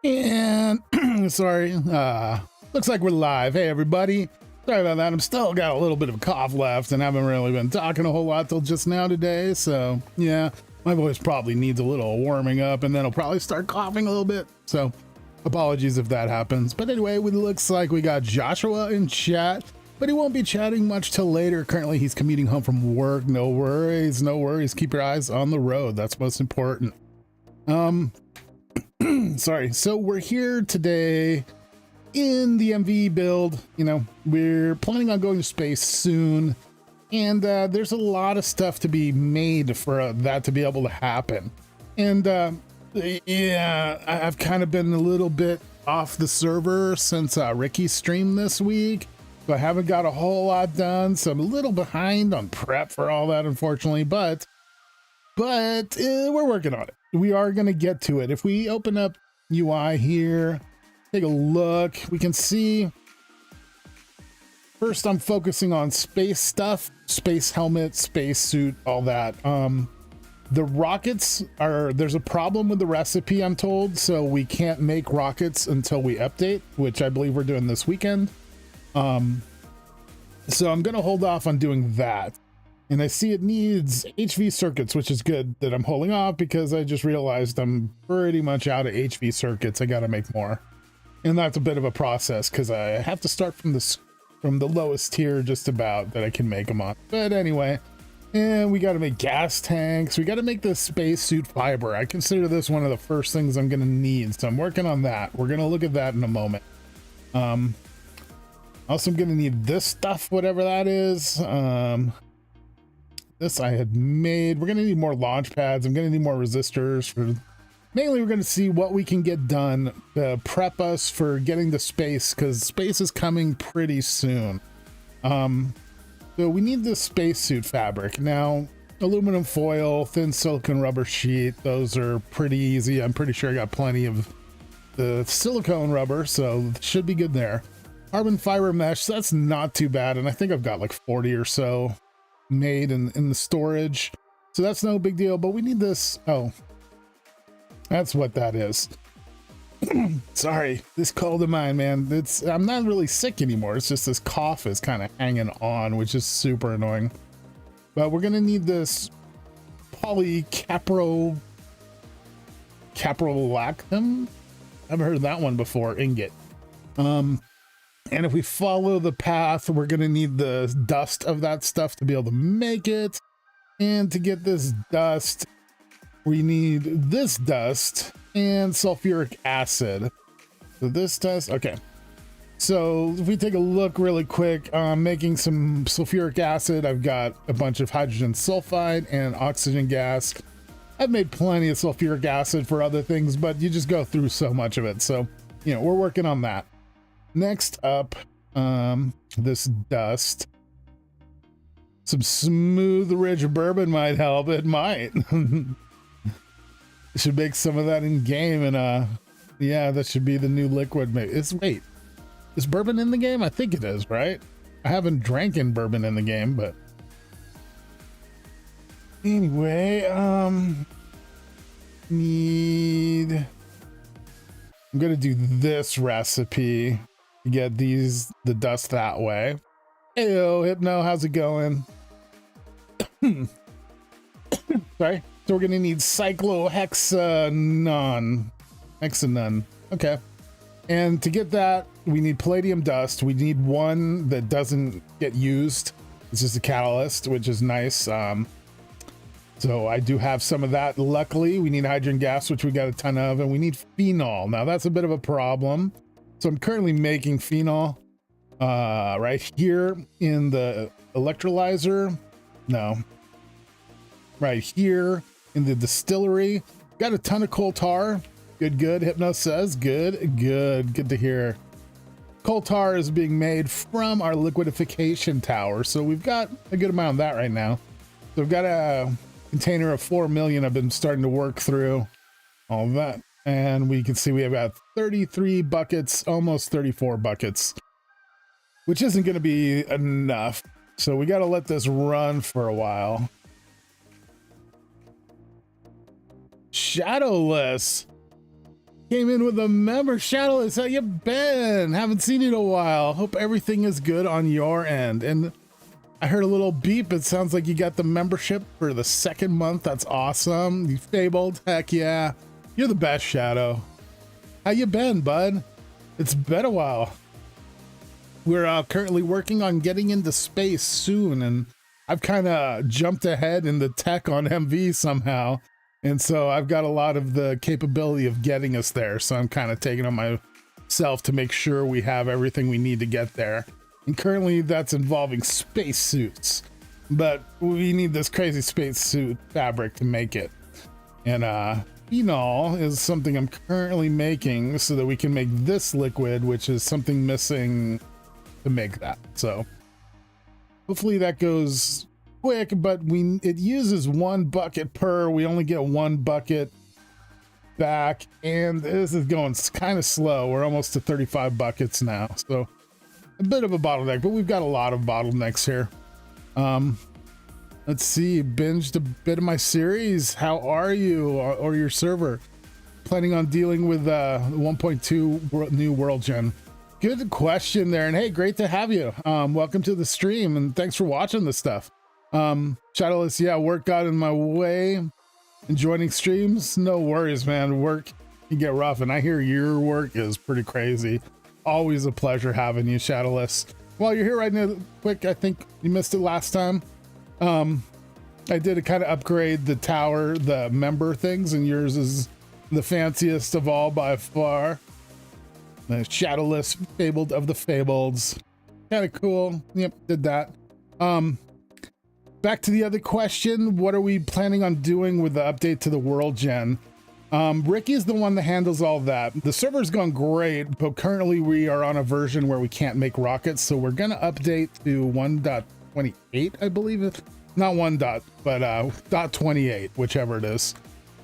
And sorry, looks like we're live. Hey everybody, sorry about that. I'm still got a little bit of a cough left and haven't really been talking a whole lot till just now today. So yeah, my voice probably needs a little warming up and then I'll probably start coughing a little bit. So apologies if that happens. But anyway, it looks like we got Joshua in chat, but he won't be chatting much till later. Currently he's commuting home from work. No worries, no worries. Keep your eyes on the road. That's most important. Sorry, so we're here today in the MV build. You know, we're planning on going to space soon, and there's a lot of stuff to be made for that to be able to happen. And yeah, I've kind of been a little bit off the server since Ricky streamed this week, so I haven't got a whole lot done, so I'm a little behind on prep for all that, unfortunately, but we're working on it. We are going to get to it. If we open up UI here, take a look, we can see first I'm focusing on space stuff, space helmet, space suit, all that. The rockets are, there's a problem with the recipe, I'm told, so we can't make rockets until we update, which I believe we're doing this weekend. So I'm going to hold off on doing that. And I see it needs HV circuits, which is good that I'm holding off because I just realized I'm pretty much out of HV circuits. I got to make more. And that's a bit of a process because I have to start from the lowest tier just about that I can make them on. But anyway, and we got to make gas tanks. We got to make the spacesuit fiber. I consider this one of the first things I'm going to need. So I'm working on that. We're going to look at that in a moment. Also, I'm going to need this stuff, whatever that is. This I had made. We're going to need more launch pads. I'm going to need more resistors. Mainly, we're going to see what we can get done to prep us for getting to space, because space is coming pretty soon. So we need this spacesuit fabric. Now, aluminum foil, thin silicone rubber sheet, those are pretty easy. I'm pretty sure I got plenty of the silicone rubber, so it should be good there. Carbon fiber mesh, that's not too bad, and I think I've got like 40 or so made in the storage, so that's no big deal. But we need this. Oh, that's what that is. Sorry, this cold of mine, man. I'm not really sick anymore. It's just this cough is kind of hanging on, which is super annoying. But we're gonna need this polycaprolactam. I haven't heard of that one before. Ingot. And if we follow the path, we're going to need the dust of that stuff to be able to make it. And to get this dust, we need this dust and sulfuric acid. So this dust, okay. So if we take a look really quick, making some sulfuric acid, I've got a bunch of hydrogen sulfide and oxygen gas. I've made plenty of sulfuric acid for other things, but you just go through so much of it. So, you know, we're working on that. Next up, this dust. Some smooth ridge bourbon might help. It might. Should make some of that in game, and yeah, that should be the new liquid. Wait, is bourbon in the game? I think it is, right? I haven't drank in bourbon in the game, but anyway, I'm gonna do this recipe. Get the dust that way. Heyo, Hypno, how's it going? Sorry. So we're gonna need cyclohexanon. Okay. And to get that, we need palladium dust. We need one that doesn't get used. It's just a catalyst, which is nice. So I do have some of that. Luckily, we need hydrogen gas, which we got a ton of, and we need phenol. Now that's a bit of a problem. So I'm currently making phenol right here in the electrolyzer. No, right here in the distillery. Got a ton of coal tar. Good. Hypno says good to hear. Coal tar is being made from our liquidification tower, so we've got a good amount of that right now. So we've got a container of 4 million. I've been starting to work through all of that. And we can see we have about 33 buckets, almost 34 buckets, which isn't going to be enough. So we got to let this run for a while. Shadowless. Came in with a member. Shadowless, how you been? Haven't seen you in a while. Hope everything is good on your end. And I heard a little beep. It sounds like you got the membership for the 2nd month. That's awesome. You fabled. Heck yeah. You're the best, Shadow. How you been, bud? It's been a while. We're currently working on getting into space soon, and I've kind of jumped ahead in the tech on MV somehow. And so I've got a lot of the capability of getting us there. So I'm kind of taking on myself to make sure we have everything we need to get there. And currently that's involving space suits, but we need this crazy space suit fabric to make it. And phenol is something I'm currently making so that we can make this liquid, which is something missing to make that. So hopefully that goes quick, but it uses 1 bucket per. We only get 1 bucket back, and this is going kind of slow. We're almost to 35 buckets now, so a bit of a bottleneck, but we've got a lot of bottlenecks here. Let's see, binged a bit of my series. How are you, or your server? Planning on dealing with 1.2 new world gen? Good question there, and hey, great to have you. Welcome to the stream, and thanks for watching this stuff. Shadowless, yeah, work got in my way and joining streams. No worries, man. Work can get rough, and I hear your work is pretty crazy. Always a pleasure having you, Shadowless. While you're here right now, quick, I think you missed it last time. I did kind of upgrade the tower, the member things, and yours is the fanciest of all by far. The Shadowless, fabled of the fableds. Kind of cool. Yep, did that. Back to the other question, what are we planning on doing with the update to the world gen? Ricky's the one that handles all that. The server's gone great, but currently we are on a version where we can't make rockets, so we're gonna update to 1.28, I believe. Not 1 dot, but .28, whichever it is.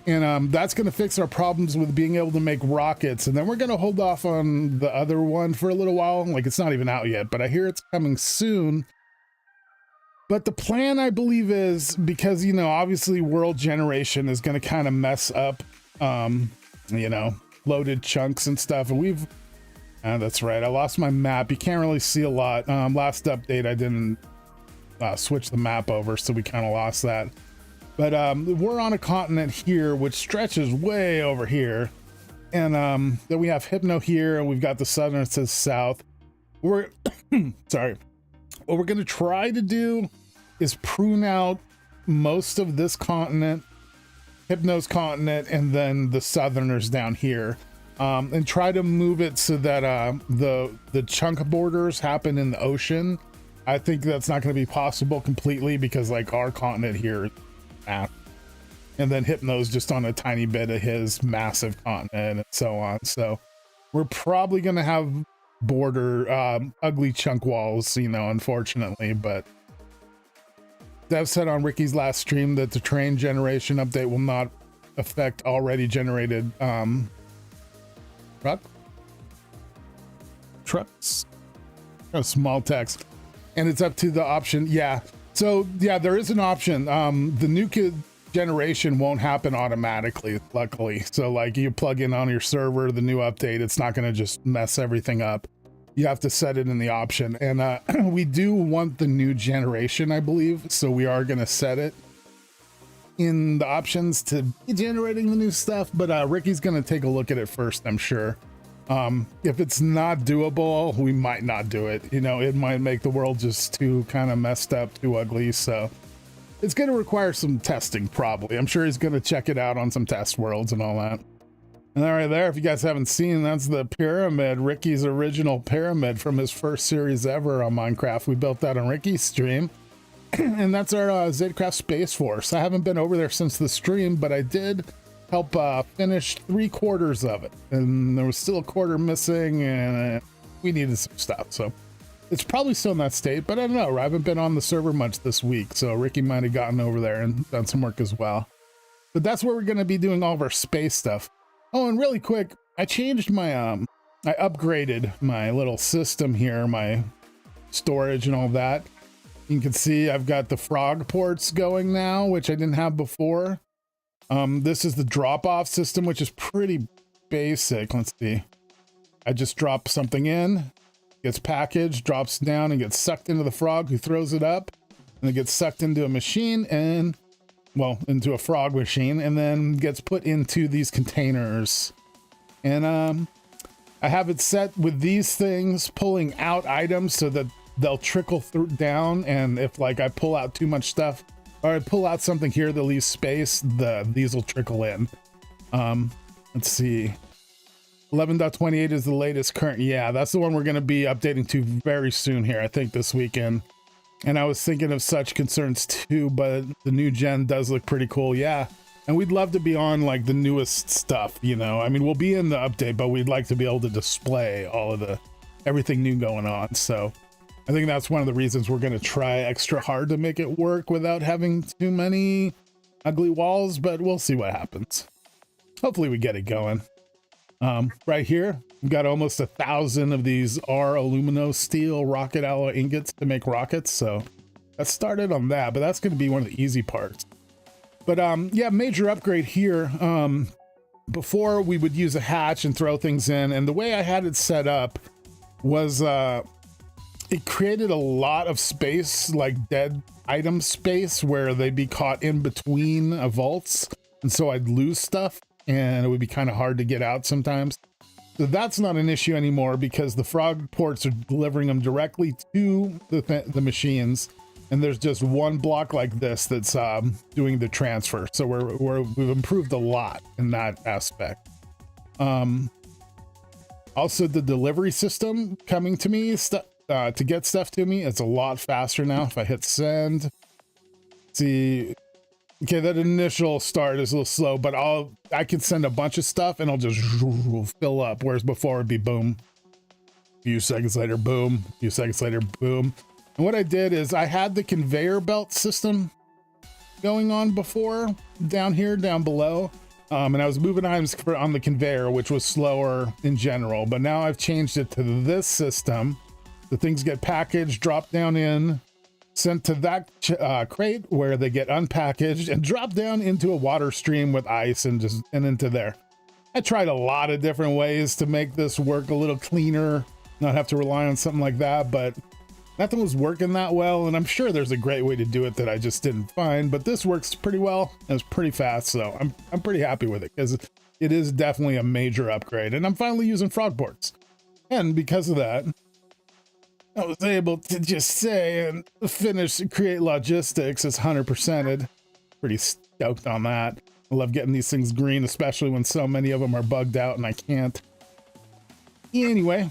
And that's gonna fix our problems with being able to make rockets, and then we're gonna hold off on the other one for a little while. Like, it's not even out yet, but I hear it's coming soon. But the plan, I believe, is because, you know, obviously world generation is going to kind of mess up, you know, loaded chunks and stuff. And we've, that's right, I lost my map. You can't really see a lot. Last update, I didn't switch the map over, so we kind of lost that. But we're on a continent here, which stretches way over here. And then we have Hypno here, and we've got the southern to the south. We're, sorry. What we're going to try to do is prune out most of this continent, Hypno's continent, and then the southerners down here, and try to move it so that the chunk borders happen in the ocean. I think that's not going to be possible completely because, like, our continent here, and then Hypno's just on a tiny bit of his massive continent and so on. So we're probably going to have border ugly chunk walls, you know, unfortunately. But Dev said on Ricky's last stream that the train generation update will not affect already generated trucks, small text, and it's up to the option. Yeah, so yeah, there is an option. The new generation won't happen automatically, luckily. So like, you plug in on your server the new update, it's not going to just mess everything up. You have to set it in the option, and we do want the new generation, I believe, so we are going to set it in the options to be generating the new stuff. But Ricky's going to take a look at it first, I'm sure. If it's not doable, we might not do it. You know, it might make the world just too kind of messed up, too ugly. So it's going to require some testing, probably. I'm sure he's going to check it out on some test worlds and all that. And right there, if you guys haven't seen, that's the pyramid, Ricky's original pyramid from his first series ever on Minecraft. We built that on Ricky's stream. And that's our ZetaCraft Space Force. I haven't been over there since the stream, but I did help finish 3/4 of it. And there was still a quarter missing, and we needed some stuff. So it's probably still in that state, but I don't know. I haven't been on the server much this week, so Ricky might have gotten over there and done some work as well. But that's where we're going to be doing all of our space stuff. Oh, and really quick, I changed my, I upgraded my little system here, my storage and all that. You can see I've got the frog ports going now, which I didn't have before. This is the drop-off system, which is pretty basic. Let's see. I just drop something in, gets packaged, drops down, and gets sucked into the frog who throws it up, and it gets sucked into a machine and, well, into a frog machine, and then gets put into these containers. And I have it set with these things pulling out items so that they'll trickle through down, and if like I pull out too much stuff or I pull out something here that leaves space, these will trickle in. Let's see. 11.28 is the latest current. Yeah, that's the one we're going to be updating to very soon here, I think this weekend. And I was thinking of such concerns too, but the new gen does look pretty cool. Yeah. And we'd love to be on like the newest stuff, you know. I mean, we'll be in the update, but we'd like to be able to display all of everything new going on. So I think that's one of the reasons we're going to try extra hard to make it work without having too many ugly walls, but we'll see what happens. Hopefully we get it going. Right here, we've got almost 1,000 of these alumino steel rocket alloy ingots to make rockets. So that started on that, but that's going to be one of the easy parts. But yeah, major upgrade here. Before we would use a hatch and throw things in, and the way I had it set up was it created a lot of space, like dead item space, where they'd be caught in between vaults, and so I'd lose stuff and it would be kind of hard to get out sometimes. So that's not an issue anymore because the frog ports are delivering them directly to the machines, and there's just one block like this that's doing the transfer. So we've improved a lot in that aspect. Also, the delivery system coming to me to get stuff to me, it's a lot faster now. If I hit send, see, okay, that initial start is a little slow, but I can send a bunch of stuff and I'll just fill up, whereas before it'd be boom, a few seconds later, boom, a few seconds later, boom. And what I did is I had the conveyor belt system going on before down here, down below. And I was moving items on the conveyor, which was slower in general, but now I've changed it to this system. The things get packaged, dropped down in, sent to that crate where they get unpackaged and dropped down into a water stream with ice and into there. I tried a lot of different ways to make this work a little cleaner, not have to rely on something like that, but nothing was working that well, and I'm sure there's a great way to do it that I just didn't find, but this works pretty well and it's pretty fast, so I'm pretty happy with it because it is definitely a major upgrade, and I'm finally using frog ports. And because of that, I was able to just say and create logistics as 100%ed. Pretty stoked on that. I love getting these things green, especially when so many of them are bugged out and I can't. Anyway,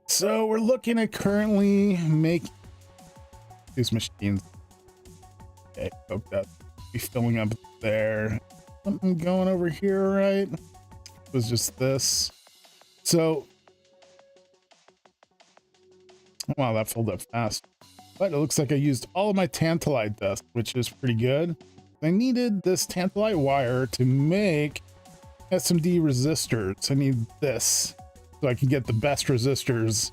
so we're looking at currently make these machines. Okay, hooked up. Be filling up there. Something going over here, right? It was just this. So, wow, that filled up fast. But it looks like I used all of my tantalite dust, which is pretty good. I needed this tantalite wire to make SMD resistors. I need this so I can get the best resistors,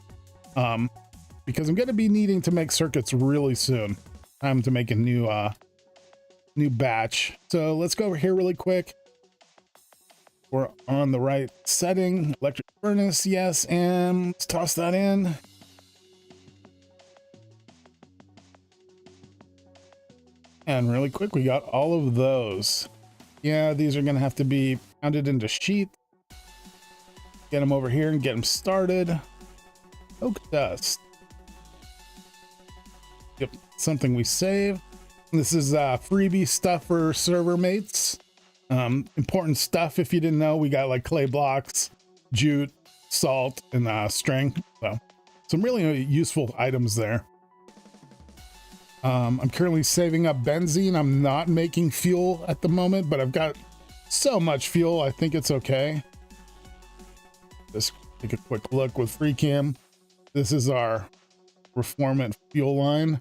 because I'm going to be needing to make circuits really soon. Time to make a new batch. So let's go over here really quick. We're on the right setting. Electric furnace, yes, and let's toss that in. And really quick, we got all of those. Yeah, these are going to have to be pounded into sheet. Get them over here and get them started. Oak dust. Yep, something we save. This is freebie stuff for server mates. Important stuff if you didn't know. We got like clay blocks, jute, salt, and string. So some really useful items there. I'm currently saving up benzene. I'm not making fuel at the moment, but I've got so much fuel, I think it's okay. Just take a quick look with FreeCam. This is our reformant fuel line.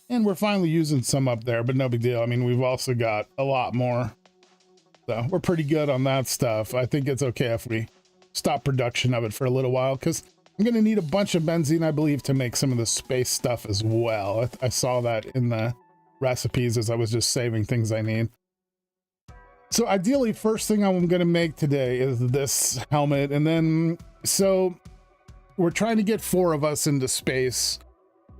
And we're finally using some up there, but no big deal. I mean, we've also got a lot more. So we're pretty good on that stuff. I think it's okay if we stop production of it for a little while, because I'm going to need a bunch of benzene, I believe, to make some of the space stuff as well. I saw that in the recipes as I was just saving things I need. So ideally, first thing I'm going to make today is this helmet. And then, so we're trying to get 4 of us into space.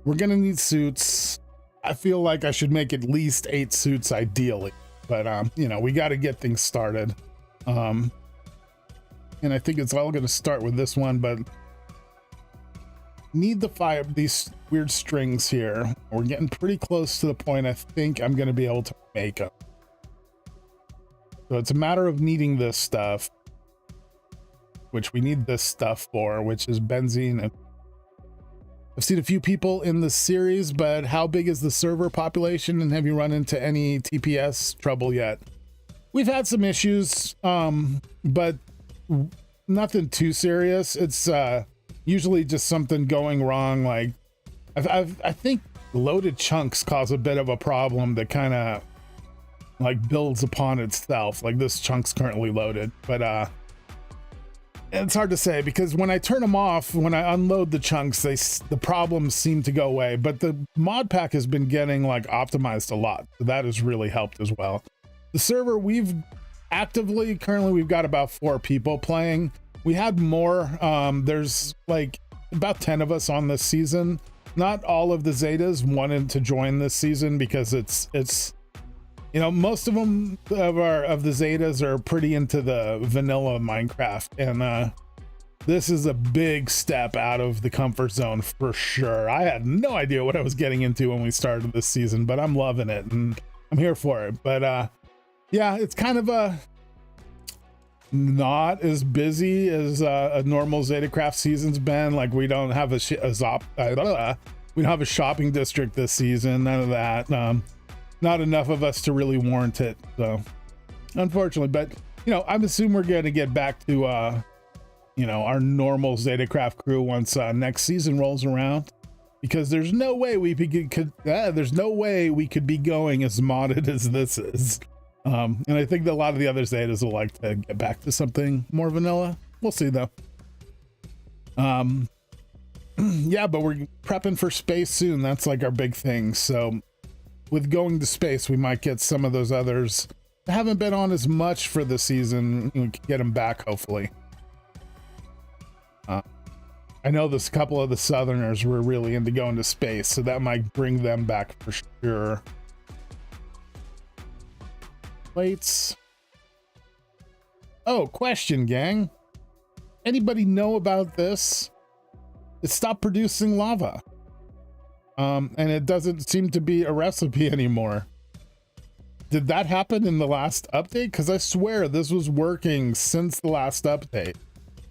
We're going to need suits. I feel like I should make at least 8 suits ideally, but you know, we got to get things started. And I think it's all going to start with this one, but need these weird strings here. We're getting pretty close to the point I think I'm going to be able to make them. So it's a matter of needing this stuff, which we need this stuff for, which is benzene. I've seen a few people in the series, but how big is the server population, and have you run into any TPS trouble yet? We've had some issues, but nothing too serious. It's usually just something going wrong. Like I think loaded chunks cause a bit of a problem that kind of like builds upon itself. Like this chunk's currently loaded, but it's hard to say because when I turn them off, when I unload the chunks, the problems seem to go away. But the mod pack has been getting like optimized a lot, so that has really helped as well. The server, currently we've got about 4 people playing. We had more. There's like about 10 of us on this season. Not all of the Zetas wanted to join this season because it's you know, most of them of the Zetas are pretty into the vanilla Minecraft, and this is a big step out of the comfort zone for sure. I had no idea what I was getting into when we started this season, but I'm loving it and I'm here for it. But yeah, it's kind of not as busy as a normal ZetaCraft season's been. Like we don't have we don't have a shopping district this season, none of that. Not enough of us to really warrant it, so unfortunately. But you know, I'm assuming we're going to get back to you know, our normal ZetaCraft crew once next season rolls around, because there's no way we could be going as modded as this is. And I think that a lot of the other Zetas will like to get back to something more vanilla. We'll see though. Yeah, but we're prepping for space soon. That's like our big thing. So with going to space, we might get some of those others that haven't been on as much for the season. We can get them back, hopefully. I know there's a couple of the Southerners were really into going to space, so that might bring them back for sure. Plates. Oh, question, gang. Anybody know about this? It stopped producing lava. And it doesn't seem to be a recipe anymore. Did that happen in the last update? Because I swear this was working since the last update.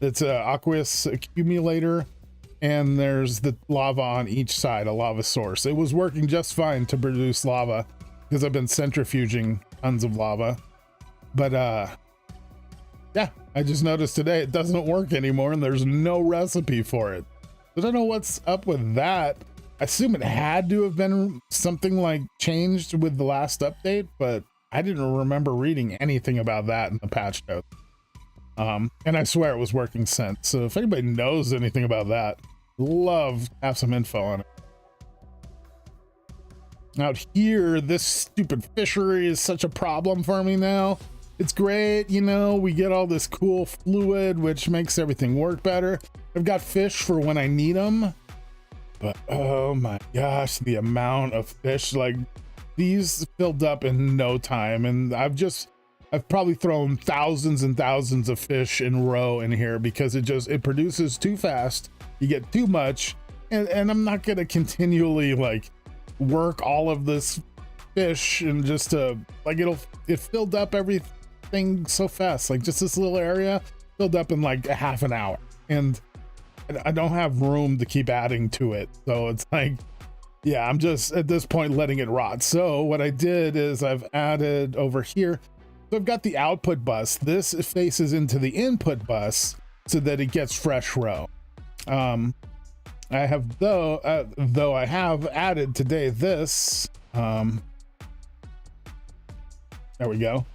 It's an aqueous accumulator, and there's the lava on each side, a lava source. It was working just fine to produce lava because I've been centrifuging tons of lava. But yeah, I just noticed today it doesn't work anymore, and there's no recipe for it. I don't know what's up with that. I assume it had to have been something like changed with the last update, but I didn't remember reading anything about that in the patch notes. And I swear it was working since. So if anybody knows anything about that, love to have some info on it. Out here, this stupid fishery is such a problem for me now. It's great, you know, we get all this cool fluid, which makes everything work better. I've got fish for when I need them. But oh my gosh, the amount of fish, like these filled up in no time. And I've probably thrown thousands and thousands of fish in a row in here because it produces too fast. You get too much. And I'm not going to continually like work all of this fish and just like it filled up everything so fast. Like just this little area filled up in like a half an hour. And I don't have room to keep adding to it. So it's like, yeah, I'm just at this point letting it rot. So what I did is I've added over here. So I've got the output bus. This faces into the input bus so that it gets fresh row. I have though I have added today this. There we go.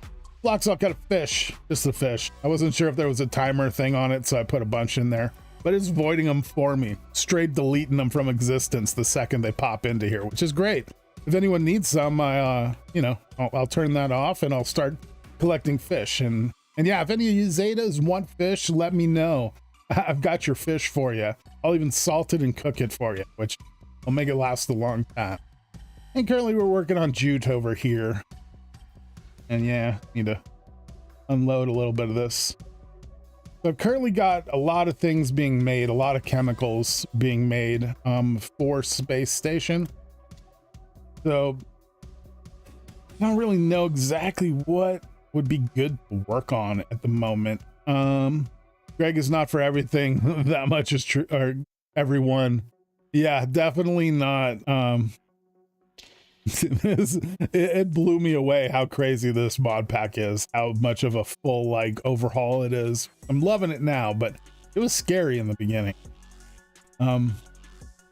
Blocks all got a fish, just a fish. I wasn't sure if there was a timer thing on it, so I put a bunch in there. But it's voiding them for me, straight deleting them from existence the second they pop into here, which is great. If anyone needs some, you know, I'll turn that off and I'll start collecting fish. And yeah, if any of you Zetas want fish, let me know. I've got your fish for you. I'll even salt it and cook it for you, which will make it last a long time. And currently we're working on jute over here. And yeah, need to unload a little bit of this. So I've currently got a lot of things being made, a lot of chemicals being made for Space Station. So I don't really know exactly what would be good to work on at the moment. Greg is not for everything. That much is true, or everyone. Yeah, definitely not. It blew me away how crazy this mod pack is, how much of a full like overhaul it is. I'm loving it now, but it was scary in the beginning.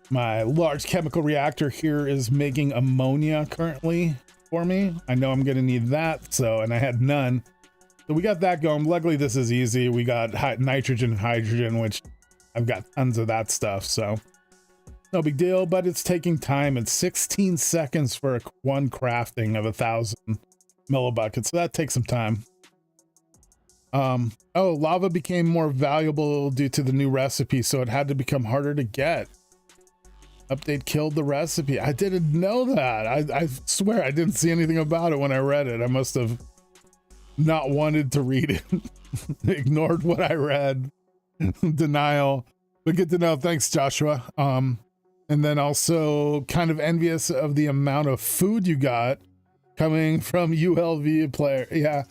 My large chemical reactor here is making ammonia currently for me. I know I'm gonna need that, so, and I had none, so we got that going. Luckily this is easy. We got nitrogen and hydrogen, which I've got tons of that stuff, so no big deal, but it's taking time. It's 16 seconds for one crafting of 1,000 millibuckets, so that takes some time. Oh, lava became more valuable due to the new recipe, so it had to become harder to get. Update killed the recipe. I didn't know that. I swear I didn't see anything about it when I read it. I must have not wanted to read it. Ignored what I read. Denial. But good to know. Thanks, Joshua. And then also kind of envious of the amount of food you got coming from ULV player. Yeah.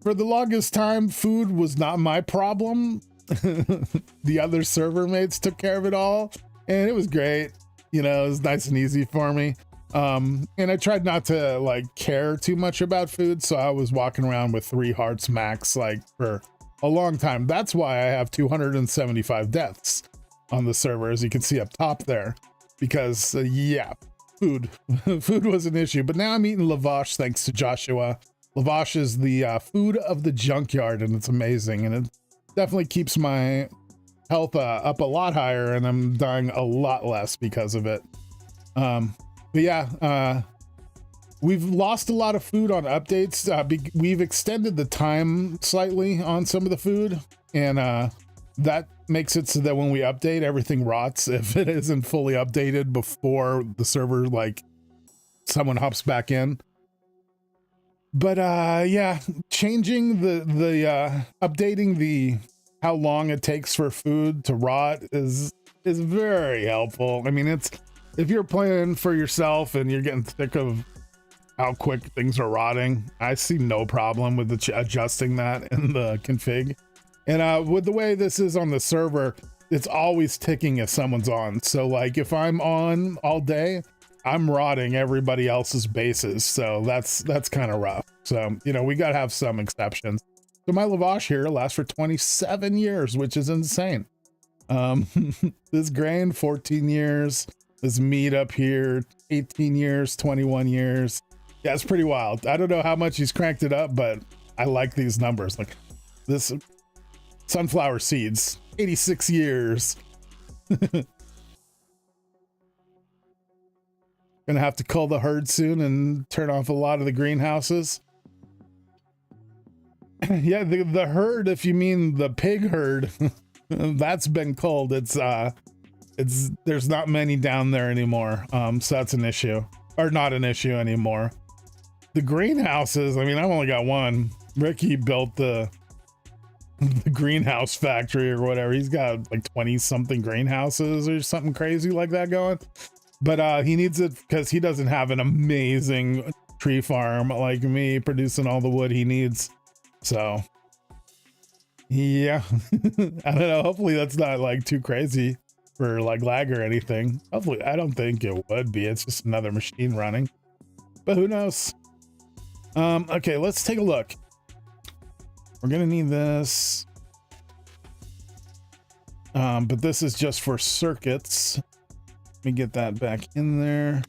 For the longest time, food was not my problem. The other server mates took care of it all, and it was great. You know, it was nice and easy for me. And I tried not to like care too much about food, so I was walking around with 3 hearts max like for a long time. That's why I have 275 deaths on the server, as you can see up top there, because yeah, food was an issue. But now I'm eating lavash thanks to Joshua. Lavash is the food of the junkyard, and it's amazing, and it definitely keeps my health up a lot higher, and I'm dying a lot less because of it. But yeah, we've lost a lot of food on updates. We've extended the time slightly on some of the food, and that makes it so that when we update, everything rots if it isn't fully updated before the server, like someone hops back in. But yeah, changing the updating the how long it takes for food to rot is very helpful. I mean, it's, if you're playing for yourself and you're getting sick of how quick things are rotting, I see no problem with adjusting that in the config. And with the way this is on the server, it's always ticking if someone's on. So like if I'm on all day, I'm rotting everybody else's bases. So that's kind of rough. So, you know, we got to have some exceptions. So my lavash here lasts for 27 years, which is insane. This grain, 14 years. This meat up here, 18 years, 21 years. Yeah, it's pretty wild. I don't know how much he's cranked it up, but I like these numbers. Like this sunflower seeds, 86 years. Gonna have to cull the herd soon and turn off a lot of the greenhouses. Yeah, the herd, if you mean the pig herd, that's been culled. It's there's not many down there anymore. So that's an issue, or not an issue anymore. The greenhouses, I mean, I've only got one. Ricky built the greenhouse factory or whatever. He's got like 20 something greenhouses or something crazy like that going. But he needs it because he doesn't have an amazing tree farm like me producing all the wood he needs. So yeah, I don't know. Hopefully that's not like too crazy for like lag or anything. Hopefully, I don't think it would be. It's just another machine running, but who knows? Okay, let's take a look. We're gonna need this, but this is just for circuits. Let me get that back in there.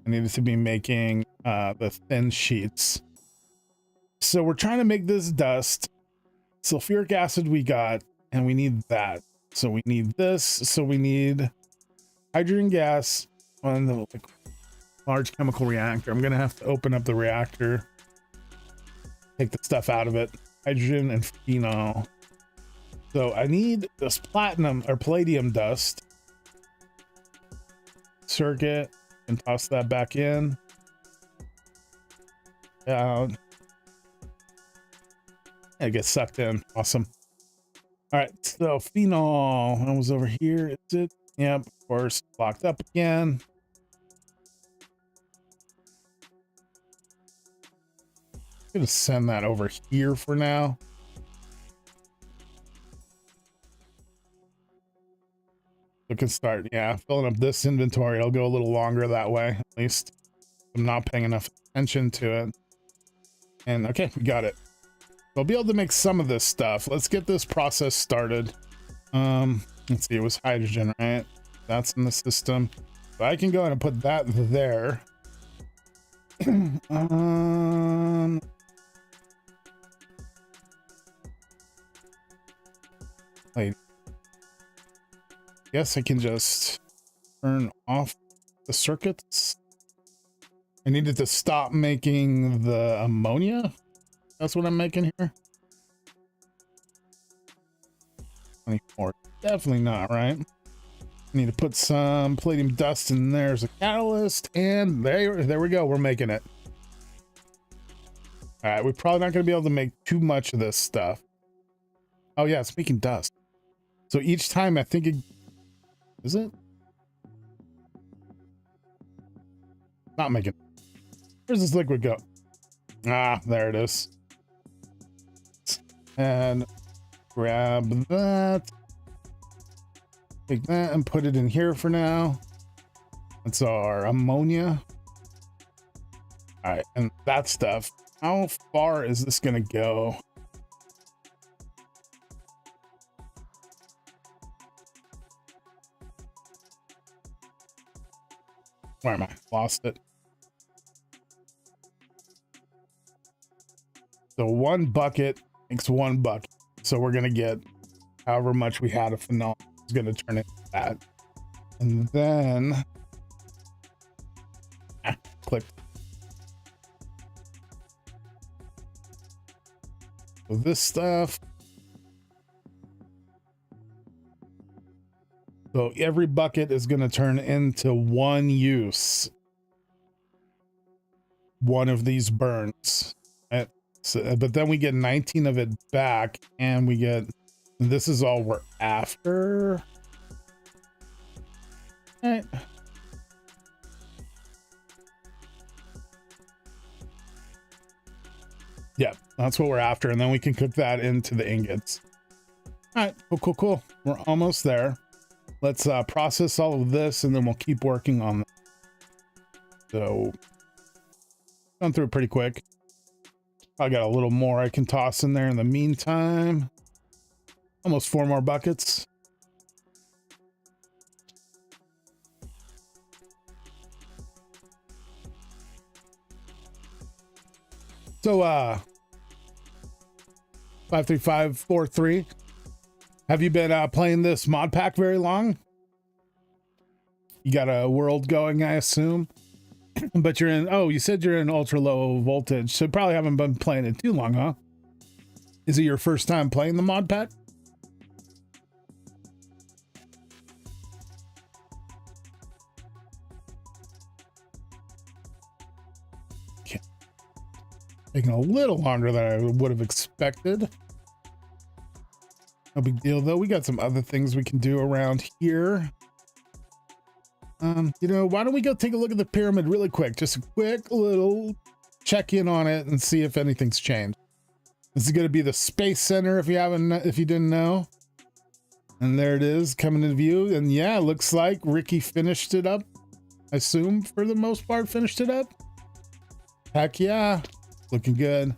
I needed to be making the thin sheets. So we're trying to make this dust. Sulfuric acid we got, and we need that. So we need this. So we need hydrogen gas on the large chemical reactor. I'm gonna have to open up the reactor take the stuff out of it. Hydrogen and phenol. So I need this platinum or palladium dust. Circuit and toss that back in. Down. It gets sucked in. Awesome. All right, so phenol. I was over here. Is it? Yep, of course. Locked up again. I'm gonna send that over here for now. We can start, yeah, filling up this inventory. It'll go a little longer that way, at least. I'm not paying enough attention to it. And okay, we got it. I'll be able to make some of this stuff. Let's get this process started. Let's see, it was hydrogen, right? That's in the system. So I can go ahead and put that there. Wait. Guess I can just turn off the circuits. I needed to stop making the ammonia. That's what I'm making here. 24. Definitely not, right? I need to put some palladium dust in there as a catalyst, and there we go. We're making it. All right, we're probably not going to be able to make too much of this stuff. Oh yeah, it's making dust. So each time I think it is it not making. Where's this liquid go? Ah, there it is. And grab that, take that and put it in here for now. That's our ammonia. All right, and that stuff, how far is this gonna go? Where am I? Lost it. So one bucket makes one bucket. So we're gonna get however much we had of phenol is gonna turn into that. And then click. So this stuff. So every bucket is gonna turn into one use. One of these burns. So, but then we get 19 of it back, and we get, this is all we're after. All right. Yeah, that's what we're after, and then we can cook that into the ingots. All right, cool. We're almost there. Let's process all of this, and then we'll keep working on that. So, gone through it pretty quick. I got a little more I can toss in there in the meantime. Almost 4 more buckets. So 53543. Have you been playing this mod pack very long? You got a world going, I assume. But you're in, oh, you said you're in ultra low voltage, so you probably haven't been playing it too long, huh? Is it your first time playing the mod pack? Okay. Taking a little longer than I would have expected. No big deal though. We got some other things we can do around here. You know, why don't we go take a look at the pyramid really quick? Just a quick little check in on it and see if anything's changed. This is going to be the space center if you didn't know. And there it is coming into view. And yeah, it looks like Ricky finished it up. I assume for the most part finished it up. Heck yeah, looking good.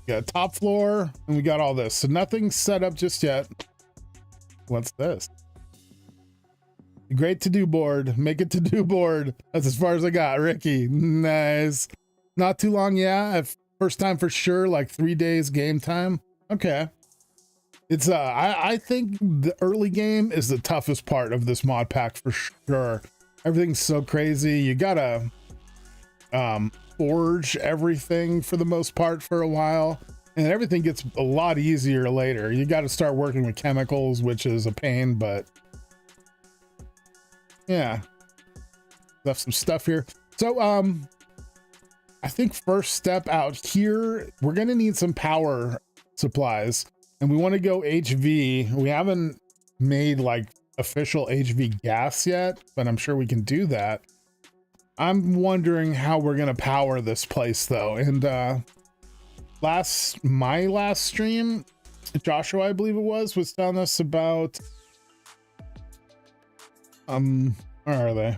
We got a top floor and we got all this. So nothing's set up just yet. What's this? Great to-do board. Make it to-do board. That's as far as I got, Ricky. Nice. Not too long, yeah. First time for sure, like 3 days game time. Okay. It's I think the early game is the toughest part of this mod pack for sure. Everything's so crazy. You gotta forge everything for the most part for a while, and everything gets a lot easier later. You got to start working with chemicals, which is a pain, but yeah, left some stuff here. So I think first step out here, we're gonna need some power supplies, and we want to go HV. We haven't made like official HV gas yet, but I'm sure we can do that. I'm wondering how we're gonna power this place though. And my last stream, Joshua, I believe it was telling us about where are they?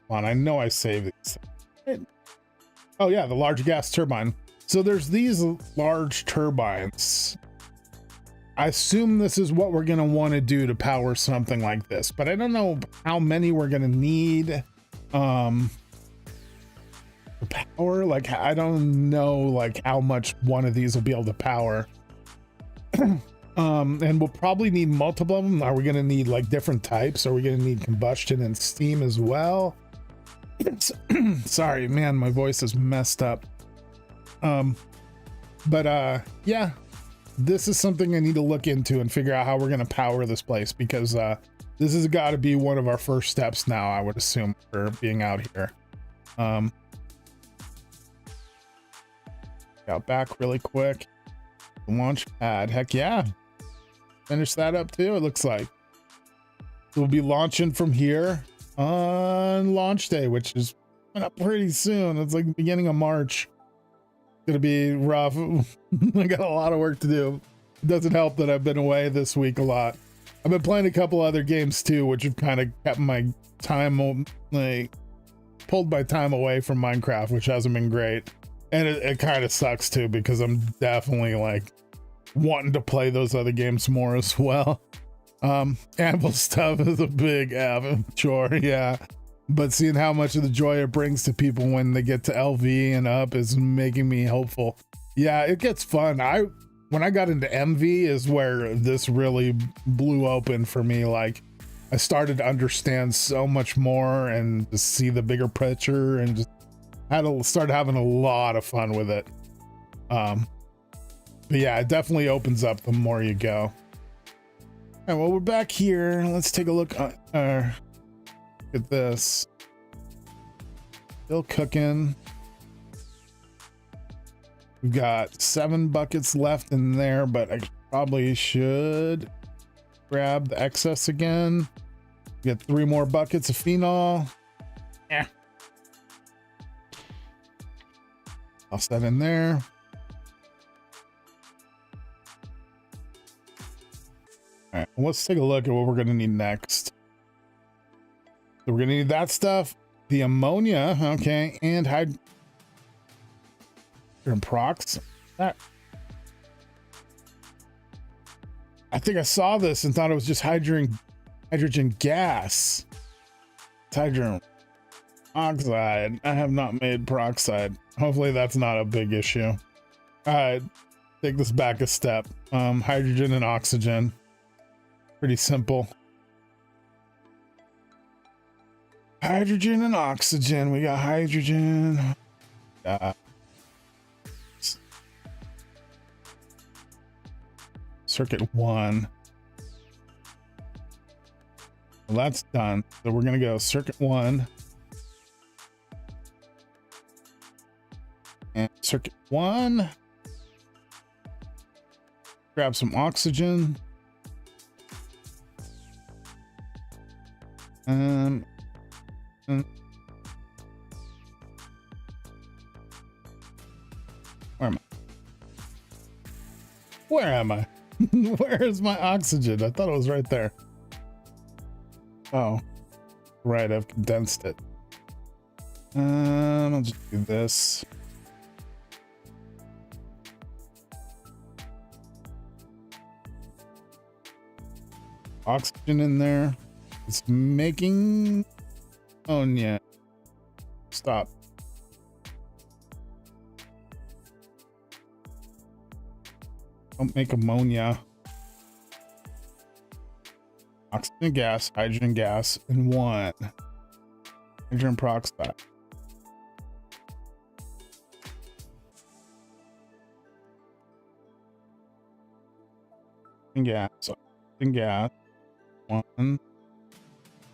Come on, I know I saved these. Oh yeah, the large gas turbine. So there's these large turbines. I assume this is what we're gonna want to do to power something like this, but I don't know how many we're gonna need. Power, like, I don't know like how much one of these will be able to power. And we'll probably need multiple of them. Are we gonna need like different types? Are we gonna need combustion and steam as well? Sorry, man, my voice is messed up. Yeah, this is something I need to look into and figure out how we're gonna power this place, because this has got to be one of our first steps now, I would assume, for being out here. Got back really quick. Launch pad, heck yeah. Finish that up too, it looks like. We'll be launching from here on launch day, which is coming up pretty soon. It's like the beginning of March. It's gonna be rough. I got a lot of work to do. It doesn't help that I've been away this week a lot. I've been playing a couple other games too, which have kind of kept my time, like pulled my time away from Minecraft, which hasn't been great. And it kind of sucks too, because I'm definitely like wanting to play those other games more as well. Anvil stuff is a big chore, yeah. But seeing how much of the joy it brings to people when they get to LV and up is making me hopeful. Yeah, it gets fun. When I got into MV is where this really blew open for me. Like, I started to understand so much more and to see the bigger picture, and just had to start having a lot of fun with it. But yeah, it definitely opens up the more you go. All right, well, we're back here. Let's take a look at this. Still cooking. We've got 7 buckets left in there, but I probably should grab the excess again. Get 3 more buckets of phenol. Yeah. Toss that in there. All right, let's take a look at what we're gonna need next. So we're gonna need that stuff, the ammonia, okay, and hydrogen prox. That, I think I saw this and thought it was just hydrogen gas. It's hydrogen oxide. I have not made peroxide. Hopefully that's not a big issue. All right, take this back a step. Hydrogen and oxygen. Pretty simple. Hydrogen and oxygen. We got hydrogen. Circuit 1. Well, that's done. So we're gonna go circuit 1. And circuit 1. Grab some oxygen. Where am I? Where is my oxygen? I thought it was right there. Oh, right, I've condensed it. I'll just do this. Oxygen in there. It's making... Oh, yeah. Stop. Don't make ammonia. Oxygen gas, hydrogen gas, and 1. Hydrogen peroxide. And gas. And gas.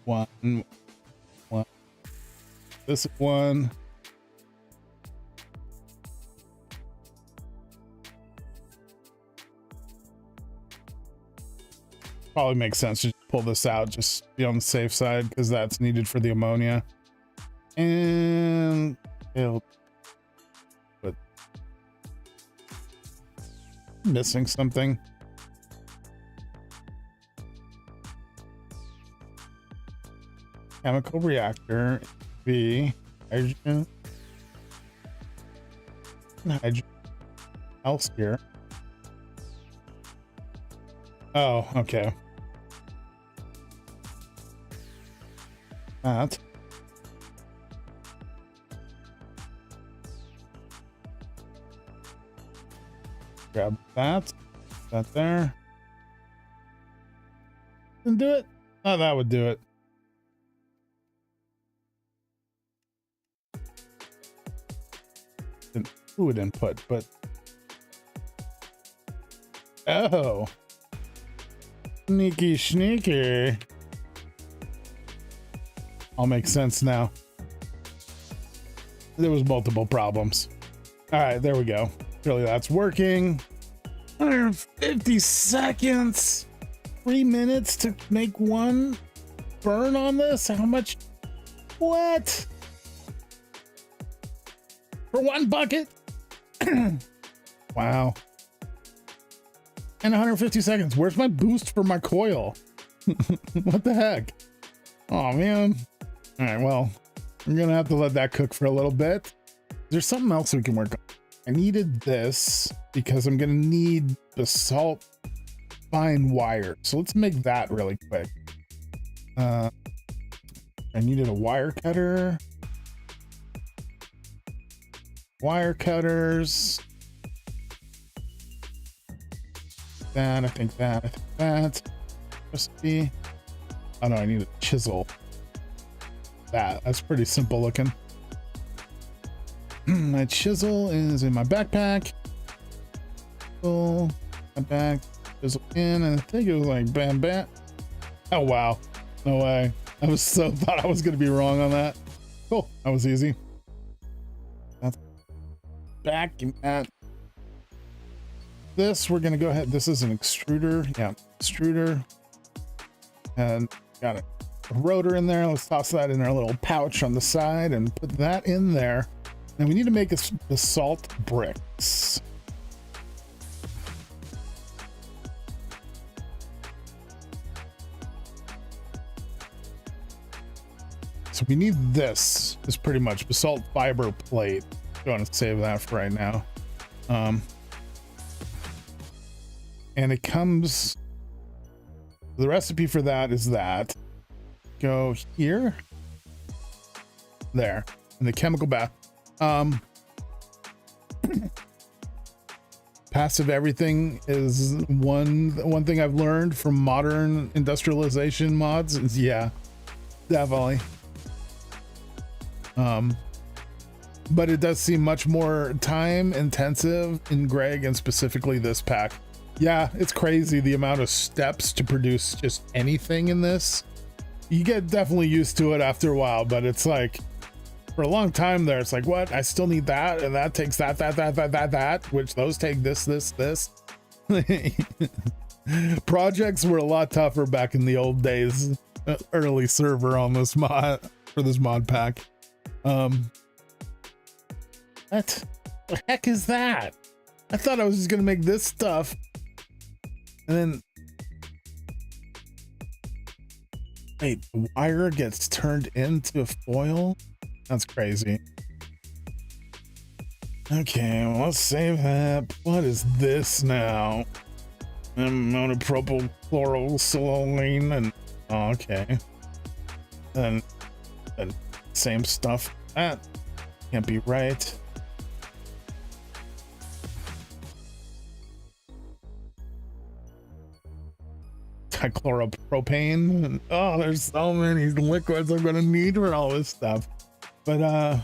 One. This one. Probably makes sense to pull this out, just be on the safe side, because that's needed for the ammonia. And it'll put missing something. Chemical reactor, B, hydrogen, else here. Oh, okay. That. Grab that. That there. Didn't do it. Oh, that would do it. Fluid input, but oh, sneaky. All makes sense now. There was multiple problems. All right, there we go. Surely that's working. 150 seconds, 3 minutes to make one burn on this. How much? What? For one bucket? Wow. And 150 seconds. Where's my boost for my coil? What the heck? Oh man. All right, well, I'm gonna have to let that cook for a little bit. There's something else we can work on. I needed this because I'm gonna need basalt fine wire. So let's make that really quick. I needed a wire cutter. Wire cutters. That, I think that. Recipe. Oh no, I need a chisel. That's pretty simple looking. My chisel is in my backpack. Pull my back, chisel in, and I think it was like bam bam. Oh wow, no way. I was so thought I was gonna be wrong on that. Cool, that was easy. That's back in that. This we're gonna go ahead. This is an extruder. Yeah, extruder. And got a rotor in there. Let's toss that in our little pouch on the side and put that in there. And we need to make the salt bricks. So we need this. It's pretty much basalt fiber plate. Going to save that for right now. And it comes, the recipe for that is that. Go here. There. In the chemical bath. Passive everything is one thing I've learned from modern industrialization mods is, yeah, definitely. But it does seem much more time intensive in Greg, and specifically this pack. Yeah, it's crazy the amount of steps to produce just anything in this. You get definitely used to it after a while, but it's like for a long time there, it's like, what? I still need that, and that takes that, which those take this. Projects were a lot tougher back in the old days. Early server on this mod, for this mod pack. What the heck is that? I thought I was just gonna make this stuff, and then wait, the wire gets turned into foil? That's crazy. Okay, well, let's save that. What is this now? Monopropyl chlorosiline and okay. And same stuff. That can't be right. Dichloropropane. Oh, there's so many liquids I'm gonna need for all this stuff. But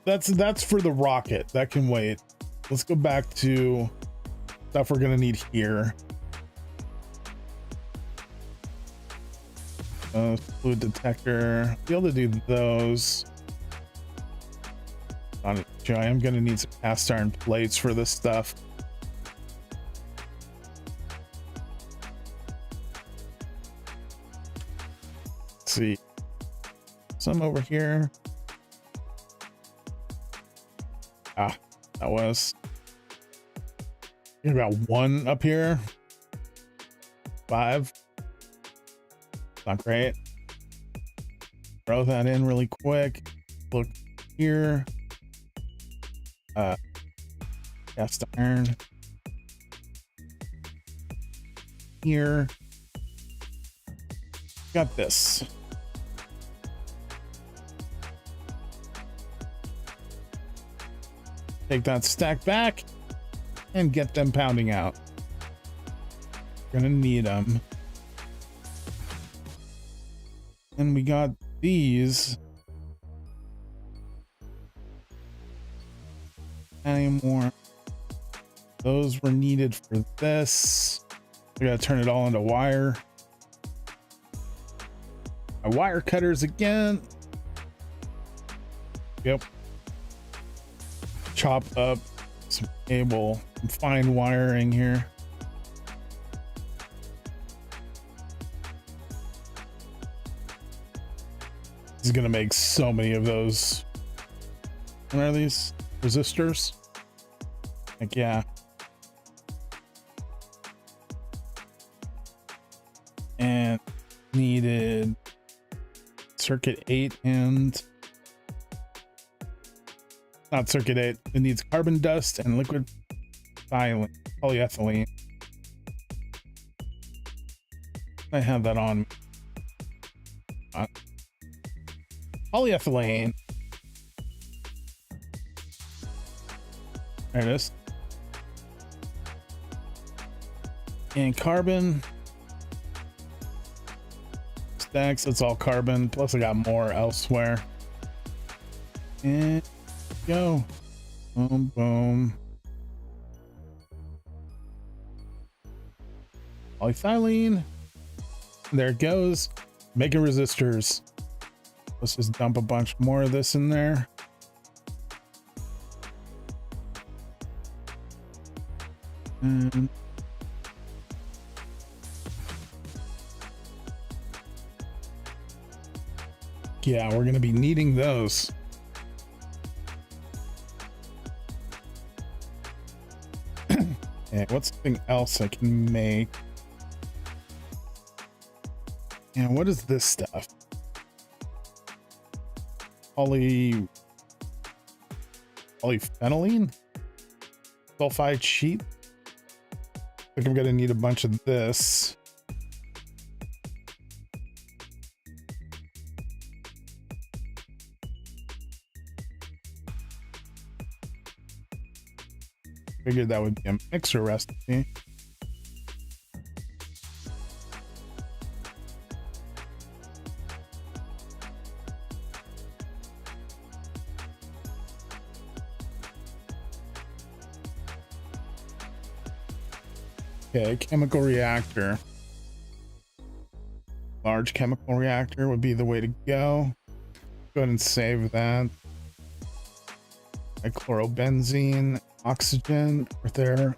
that's for the rocket. That can wait. Let's go back to stuff we're gonna need here. Fluid detector. Be able to do those. I am going to need some cast iron plates for this stuff. Let's see. Some over here. Ah, that was. You got one up here. 5. Not great. Throw that in really quick. Look here. Cast iron. Here. Got this. Take that stack back and get them pounding out. Gonna need them. And we got these. Any more? Those were needed for this. We gotta turn it all into wire. My wire cutters again. Yep. Chop up some cable, some fine wiring here. This is gonna make so many of those. What are these? Resistors? Like, yeah. And needed circuit 8 and not circuit 8. It needs carbon dust and liquid polyethylene. I have that on. Polyethylene. There it is. And carbon. Stacks, it's all carbon. Plus I got more elsewhere. And go. Boom, boom. Polyethylene. There it goes. Making resistors. Let's just dump a bunch more of this in there. And yeah, we're gonna be needing those. Yeah, what's something else I can make? And what is this stuff? Polyphenylene? Sulfide sheet? I think I'm gonna need a bunch of this. Figured that would be a mixer recipe. Okay, chemical reactor. Large chemical reactor would be the way to go. Go ahead and save that. Dichlorobenzene, oxygen, right there.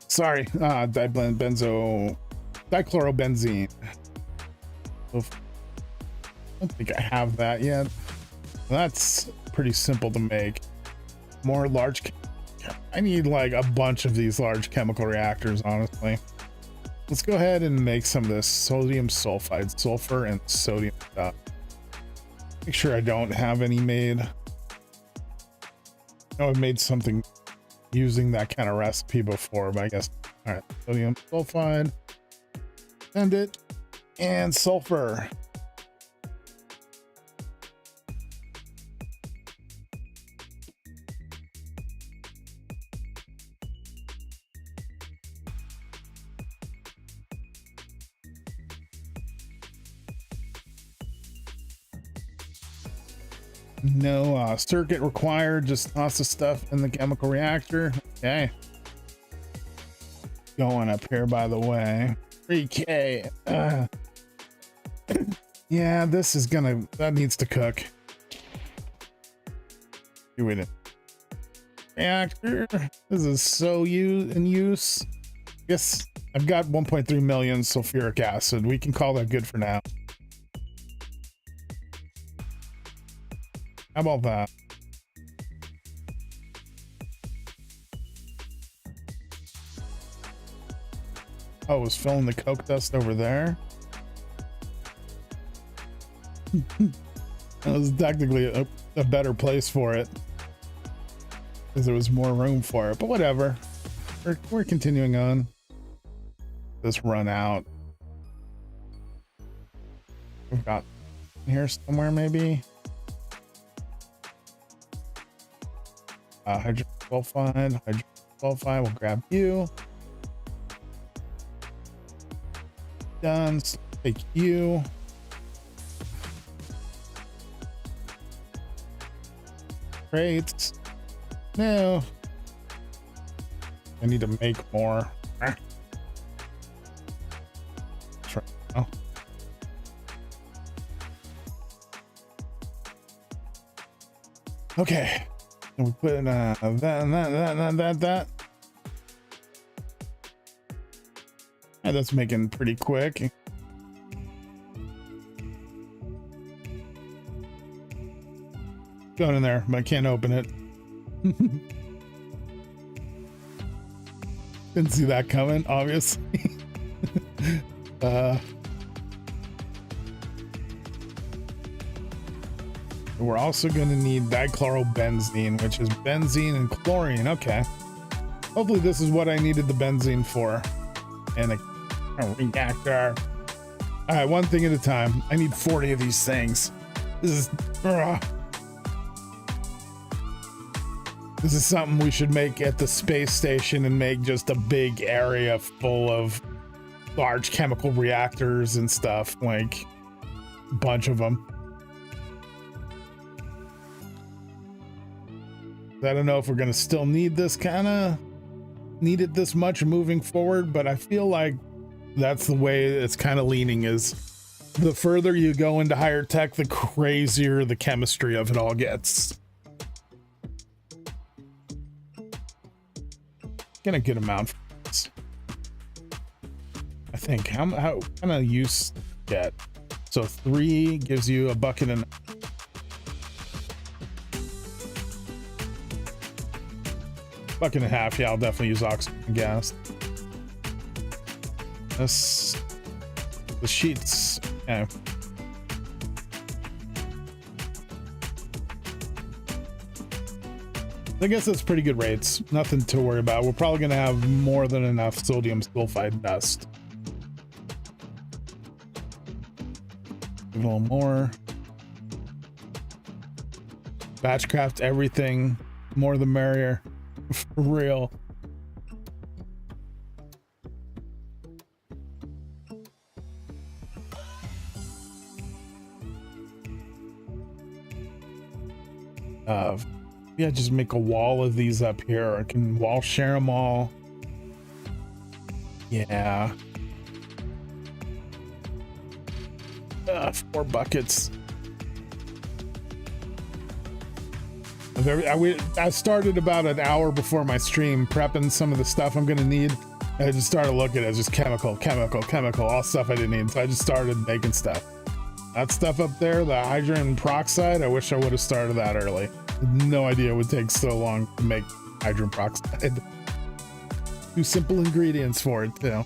Sorry, dichlorobenzene. I don't think I have that yet. That's pretty simple to make. More large. I need like a bunch of these large chemical reactors, honestly. Let's go ahead and make some of this sodium sulfide, sulfur and sodium stuff. Make sure I don't have any made. I know I've made something using that kind of recipe before, but I guess. All right, sodium sulfide, send it, and sulfur. No circuit required, just lots of stuff in the chemical reactor. Okay. Going up here, by the way. 3K. Yeah, this is gonna, that needs to cook. You wait a reactor. This is so in use. Yes, I've got 1.3 million sulfuric acid. We can call that good for now. How about that? Oh, it was filling the coke dust over there. That was technically a better place for it, because there was more room for it, but whatever. We're continuing on. This run out. We've got here somewhere maybe. Hydrogen sulfide. We'll grab you. Done. So take you. Great. No. I need to make more. Oh. Okay. And we put in that and that. Yeah, that's making pretty quick. Going in there, but I can't open it. Didn't see that coming, obviously. We're also going to need dichlorobenzene, which is benzene and chlorine. Okay. Hopefully this is what I needed the benzene for. And a reactor. All right, one thing at a time. I need 40 of these things. This is something we should make at the space station and make just a big area full of large chemical reactors and stuff, like a bunch of them. I don't know if we're going to still need this need it this much moving forward, but I feel like that's the way it's kind of leaning, is the further you go into higher tech, the crazier the chemistry of it all gets. Get a good amount for this. I think how kind of use get. So 3 gives you a bucket and bucket and a half. Yeah, I'll definitely use oxygen gas. This, the sheets. Okay. I guess that's pretty good rates. Nothing to worry about. We're probably going to have more than enough sodium sulfide dust. A little more. Batchcraft everything. More the merrier. For real. Yeah, just make a wall of these up here. I can wall share them all. Yeah. 4 buckets. I started about an hour before my stream prepping some of the stuff I'm gonna need. I just started looking at it as just chemical, all stuff I didn't need. So I just started making stuff. That stuff up there, the hydrogen peroxide, I wish I would have started that early. No idea it would take so long to make hydrogen peroxide. 2 simple ingredients for it too.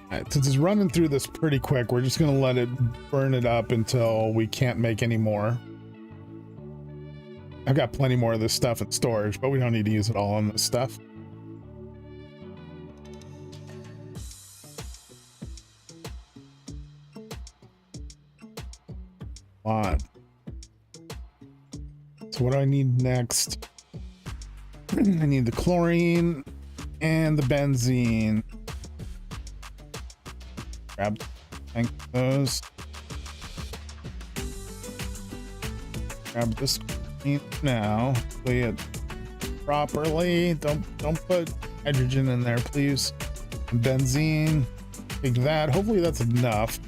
Alright, since it's running through this pretty quick, we're just gonna let it burn it up until we can't make any more. I've got plenty more of this stuff in storage, but we don't need to use it all on this stuff. On. So what do I need next? I need the chlorine and the benzene. Grab those. Grab this now. Play it properly. Don't put hydrogen in there, please. benzene. Take that. Hopefully that's enough.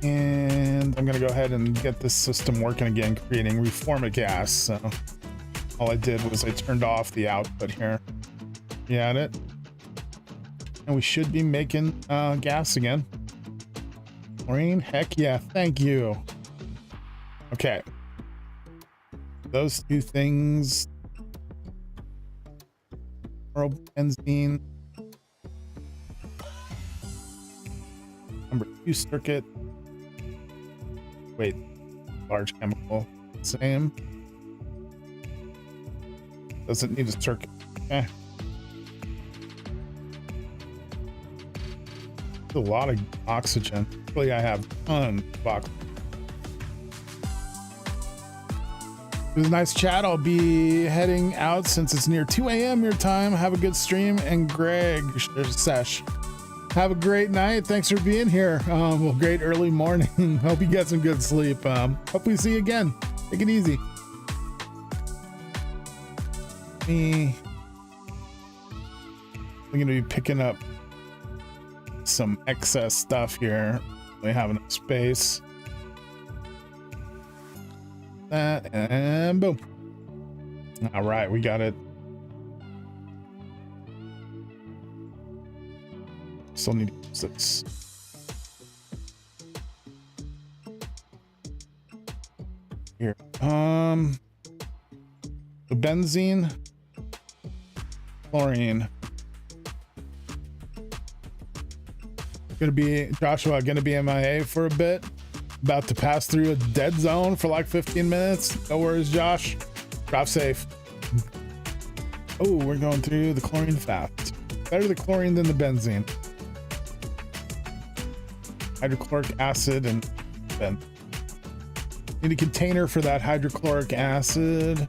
And I'm gonna go ahead and get this system working again, creating reformer gas. So all I did was I turned off the output here. You had it. And we should be making gas again. Chlorine, heck yeah, thank you. Okay. Those two things. Benzene. Number 2 circuit. Wait, large chemical. Same. Doesn't need a circuit. Okay. A lot of oxygen. Actually, I have tons of oxygen. It was a nice chat. I'll be heading out since it's near 2 a.m. your time. Have a good stream. And Greg, Sesh, have a great night. Thanks for being here. Well, great early morning. Hope you get some good sleep. Hope we see you again. Take it easy. I'm going to be picking up some excess stuff here. We have enough space. That and boom. All right, we got it. Still need to use this. Here. The benzene, chlorine. Gonna be Joshua, gonna be MIA for a bit. About to pass through a dead zone for like 15 minutes. No worries, Josh. Drop safe. Oh, we're going through the chlorine fast. Better the chlorine than the benzene. Hydrochloric acid and then need a container for that hydrochloric acid.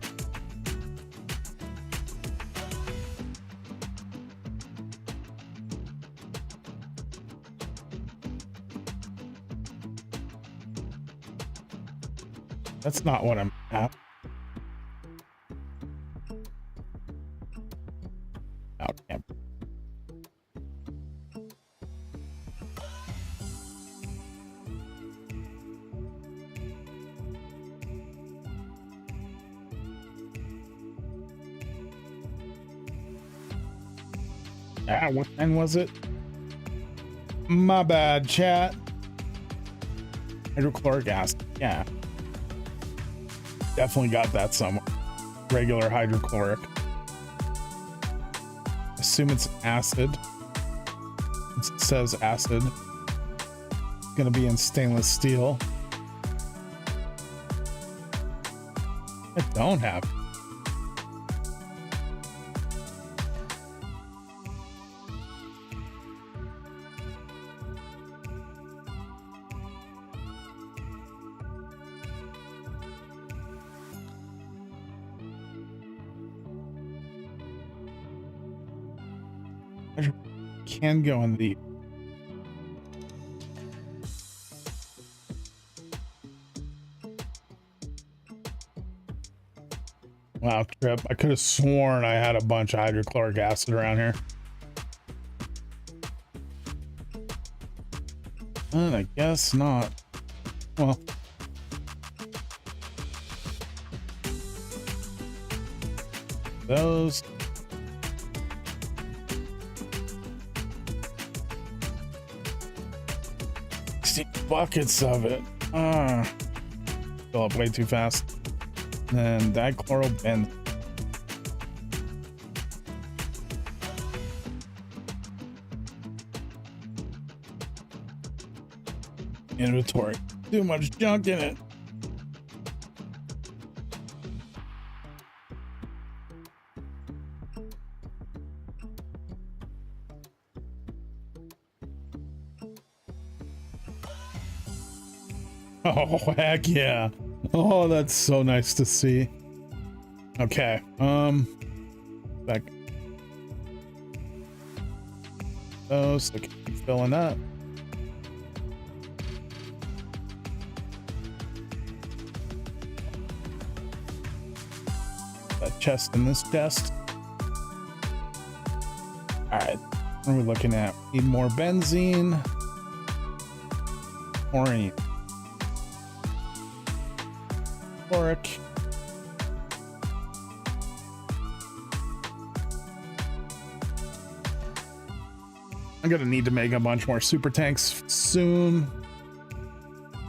That's not what I'm at. Oh, damn. Ah, what time was it? My bad, chat. Hydrochloric acid, yeah. Definitely got that somewhere. Regular hydrochloric. Assume it's acid. It says acid. It's gonna be in stainless steel. I don't have it. Can go in the wow trip. I could have sworn I had a bunch of hydrochloric acid around here. And I guess not. Well, those buckets of it. Fill up way too fast. And dichlorobenzene. Inventory. Too much junk in it. Oh, heck yeah. Oh, that's so nice to see. Okay. Back. Oh, so keep filling up. That chest and this chest. All right. What are we looking at? Need more benzene. Chlorine. Chloric. I'm gonna need to make a bunch more super tanks soon.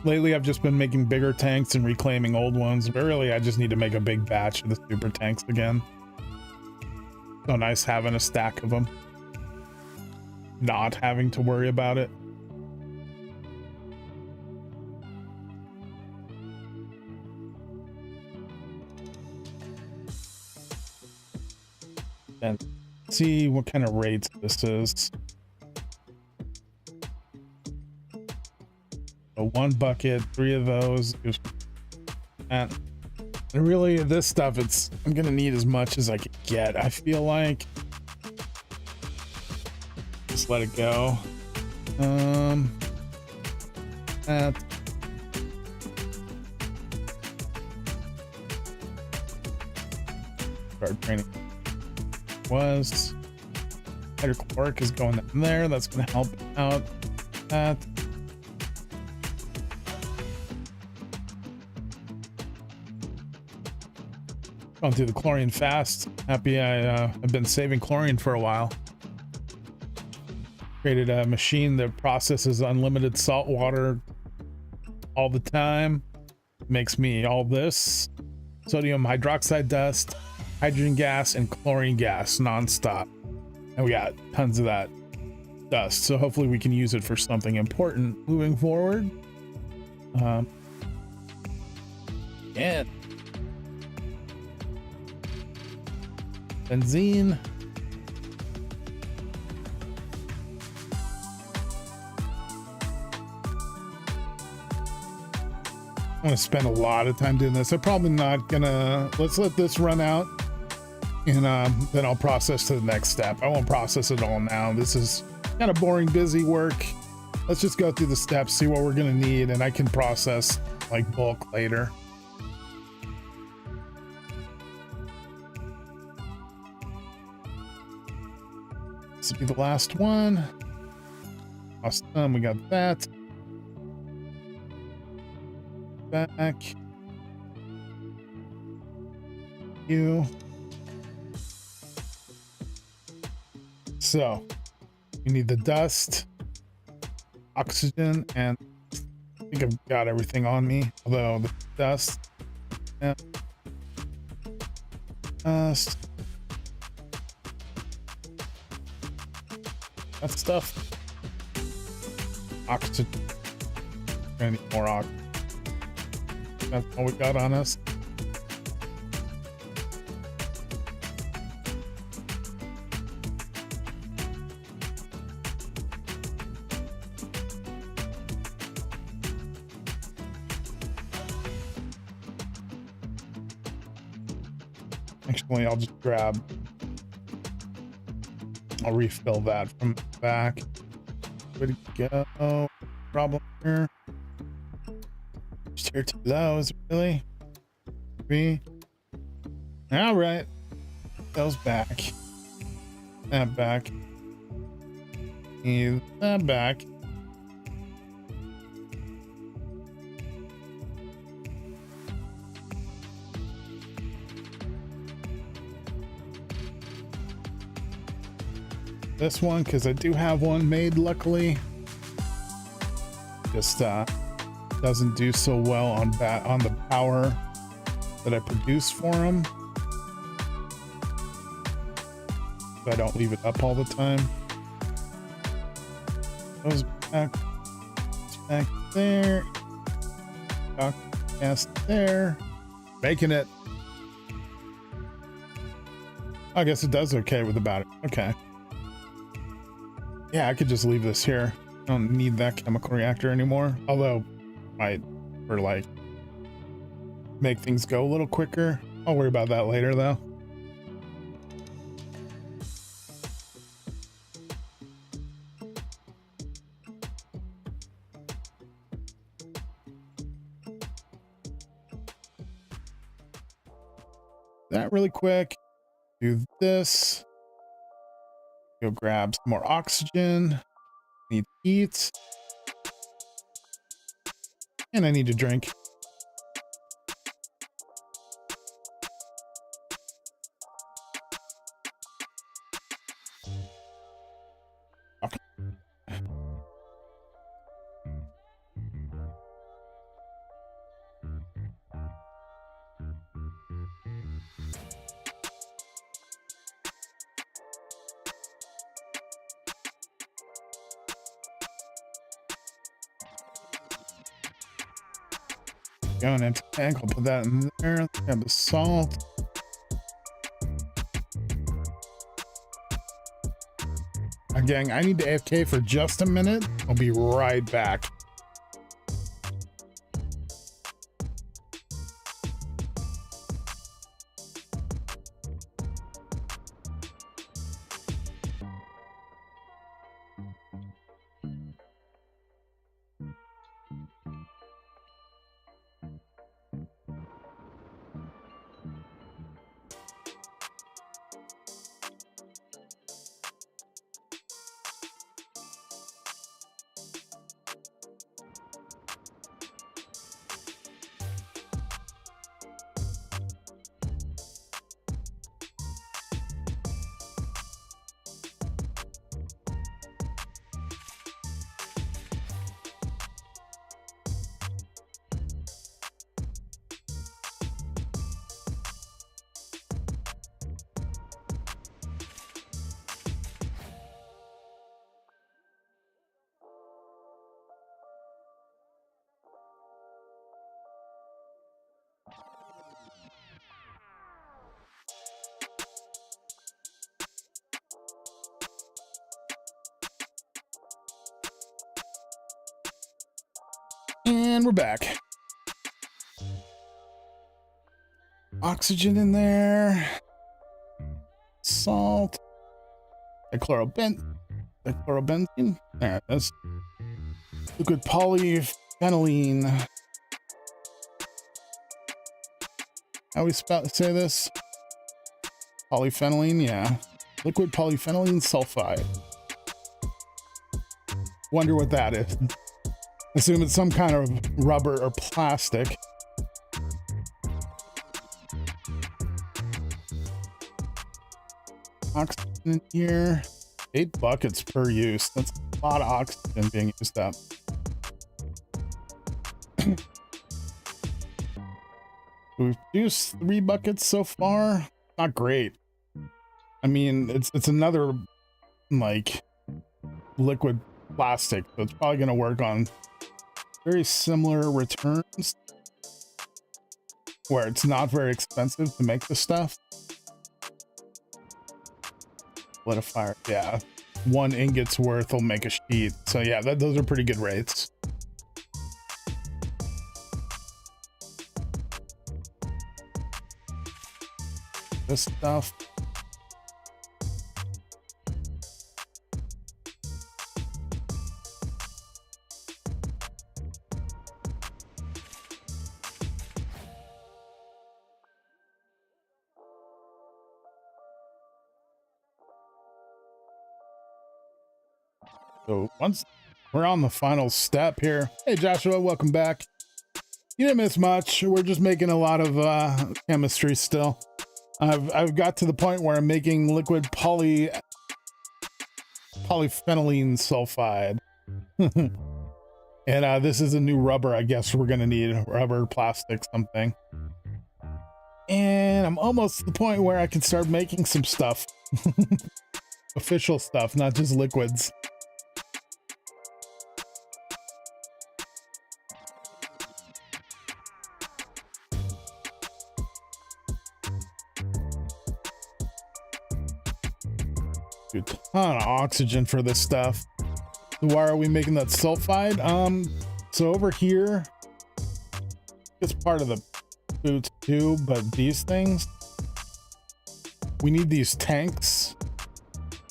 Lately, I've just been making bigger tanks and reclaiming old ones, but really, I just need to make a big batch of the super tanks again. So nice having a stack of them. Not having to worry about it. And see what kind of rates this is. So 1 bucket, 3 of those. And really, this stuff, I'm gonna need as much as I can get. I feel like just let it go. That. Start training. Was hydrochloric is going in there. That's going to help out that. Going through the chlorine fast. Happy I've been saving chlorine for a while. Created a machine that processes unlimited salt water all the time. Makes me all this sodium hydroxide dust, hydrogen gas, and chlorine gas non-stop. And we got tons of that dust. So hopefully we can use it for something important moving forward. Yeah. Benzene. I'm gonna spend a lot of time doing this. I'm probably not gonna, let's let this run out and then I'll process to the next step. I won't process it all now. This is kind of boring, busy work. Let's just go through the steps, see what we're gonna need, and I can process like bulk later. This will be the last one. Awesome, we got that. Back. You. So, we need the dust, oxygen, and I think I've got everything on me. Although the dust, yeah. Dust. That stuff. Oxygen. Gonna need more oxygen. That's all we got on us. Actually, I'll just grab. I'll refill that from the back. Way to go. Problem here. Just here to those, really? Three. All right. Those back. That back. Need that back. This one, because I do have one made, luckily. Just doesn't do so well on the power that I produce for them. So I don't leave it up all the time. Goes back there. Gas there. Making it. I guess it does okay with the battery. Okay. Yeah, I could just leave this here. I don't need that chemical reactor anymore. Although, might for like make things go a little quicker. I'll worry about that later though. That really quick. Do this. Go grab some more oxygen. Need heat. And I need to drink. Okay. Going into tank, I'll put that in there. Let's have the salt. Again, I need to AFK for just a minute. I'll be right back. And we're back. Oxygen in there. Salt. Dichlorobenzene. There it is. Liquid polyphenylene. How we say this? Polyphenylene, yeah. Liquid polyphenylene sulfide. Wonder what that is. Assume it's some kind of rubber or plastic. Oxygen in here. 8 buckets per use. That's a lot of oxygen being used up. We've used 3 buckets so far. Not great. I mean, it's another like liquid plastic, so it's probably going to work on very similar returns where it's not very expensive to make the stuff. Lit a fire, yeah. 1 ingot's worth will make a sheet. So yeah, those are pretty good rates. This stuff. So once we're on the final step here. Hey Joshua, welcome back. You didn't miss much. We're just making a lot of chemistry still. I've got to the point where I'm making liquid polyphenylene sulfide. And this is a new rubber. I guess we're gonna need rubber, plastic, something. And I'm almost to the point where I can start making some stuff. Official stuff, not just liquids. A ton of oxygen for this stuff. Why are we making that sulfide? So over here, it's part of the boots too, but these things, we need these tanks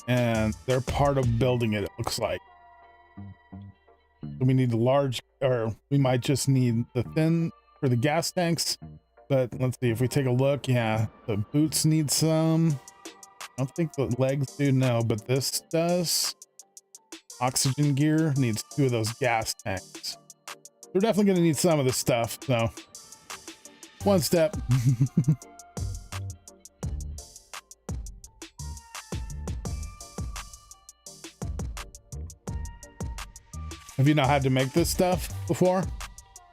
and they're part of building it, it looks like. So we need the large, or we might just need the thin for the gas tanks. But let's see if we take a look. Yeah, the boots need some. I don't think the legs do, no, but this does. Oxygen gear needs 2 of those gas tanks. We're definitely going to need some of this stuff, so one step. Have you not had to make this stuff before?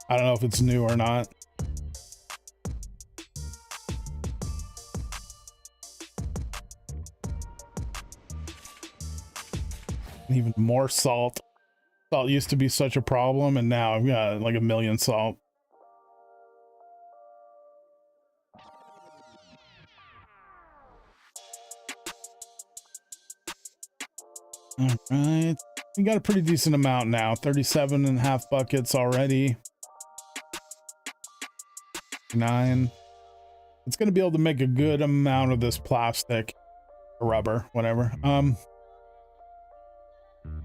I don't know if it's new or not. Even more salt. Salt used to be such a problem, and now I've got like 1 million salt. All right, we got a pretty decent amount now. 37.5 buckets already. 9. It's going to be able to make a good amount of this plastic or rubber, whatever.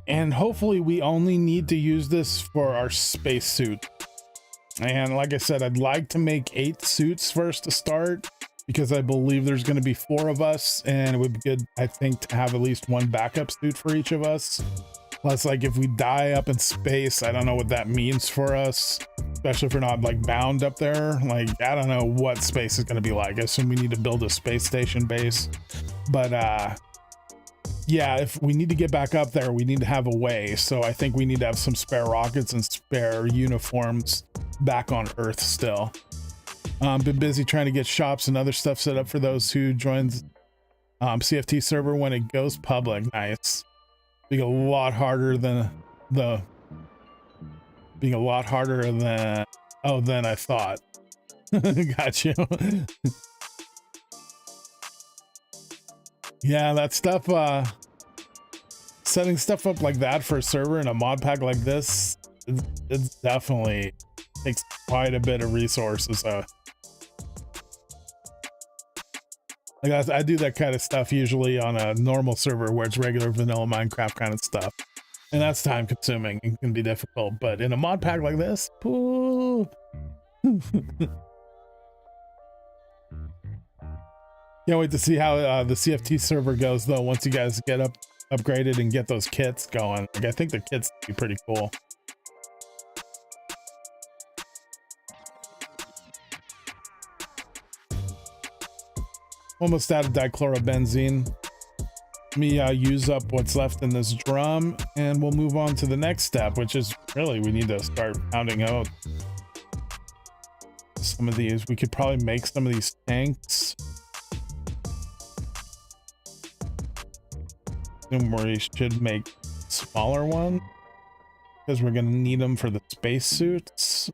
And hopefully we only need to use this for our spacesuit. And like I said, I'd like to make 8 suits first to start, because I believe there's going to be 4 of us, and it would be good, I think, to have at least 1 backup suit for each of us. Plus, like, if we die up in space, I don't know what that means for us, especially if we're not like bound up there. Like, I don't know what space is going to be like. I assume we need to build a space station base, but yeah, if we need to get back up there, we need to have a way. So I think we need to have some spare rockets and spare uniforms back on Earth still. Been busy trying to get shops and other stuff set up for those who joins CFT server when it goes public. Nice. Being a lot harder than than I thought. Got you. Yeah, that stuff, setting stuff up like that for a server in a mod pack like this, it definitely takes quite a bit of resources. Like I do that kind of stuff usually on a normal server where it's regular vanilla Minecraft kind of stuff, and that's time consuming and can be difficult. But in a mod pack like this, ooh. Can't wait to see how the CFT server goes though once you guys get upgraded and get those kits going. Like, I think the kits would be pretty cool. Almost out of dichlorobenzene. Let me use up what's left in this drum, and we'll move on to the next step, which is really we need to start pounding out some of these. We could probably make some of these tanks. And we should make smaller ones because we're going to need them for the spacesuits.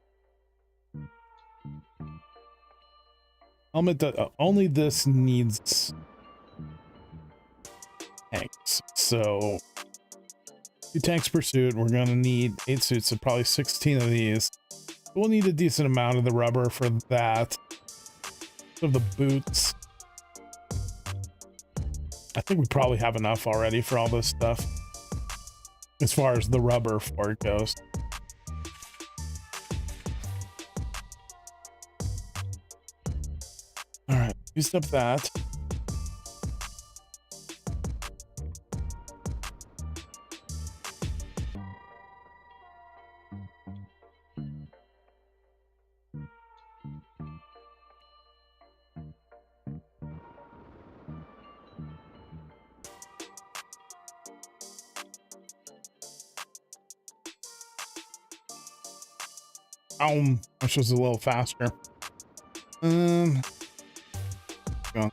Helmet, only this needs tanks. So 2 tanks per suit. We're going to need 8 suits, so probably 16 of these. We'll need a decent amount of the rubber for that. Of the boots. I think we probably have enough already for all this stuff as far as the rubber for it goes. All right, used up that. Which was a little faster. Going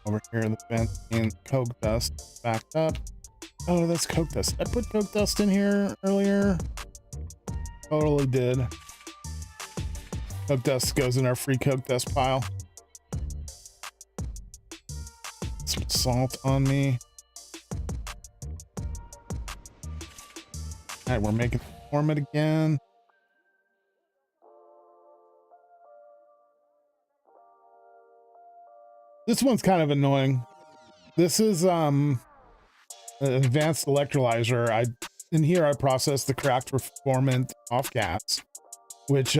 over here, the vent and coke dust backed up. Oh, that's coke dust. I put coke dust in here earlier. Totally did. Coke dust goes in our free coke dust pile. Some salt on me. All right, we're making form it again. This one's kind of annoying. This is an advanced electrolyzer. In here I process the cracked reformant off gas, which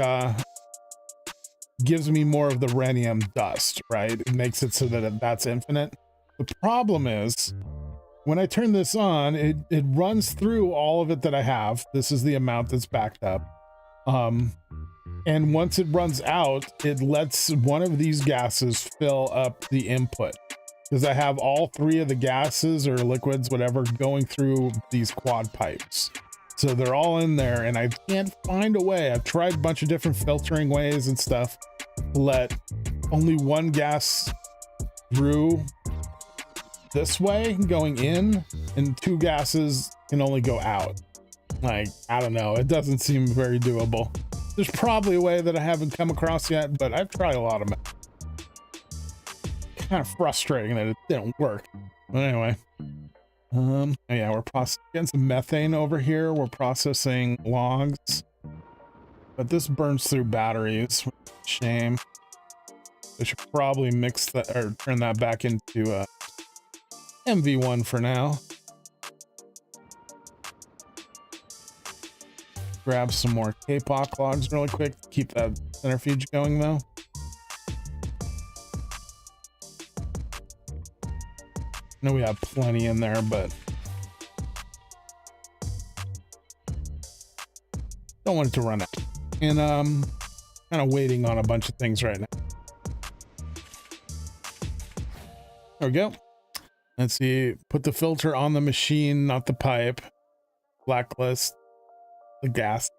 gives me more of the rhenium dust, right? It makes it so that that's infinite. The problem is when I turn this on, it runs through all of it that I have. This is the amount that's backed up. And once it runs out, it lets one of these gases fill up the input, because I have all three of the gases or liquids, whatever, going through these quad pipes. So they're all in there, and I can't find a way. I've tried a bunch of different filtering ways and stuff to let only one gas through this way going in, and two gases can only go out. Like, I don't know. It doesn't seem very doable. There's probably a way that I haven't come across yet, but I've tried a lot of them. Kind of frustrating that it didn't work. But anyway, yeah, we're getting some methane over here. We're processing logs, but this burns through batteries. Shame. I should probably mix that or turn that back into MV1 for now. Grab some more K-pop logs really quick to keep that centrifuge going though. I know we have plenty in there, but don't want it to run out. And kind of waiting on a bunch of things right now. There we go. Let's see, put the filter on the machine, not the pipe. Blacklist the gas.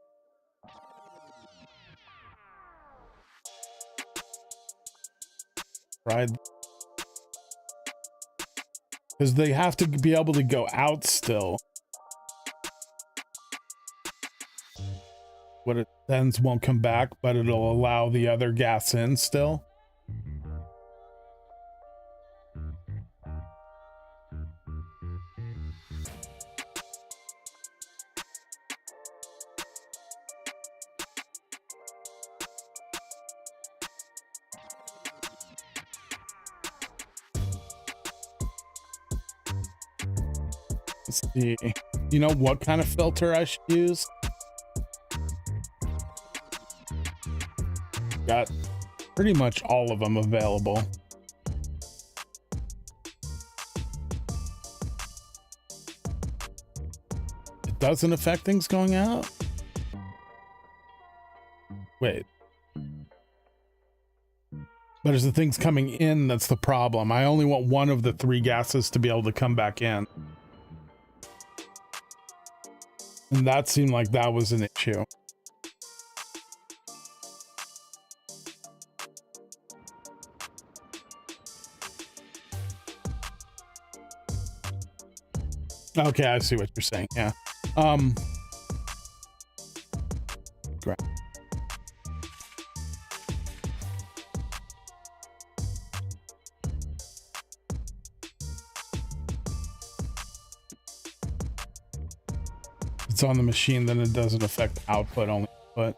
Right. Because they have to be able to go out still. What it sends won't come back, but it'll allow the other gas in still. Let's see. You know what kind of filter I should use? Got pretty much all of them available. It doesn't affect things going out? Wait. But it's the things coming in that's the problem. I only want one of the three gases to be able to come back in. And that seemed like that was an issue. Okay, I see what you're saying. Yeah. Great. It's on the machine, then it doesn't affect output, only input.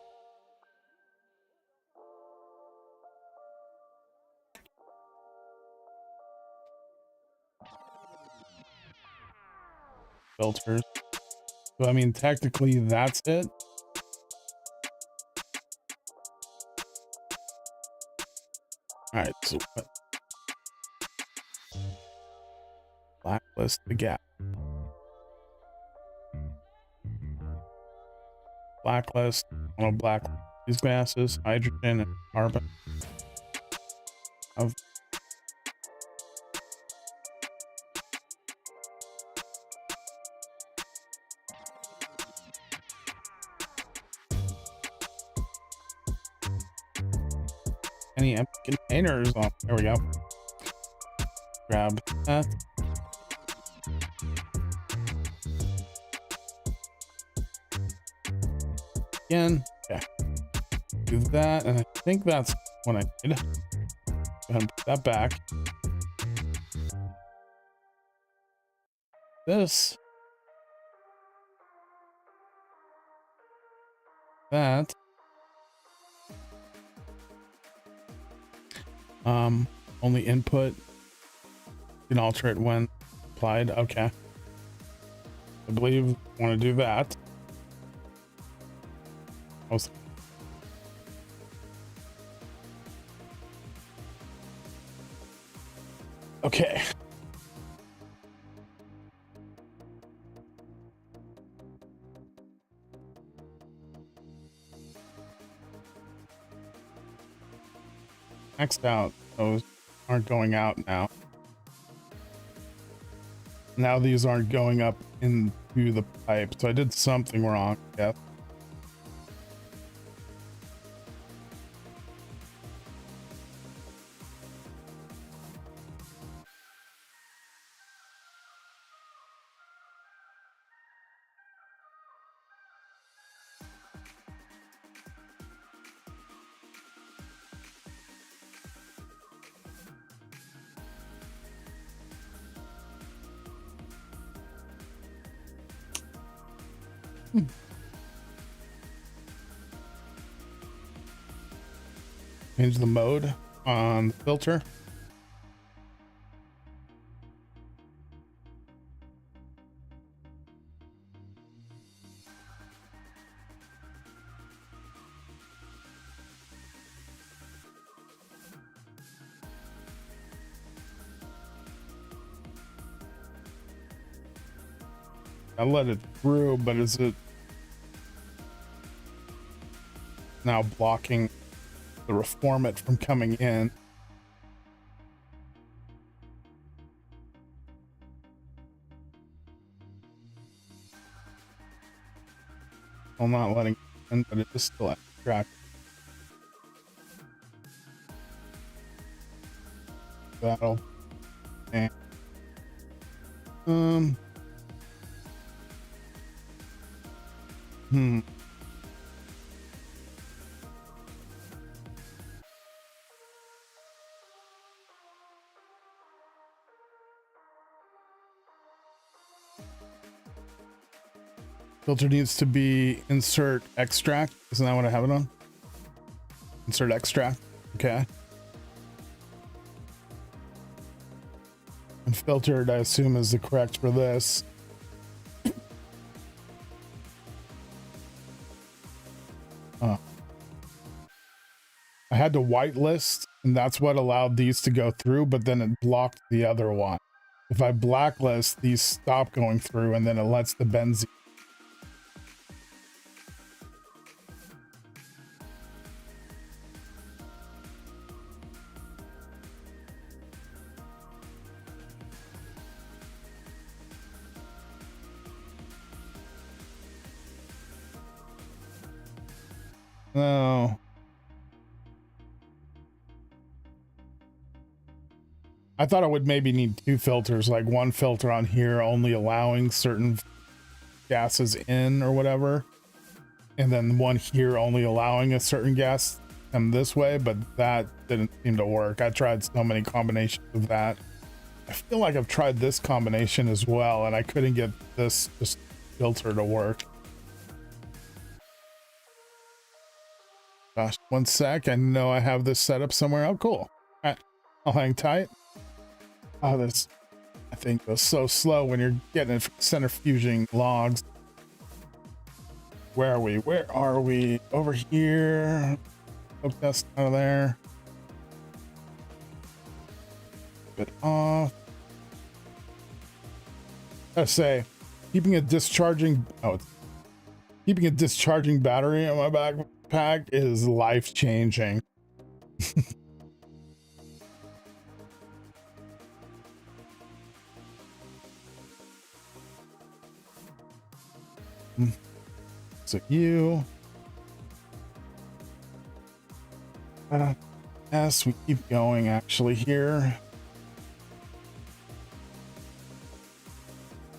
Filters. So I mean, technically that's it. All right, so what? Blacklist the gap. Blacklist. I want to blacklist these gases, hydrogen and carbon. Of any empty containers. Oh, there we go. Grab that. Again. Okay. Do that, and I think that's what I did. Go ahead and put that back. This. That. Only input. You can alter it when applied. Okay. I believe I want to do that. Okay. maxed out. Those aren't going out now. Now these aren't going up into the pipe, so I did something wrong. Yeah. Change the mode on the filter. I let it through, but is it now blocking the reformate from coming in? I'm not letting it in, but it is still extract. That'll and filter needs to be insert extract. Isn't that what I have it on? Insert extract. Okay. And filtered, I assume, is the correct for this. I had to whitelist, and that's what allowed these to go through, but then it blocked the other one. If I blacklist, these stop going through, and then it lets the benzene. No. I thought I would maybe need two filters, like one filter on here only allowing certain gases in or whatever, and then one here only allowing a certain gas come this way, but that didn't seem to work. I tried so many combinations of that. I feel like I've tried this combination as well, and I couldn't get this just filter to work. Gosh, one sec. I know I have this set up somewhere. Oh, cool. All right, I'll hang tight. Oh, this, I think, goes so slow when you're getting centrifuging logs. Where are we? Where are we? Over here. Hook dust out of there. Get off. I say, keeping a discharging. Oh, keeping a discharging battery on my backpack is life changing. So you as we keep going actually here,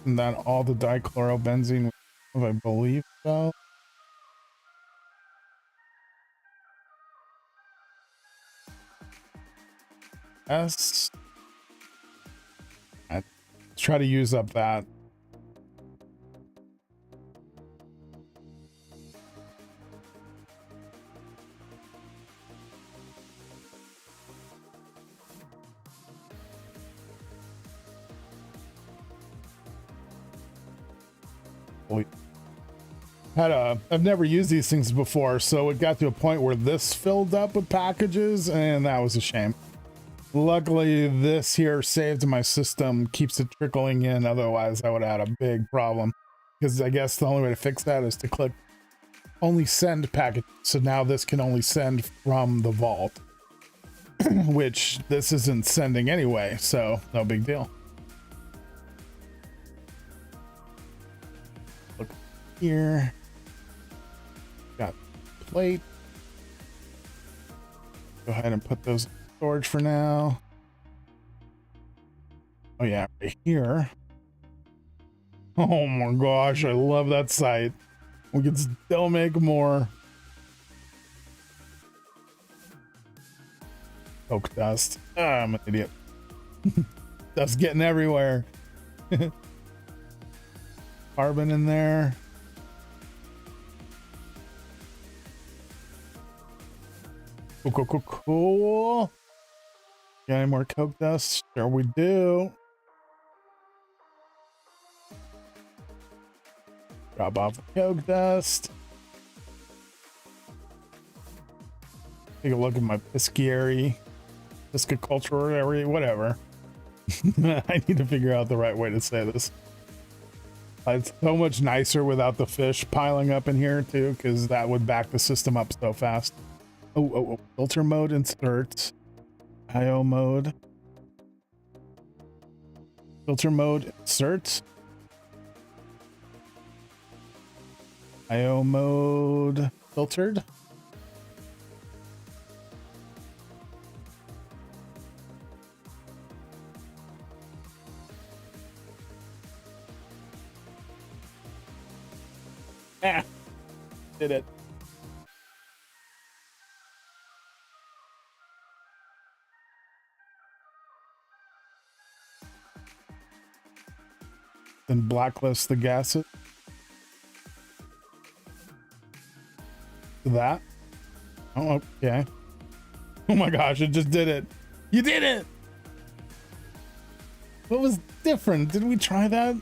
and that all the dichlorobenzene, I believe so. Let's try to use up that. I've never used these things before, so it got to a point where this filled up with packages, and that was a shame. Luckily, this here saved my system, keeps it trickling in. Otherwise, I would have had a big problem, because I guess the only way to fix that is to click only send package. So now this can only send from the vault. which this isn't sending anyway, so no big deal. Look here. Got plate. Go ahead and put those in storage for now. Oh yeah, right here. Oh my gosh, I love that site. We can still make more. Coke dust. Ah, I'm an idiot. Dust getting everywhere. Carbon in there. Cool. Got any more coke dust? Sure we do. Drop off the coke dust. Take a look at my pisciculture area, whatever. I need to figure out the right way to say this. It's so much nicer without the fish piling up in here too, because that would back the system up so fast. Oh, filter mode inserts. IO mode. Filter mode inserts. IO mode filtered. Ah, did it. Then blacklist the gases. That. Oh, okay. Oh my gosh, it just did it. You did it. What was different? Did we try that?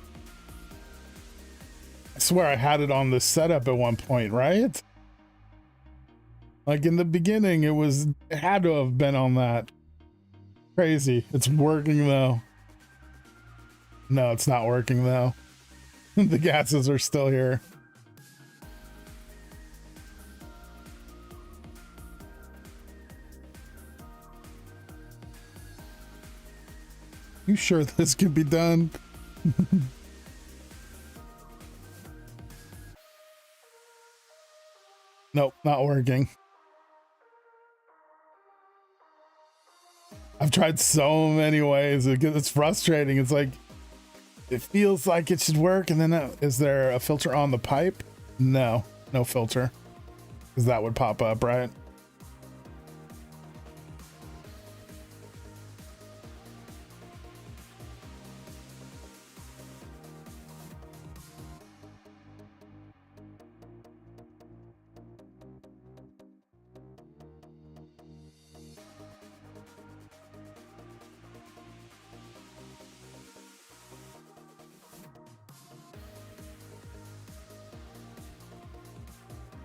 I swear I had it on the setup at one point, right? Like in the beginning, it had to have been on that. Crazy. It's working though. No, it's not working though. The gases are still here. You sure this can be done? Nope, not working. I've tried so many ways. It's frustrating. It's like, it feels like it should work. And then is there a filter on the pipe? No filter. Because that would pop up, right?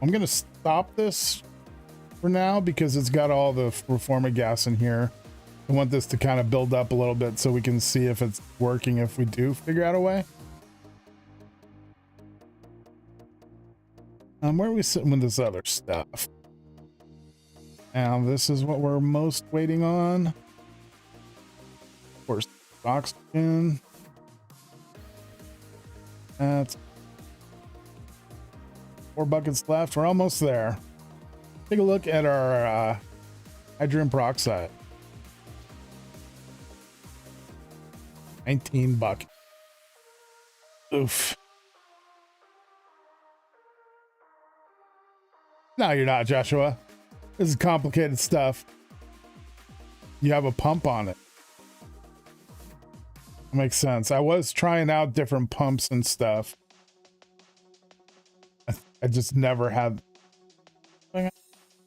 I'm gonna stop this for now because it's got all the reformer gas in here. I want this to kind of build up a little bit so we can see if it's working if we do figure out a way. Where are we sitting with this other stuff? Now this is what we're most waiting on. Of course, oxygen. That's 4 buckets left. We're almost there. Take a look at our hydrogen peroxide. 19 buckets. Oof. No, you're not, Joshua. This is complicated stuff. You have a pump on it. Makes sense. I was trying out different pumps and stuff. I just never had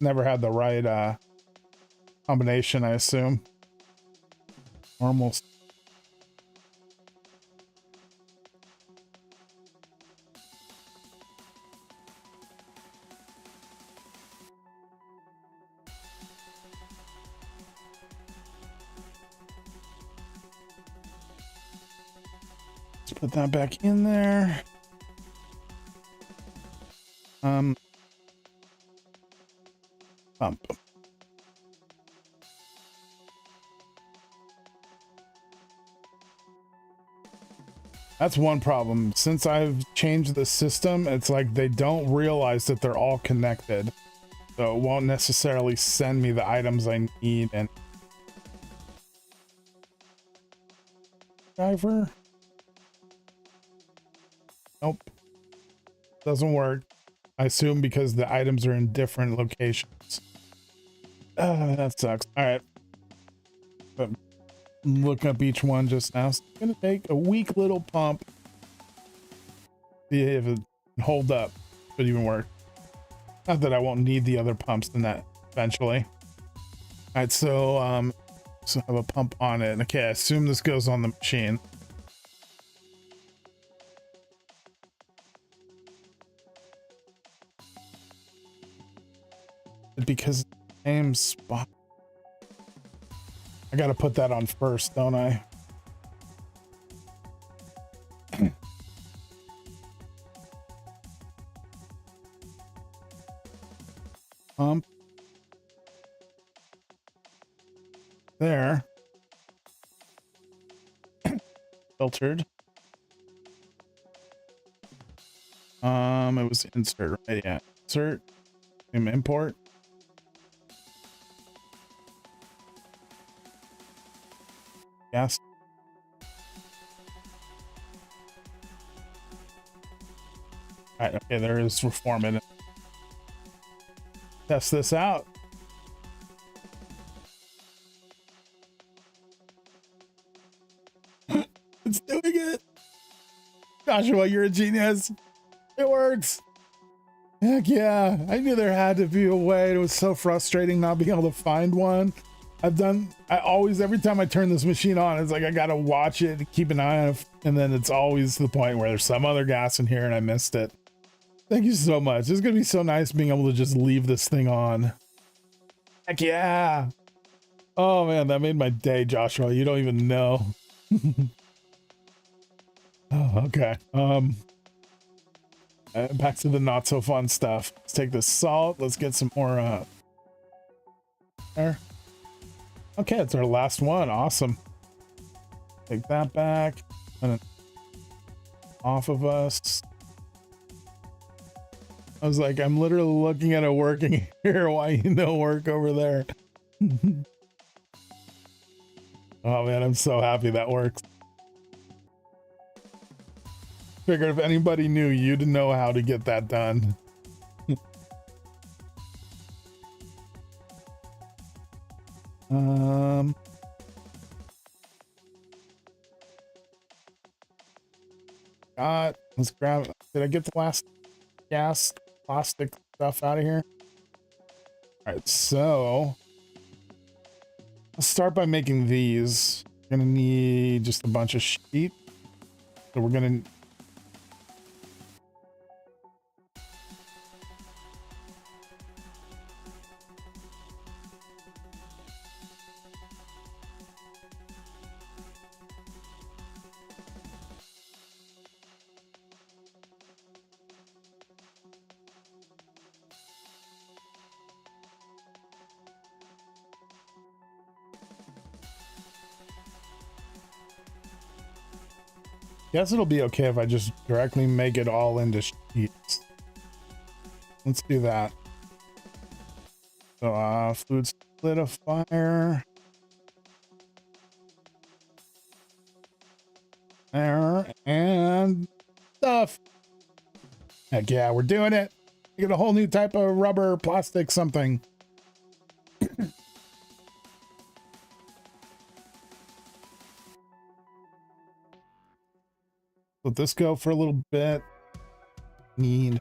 the right combination, I assume. Almost. Let's put that back in there. Pump. That's one problem. Since I've changed the system, it's like they don't realize that they're all connected. So it won't necessarily send me the items I need. And driver? Nope. Doesn't work. I assume because the items are in different locations. That sucks. All right. But look up each one just now. So it's gonna take a weak little pump. See if it can hold up. Could even work. Not that I won't need the other pumps in that eventually. All right, so have a pump on it. Okay, I assume this goes on the machine. Because same spot. I gotta put that on first, don't I? Pump. There. Filtered. It was insert, right? Yeah. Insert. Import. Yes. All right. Okay. There is reform in it. Test this out. It's doing it. Joshua, you're a genius. It works. Heck yeah. I knew there had to be a way. It was so frustrating not being able to find one. Every time I turn this machine on, it's like I gotta watch it, keep an eye on it, and then it's always the point where there's some other gas in here and I missed it. Thank you so much. It's gonna be so nice being able to just leave this thing on. Heck yeah. Oh man, that made my day, Joshua. You don't even know. Oh, okay. Back to the not so fun stuff. Let's take this salt. Let's get some more there. Okay, it's our last one. Awesome. Take that back. And off of us. I was like, I'm literally looking at it working here. Why you no work over there? Oh man, I'm so happy that works. Figured if anybody knew, you'd know how to get that done. Let's grab it. Did I get the last gas plastic stuff out of here? All right, so let's start by making these. Gonna need just a bunch of sheet. So we're gonna guess it'll be okay if I just directly make it all into sheets. Let's do that. So food solidifier. There and stuff. Heck yeah, we're doing it. You get a whole new type of rubber, plastic, something. Let this go for a little bit. Need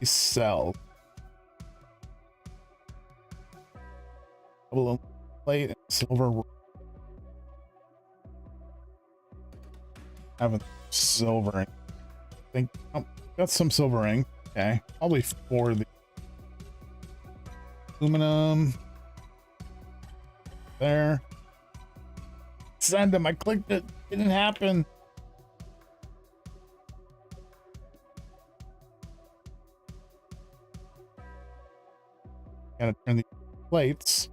a cell. A little plate and silver. Having silvering. I think got some silvering. Okay, probably for the aluminum. There. Send them. I clicked it. Didn't happen. Gotta turn the plates.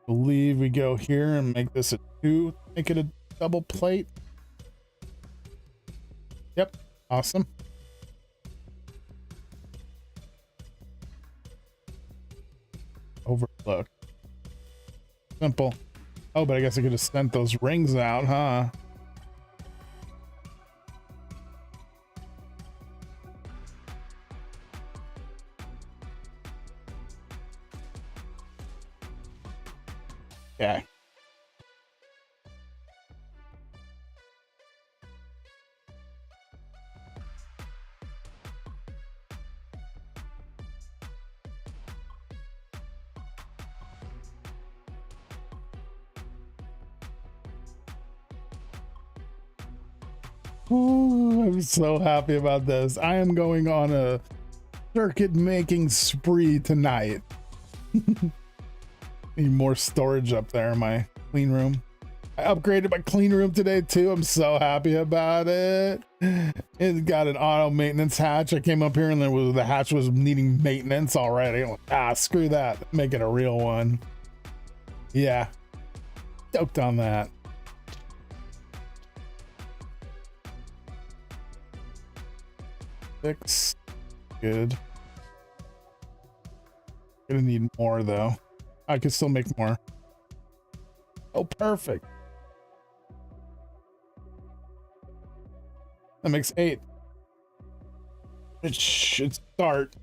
Believe we go here and make this a 2. Make it a double plate. Yep. Awesome. Overlook. Simple. Oh, but I guess I could have sent those rings out, huh? Okay. Ooh, I'm so happy about this. I am going on a circuit making spree tonight. Need more storage up there in my clean room. I upgraded my clean room today too. I'm so happy about it. It got an auto maintenance hatch. I came up here and the hatch was needing maintenance already. I'm like, screw that. Make it a real one. Yeah. Stoked on that. Six. Good. Gonna need more though. I could still make more. Oh, perfect. That makes 8. It should start.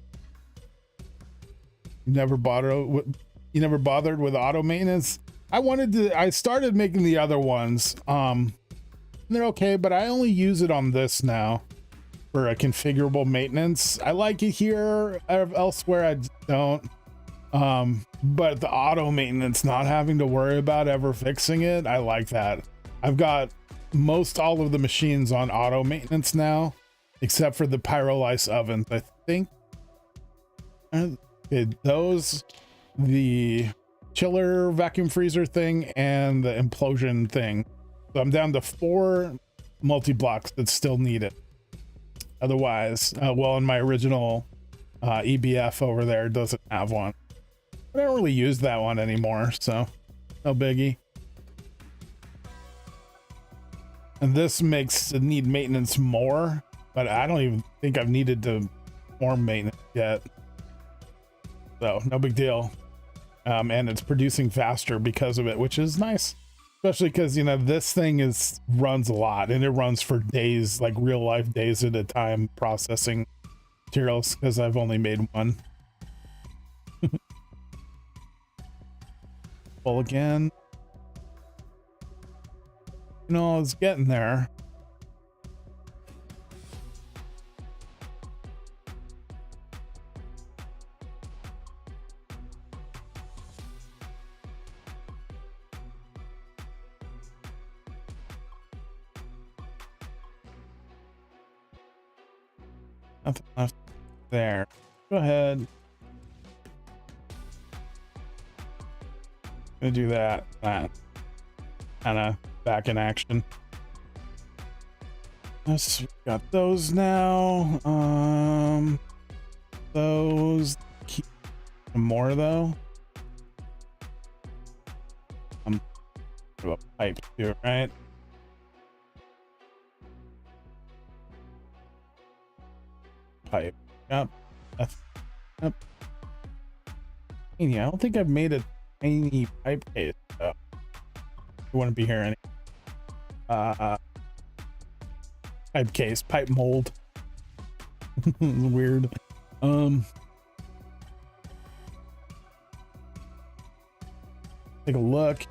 You never bothered with auto maintenance? I started making the other ones. They're okay, but I only use it on this now for a configurable maintenance. I like it here. Elsewhere I don't. But the auto maintenance, not having to worry about ever fixing it, I like that. I've got most all of the machines on auto maintenance now, except for the pyrolysis ovens. I think those, the chiller vacuum freezer thing, and the implosion thing. So I'm down to 4 multi-blocks that still need it. Otherwise, well, in my original EBF over there doesn't have one. I don't really use that one anymore, so no biggie. And this makes it need maintenance more, but I don't even think I've needed to perform maintenance yet. So no big deal. And it's producing faster because of it, which is nice. Especially because, you know, this thing runs a lot, and it runs for days, like real life days at a time, processing materials, because I've only made one. Full again. You know, I was getting there. Nothing left there. Go ahead. Gonna do that. That kind of back in action. Let's got those now. Those keep more though. A pipe too, right? Pipe. Yep. Yep. Yeah, I don't think I've made a tiny pipe case though. You want to be here any pipe case, pipe mold. Weird. Take a look.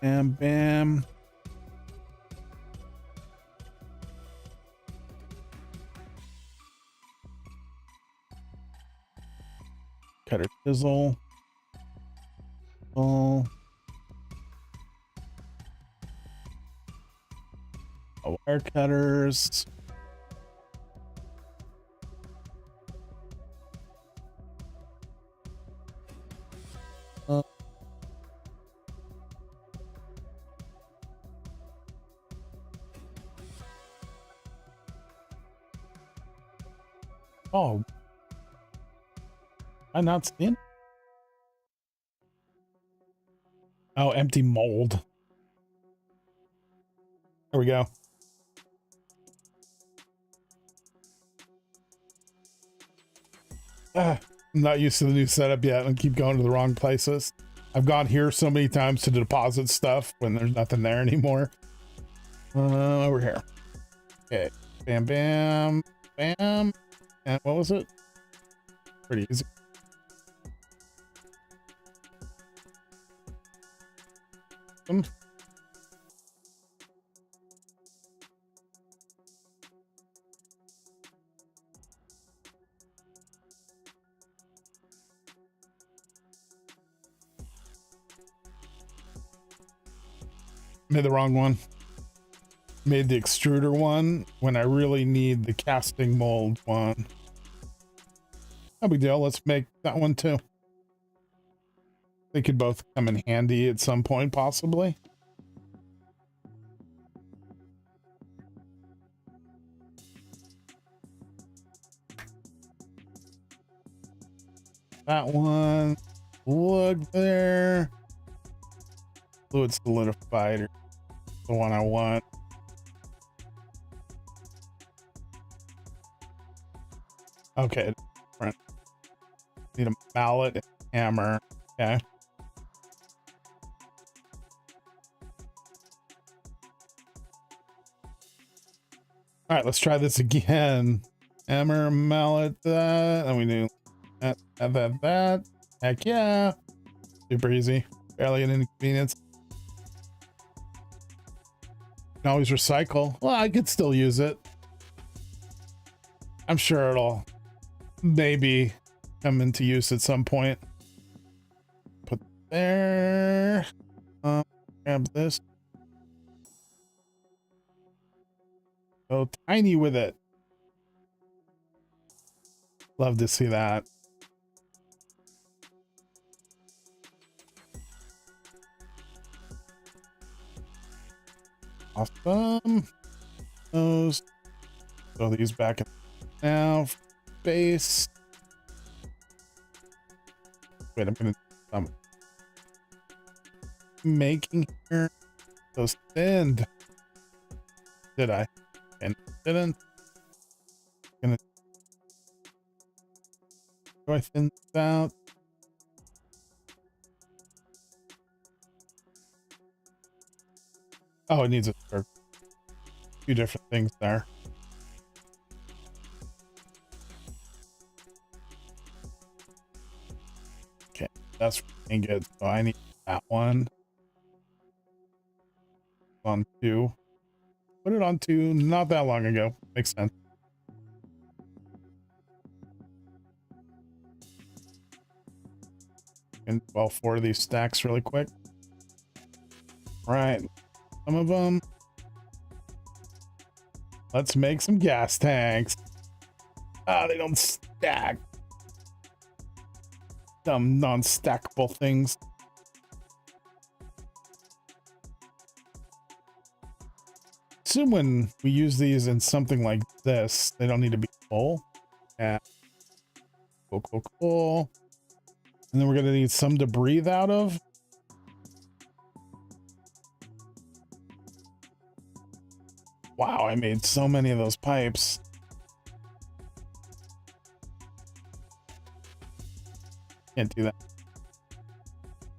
Bam, bam. Cutter chisel. Oh. Wire cutters. Oh, I'm not seeing. Oh, empty mold. There we go. I'm not used to the new setup yet and keep going to the wrong places. I've gone here so many times to deposit stuff when there's nothing there anymore. Over here. Okay. Bam, bam, bam. And what was it? Pretty easy. Made the wrong one. Made the extruder one when I really need the casting mold one. No big deal. Let's make that one too. They could both come in handy at some point, possibly. That one. Look there. Fluid solidifier. The one I want. Okay. Different. Need a mallet and hammer. Okay. All right, let's try this again. Hammer, mallet, that. And we do that. Heck yeah. Super easy. Barely an inconvenience. Can always recycle. Well, I could still use it. I'm sure it'll maybe come into use at some point. Put there. Grab this. Go tiny with it. Love to see that. Awesome. Those. Throw these back in now. Base. Wait, I'm gonna making here. Those thinned. Did I? And didn't. Gonna. Do I thin this out? Oh, it needs a few different things there. Okay, that's really good. So I need that one on 2. Put it on 2 not that long ago. Makes sense. And 4 of these stacks really quick. All right. Some of them. Let's make some gas tanks. Ah, they don't stack. Dumb non-stackable things. Assume when we use these in something like this, they don't need to be full. Yeah. Cool. And then we're gonna need some to breathe out of. Wow, I made so many of those pipes. Can't do that.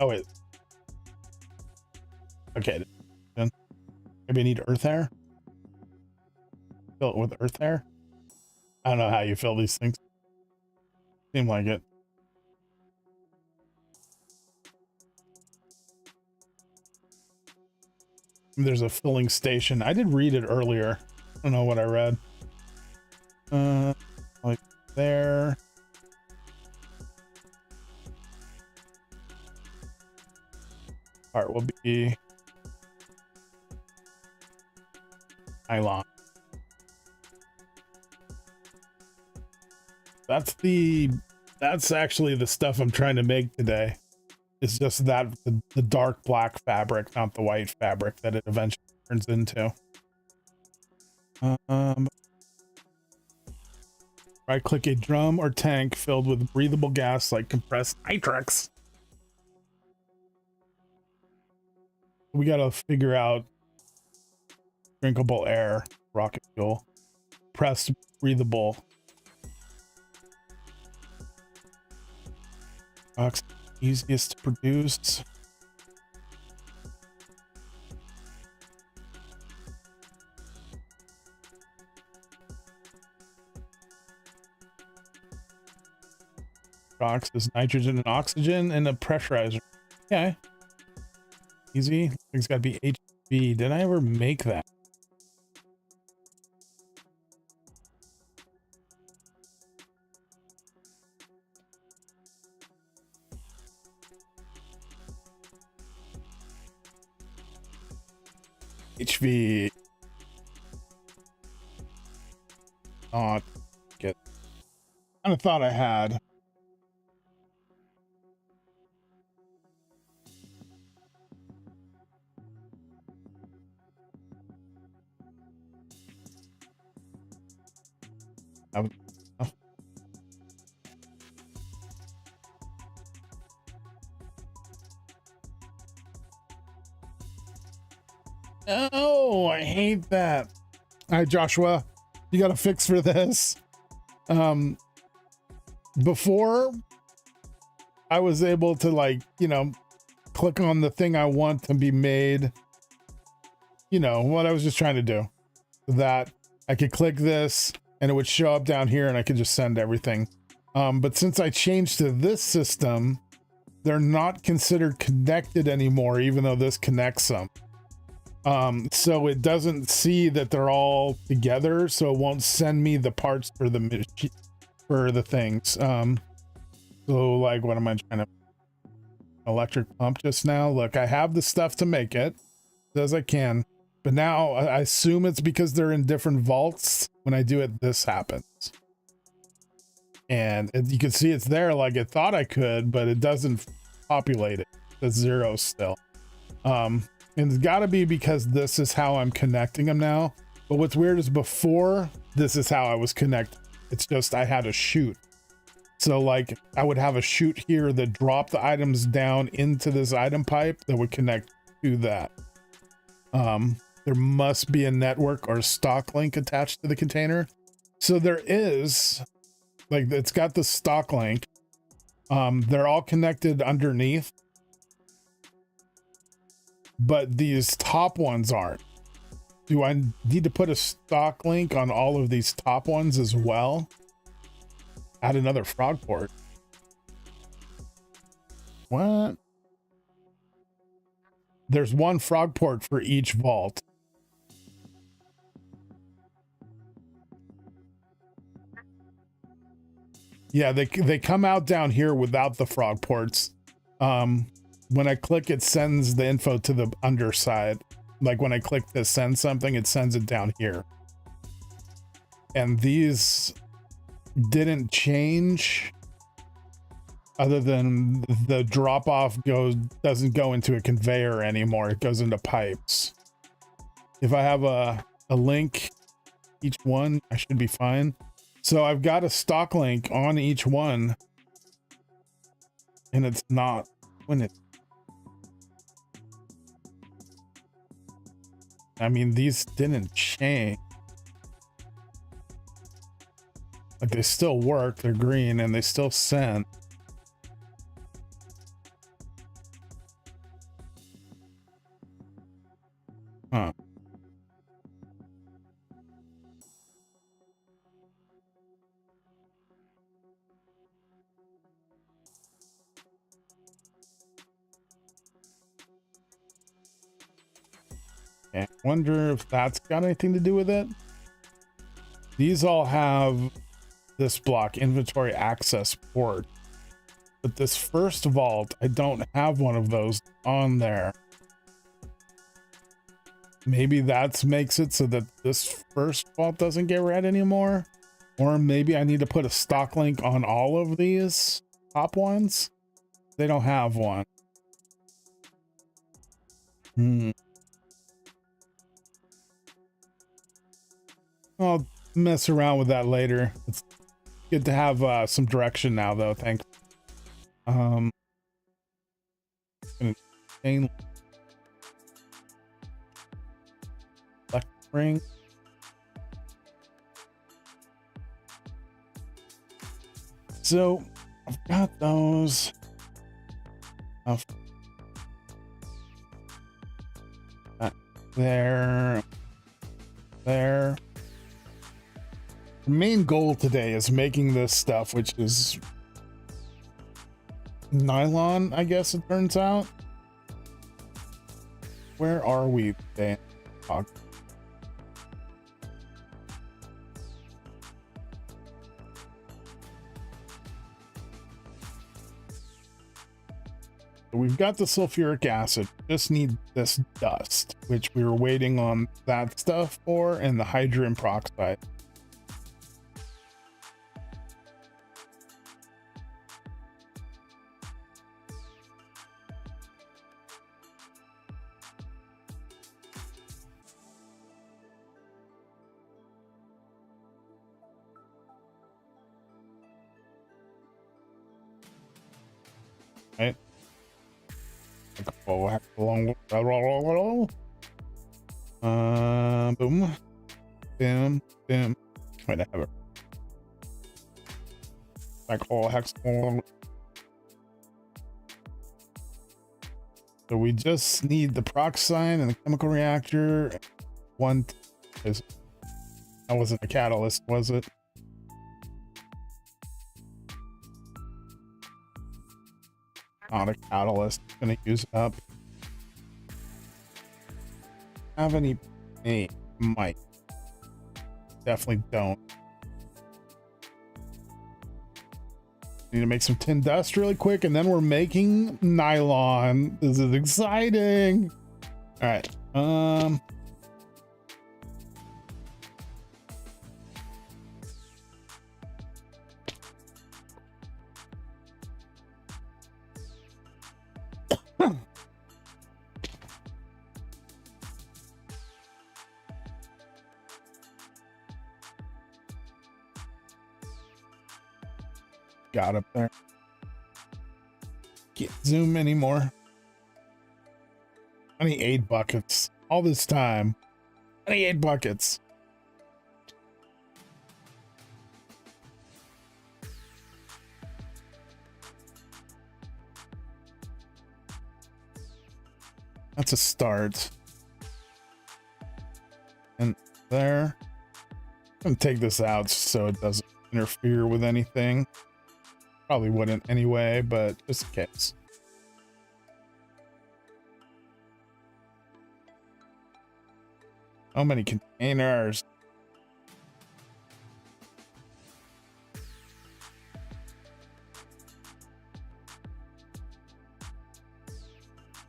Oh, wait. Okay. Maybe I need earth air. Fill it with earth air. I don't know how you fill these things. Seem like it. There's a filling station. I did read it earlier. I don't know what I read. Like there. Part will be nylon. That's actually the stuff I'm trying to make today. It's just that the dark black fabric, not the white fabric that it eventually turns into. Right click a drum or tank filled with breathable gas like compressed nitrix. We gotta figure out drinkable air, rocket fuel, pressed breathable. Box easiest to produce. Box is nitrogen and oxygen and a pressurizer. Okay. Easy. It's got to be HV. Did I ever make that? HV. Not get. I kind of thought I had. Oh, I hate that. All right, Joshua, you got a fix for this. Before I was able to, like, you know, click on the thing I want to be made, you know, what I was just trying to do, that I could click this and it would show up down here and I could just send everything. But since I changed to this system, they're not considered connected anymore, even though this connects them. So it doesn't see that they're all together, so it won't send me the parts for the things. So like, what am I trying to electric pump just now? Look, I have the stuff to make it as I can, but now I assume it's because they're in different vaults. When I do it, this happens, and you can see it's there like it thought I could, but it doesn't populate it. It's 0 still. And it's got to be because this is how I'm connecting them now. But what's weird is before, this is how I was connected. It's just I had a chute. So like I would have a chute here that dropped the items down into this item pipe that would connect to that. There must be a network or a stock link attached to the container. So there is, like, it's got the stock link. They're all connected underneath, but these top ones aren't. Do I need to put a stock link on all of these top ones as well? Add another frog port. What? There's one frog port for each vault. Yeah, they come out down here without the frog ports. When I click, it sends the info to the underside. Like when I click to send something, it sends it down here. And these didn't change other than the drop off doesn't go into a conveyor anymore. It goes into pipes. If I have a link each one, I should be fine. So I've got a stock link on each one, and it's not when it. I mean, these didn't change. Like, they still work, they're green, and they still send. Huh. I wonder if that's got anything to do with it. These all have this block, inventory access port, but this first vault, I don't have one of those on there. Maybe that makes it so that this first vault doesn't get read anymore, or maybe I need to put a stock link on all of these top ones. They don't have one. I'll mess around with that later. It's good to have some direction now, though. Thanks. Chain ring. So I've got those. Off there. There. The main goal today is making this stuff, which is nylon, I guess it turns out. Where are we today? Oh. We've got the sulfuric acid, just need this dust, which we were waiting on that stuff for, and the hydrogen peroxide. Right. Oh, boom, boom, boom. Wait, I have it. Like all hex. So we just need the peroxide and the chemical reactor. One is that wasn't a catalyst, was it? Not a catalyst. Gonna use it up. Have any? Hey, might. Definitely don't. Need to make some tin dust really quick, and then we're making nylon. This is exciting. All right. Got up there. Can't zoom anymore. I need 8 buckets. All this time. I need 8 buckets. That's a start. And there. I'm gonna take this out so it doesn't interfere with anything. Probably wouldn't anyway, but just in case. How many containers?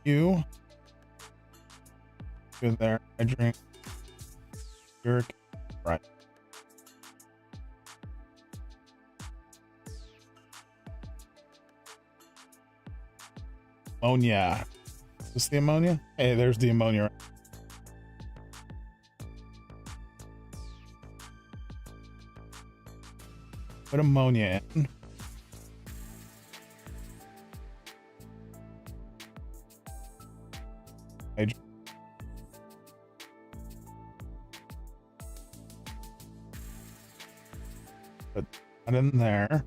You. Good there. I drink. Jerk. Right. Ammonia. Is this the ammonia? Hey, there's the ammonia. Put ammonia in. Put that in there.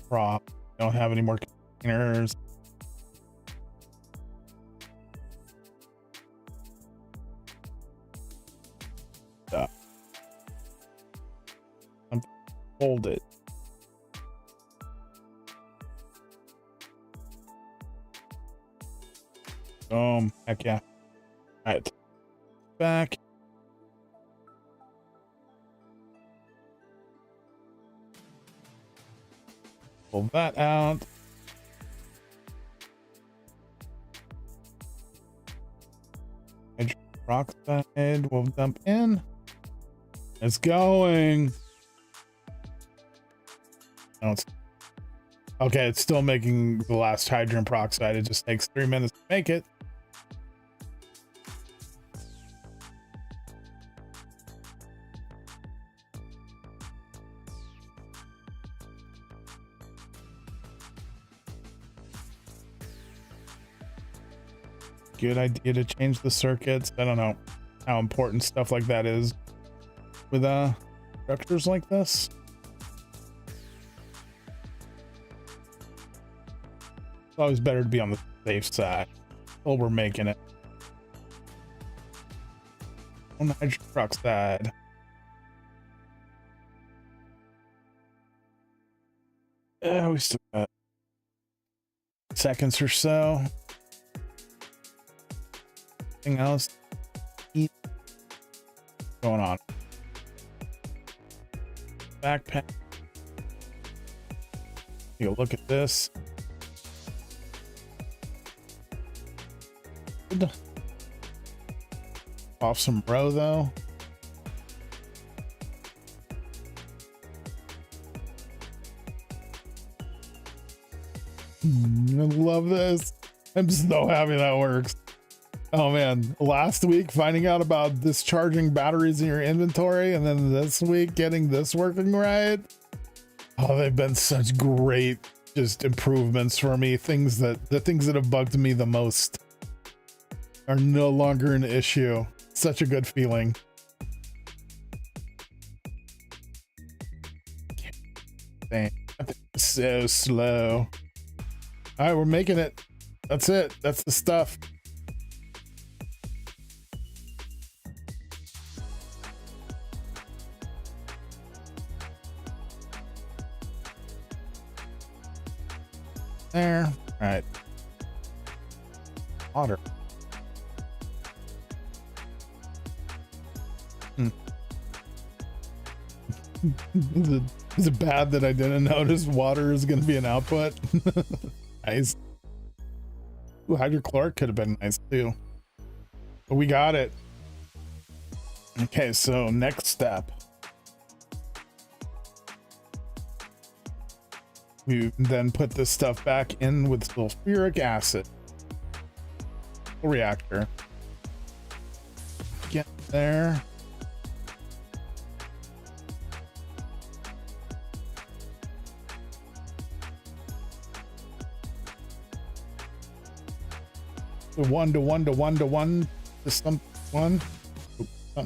Prop. Don't have any more containers. Hold it. Heck yeah. All right. Back. Pull that out. Hydrogen peroxide we'll dump in. It's going. No, it's okay. It's still making the last hydrogen peroxide. It just takes 3 minutes to make it. Good idea to change the circuits. I don't know how important stuff like that is. with structures like this. It's always better to be on the safe side. Well, we're making it. On the hydrogen peroxide. We still got seconds or so. Anything else? What's going on? Backpack. Take a look at this. Good. Off some row though. I love this. I'm so happy that works. Oh man, last week finding out about discharging batteries in your inventory, and then this week getting this working right. Oh, they've been such great just improvements for me. The things that have bugged me the most are no longer an issue. Such a good feeling. Dang, so slow. All right, we're making it. That's it. That's the stuff. There. All right. Water. Is it bad that I didn't notice water is going to be an output? Nice. Ooh, hydrochloric could have been nice too. But we got it. Okay, so next step. We then put this stuff back in with sulfuric acid. Reactor. Get there. The 1 to 1 to 1 to 1 to something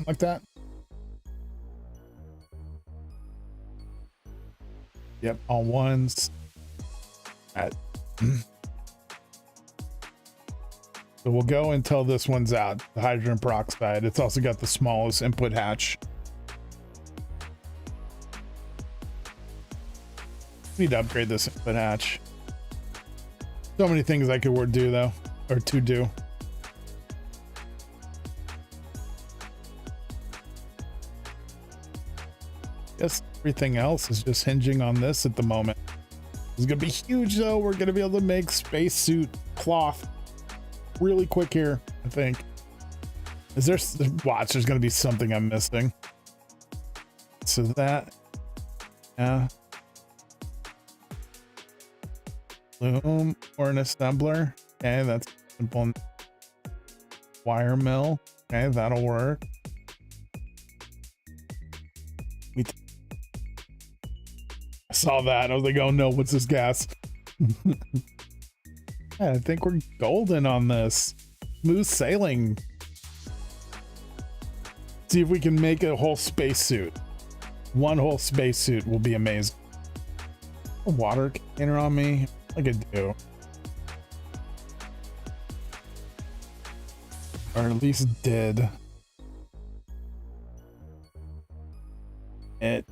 like that. Yep, all ones. So we'll go until this one's out, the hydrogen peroxide. It's also got the smallest input hatch. Need to upgrade this input hatch. So many things I could do though, or to do. Guess everything else is just hinging on this at the moment. It's gonna be huge though. We're gonna be able to make spacesuit cloth really quick here, I think. Is there, watch, there's gonna be something I'm missing. So that, yeah. Loom or an assembler. Okay, that's simple. Wire mill. Okay, that'll work. I saw that. I was like, oh no, what's this gas? Yeah, I think we're golden on this. Smooth sailing. See if we can make a whole spacesuit. One whole spacesuit will be amazing. A water container on me? Like I do. Or at least did. It.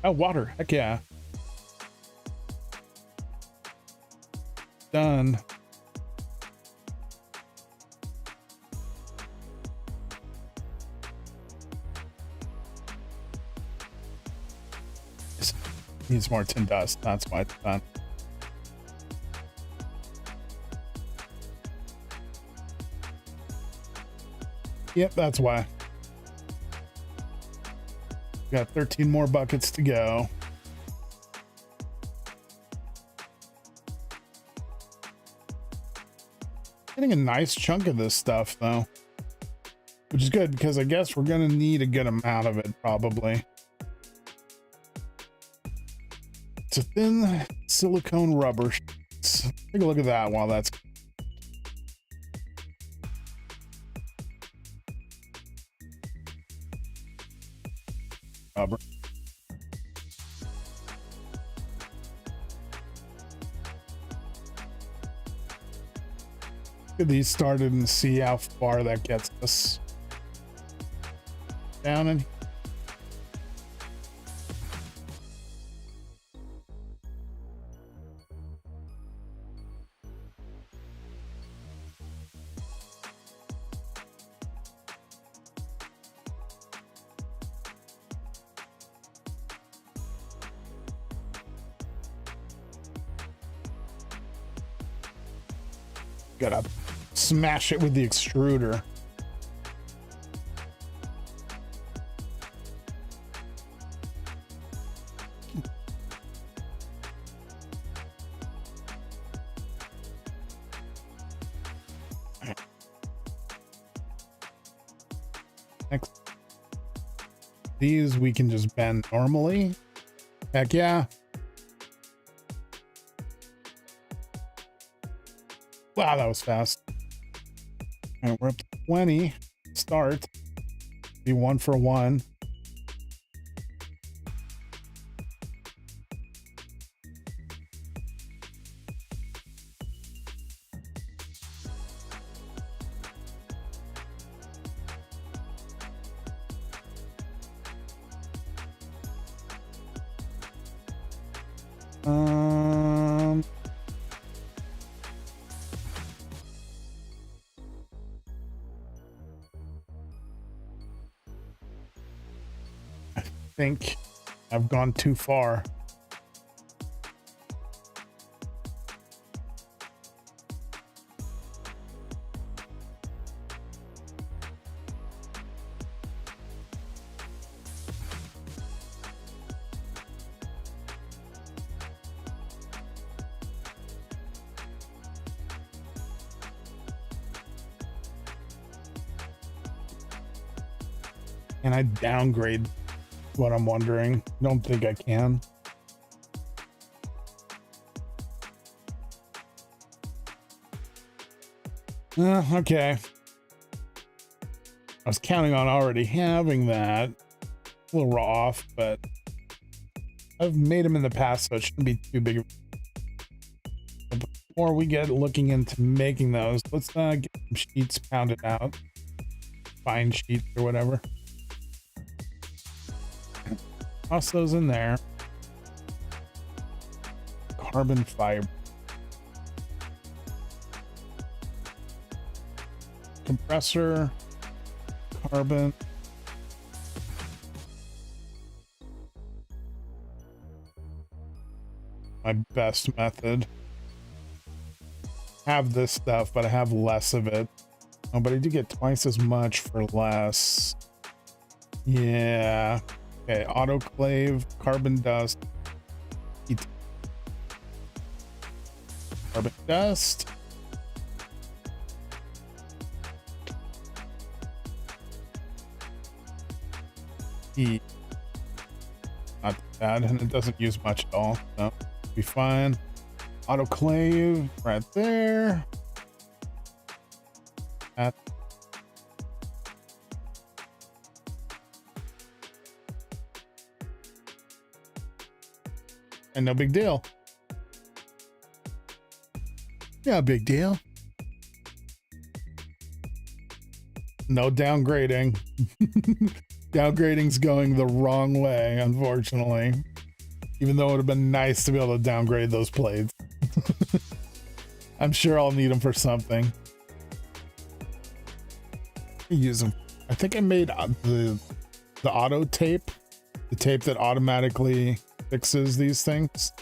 Oh, water. Heck yeah. Done. This needs more tin dust. That's why it's done. Yep, that's why. Got 13 more buckets to go. Getting a nice chunk of this stuff though, which is good because I guess we're gonna need a good amount of it probably. It's a thin silicone rubber. Take a look at that while that's. rubber. Get these started and see how far that gets us. Down in. Gotta smash it with the extruder. Next, these we can just bend normally. Heck yeah. Wow, that was fast. All right, we're up to 20. Start. Be 1 for 1. I think I've gone too far. Can I downgrade? What I'm wondering. Don't think I can. Okay. I was counting on already having that. A little raw off, but I've made them in the past, so it shouldn't be too big. But before we get looking into making those, let's get some sheets pounded out. Fine sheets or whatever. Toss those in there. Carbon fiber. Compressor. Carbon. My best method. Have this stuff, but I have less of it. Oh, but I do get twice as much for less. Yeah. Okay, autoclave, carbon dust, heat. Carbon dust. Heat. Not bad, and it doesn't use much at all, so be fine. Autoclave right there. That. And no big deal. Yeah, big deal. No downgrading. Downgrading's going the wrong way, unfortunately. Even though it would have been nice to be able to downgrade those plates. I'm sure I'll need them for something. Use them. I think I made the auto tape. The tape that automatically fixes these things.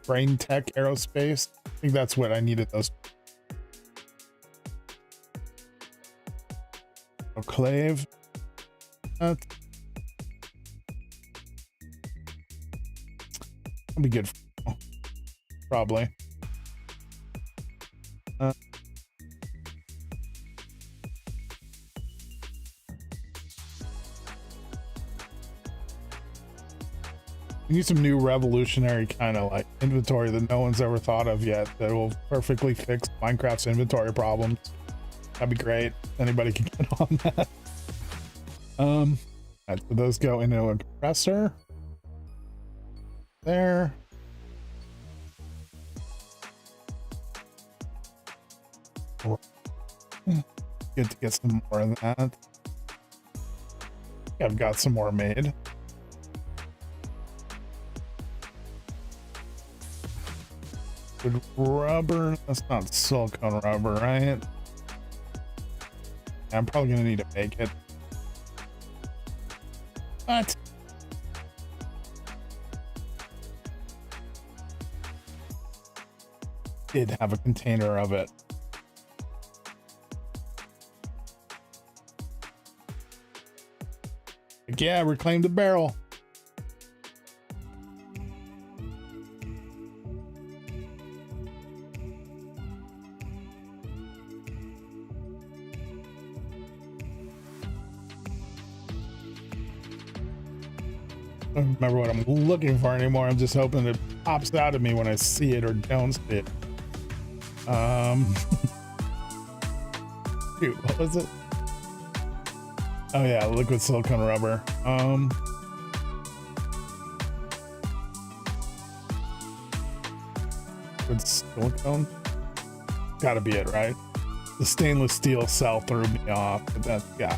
Brain Tech Aerospace. I think that's what I needed those. Autoclave. That'll be good. Probably. We need some new revolutionary kind of like inventory that no one's ever thought of yet that will perfectly fix Minecraft's inventory problems. That'd be great. Anybody can get on that. Right, so those go into a compressor. There. Good to get some more of that. I've got some more made. Good rubber. That's not silicone rubber, right? I'm probably gonna need to make it. What? Did have a container of it. Like, yeah, reclaim the barrel. I don't remember what I'm looking for anymore. I'm just hoping it pops out of me when I see it or don't see it. Shoot, what was it? Oh yeah, liquid silicone rubber. Liquid silicone? Gotta be it, right? The stainless steel cell threw me off, but that's, yeah.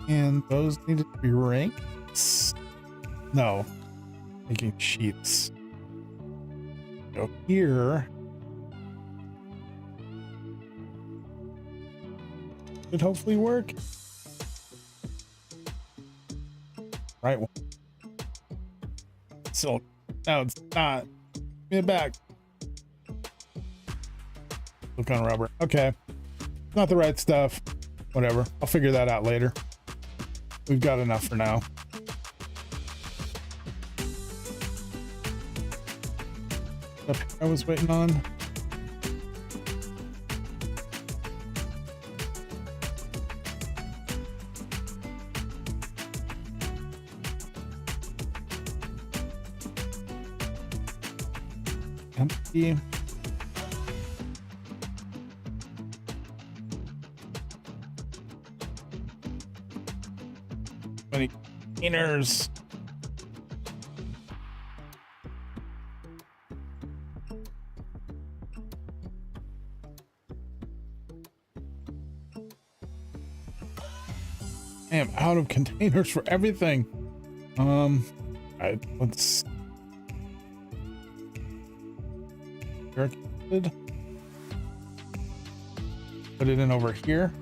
And those needed to be rings? No, making sheets. Go here. Should hopefully work. Right one. So, no, it's not. Give me it back. Silicone rubber. Okay. Not the right stuff. Whatever. I'll figure that out later. We've got enough for now. I was waiting on. Empty. Many containers. I am out of containers for everything. All right, let's. Put it in over here.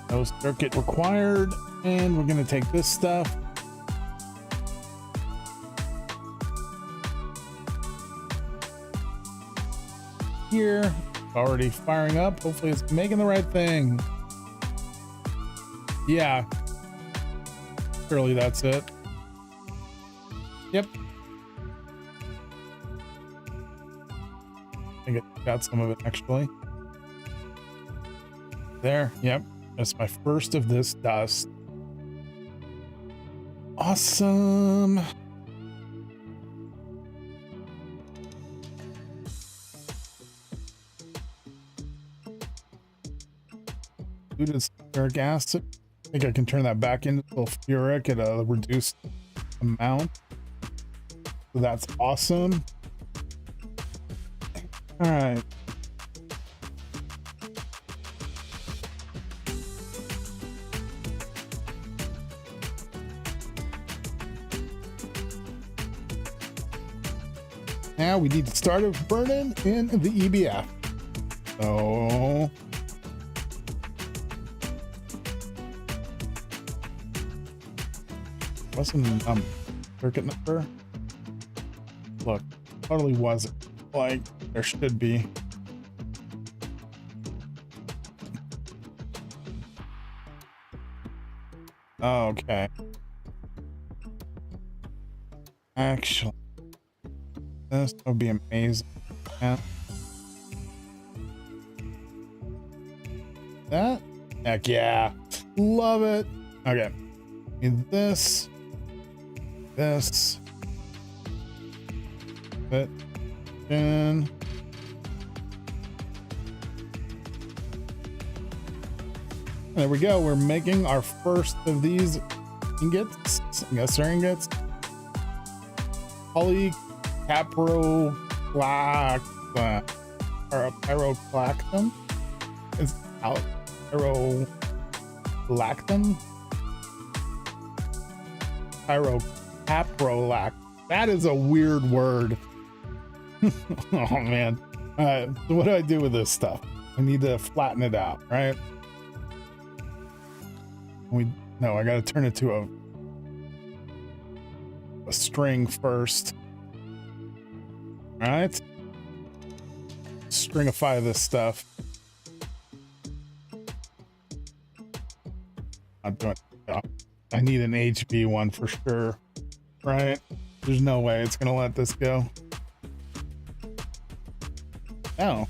No circuit required, and we're going to take this stuff. Here, already firing up. Hopefully it's making the right thing. Yeah. Surely that's it. Yep. I think I got some of it actually. There, yep. That's my first of this dust. Awesome. Sulfuric acid. I think I can turn that back into sulfuric at a reduced amount. So that's awesome. All right. Now we need to start it burning in the EBF. So wasn't circuit number. Look, totally wasn't. Like there should be. Okay. Actually, this would be amazing. Yeah. That? Heck yeah. Love it. Okay. Need this. this. Fit in. There we go. We're making our first of these ingots. I guess they're ingots. Pyroclactum is out. Pyrolactum. Pyrocaprolac. That is a weird word. Oh man. All right. So what do I do with this stuff? I need to flatten it out, right? No, I got to turn it to a string first. All right. Stringify this stuff. I'm doing. I need an HV one for sure, right? There's no way it's gonna let this go. Oh.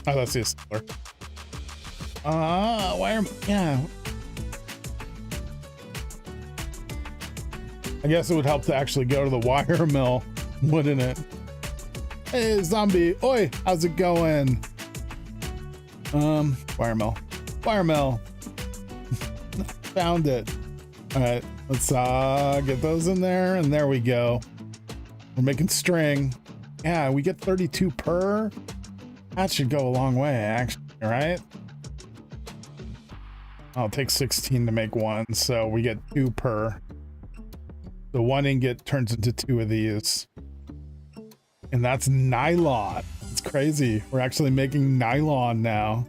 Oh, that's the assembler. Yeah. I guess it would help to actually go to the wire mill, wouldn't it? Hey, zombie. Oi, how's it going? Wire mill. Wire mill. Found it. All right, let's get those in there, and there we go. We're making string. Yeah, we get 32 per. That should go a long way, actually, right? I'll take 16 to make one, so we get 2 per. The one ingot turns into 2 of these. And that's nylon. It's crazy. We're actually making nylon now.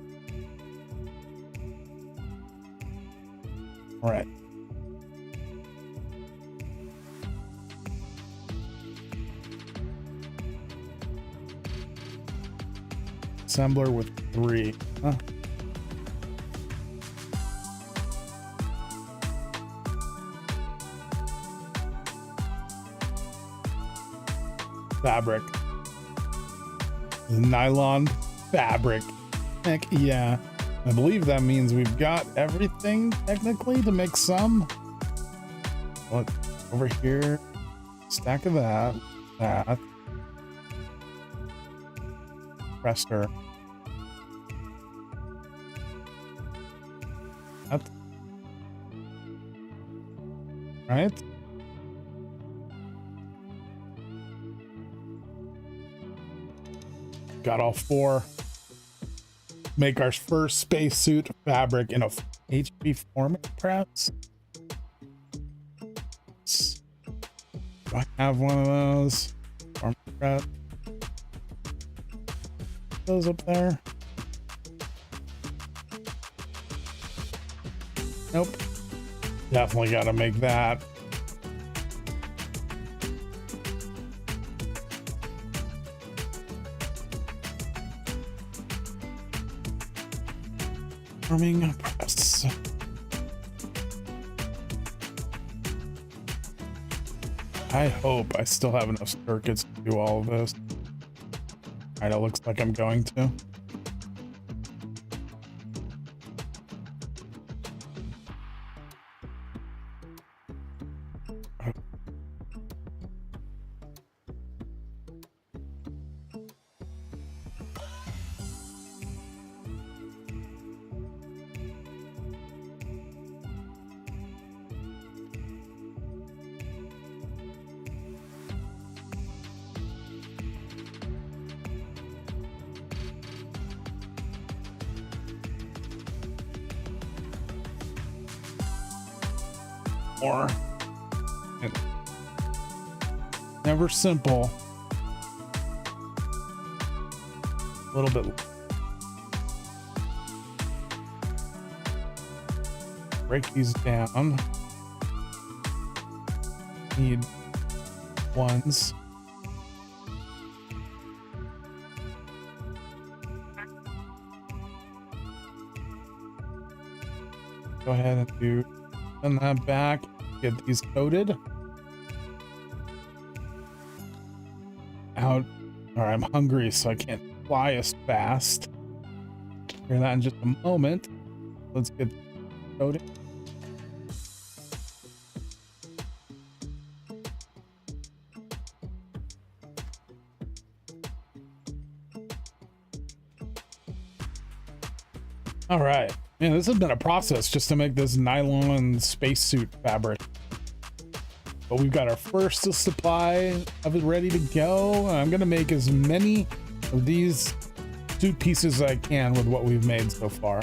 All right. Assembler with 3. Huh. Fabric. Nylon fabric. Heck yeah. I believe that means we've got everything technically to make some. What over here? Stack of that. That. Prester. That. Right? Got all 4. Make our first spacesuit fabric in a HP format press. Do I have one of those? Format press. Those up there. Nope. Definitely got to make that. Forming press. I hope I still have enough circuits to do all of this. All right, it looks like I'm going to. Or never simple. A little bit. Break these down. Need ones. Go ahead and do. Send that back, get these coated. Out. All right, I'm hungry, so I can't fly as fast. Hear that in just a moment. Let's get coated. All right, man, this has been a process just to make this nylon spacesuit fabric. But we've got our first supply of it ready to go. I'm gonna make as many of these suit pieces as I can with what we've made so far.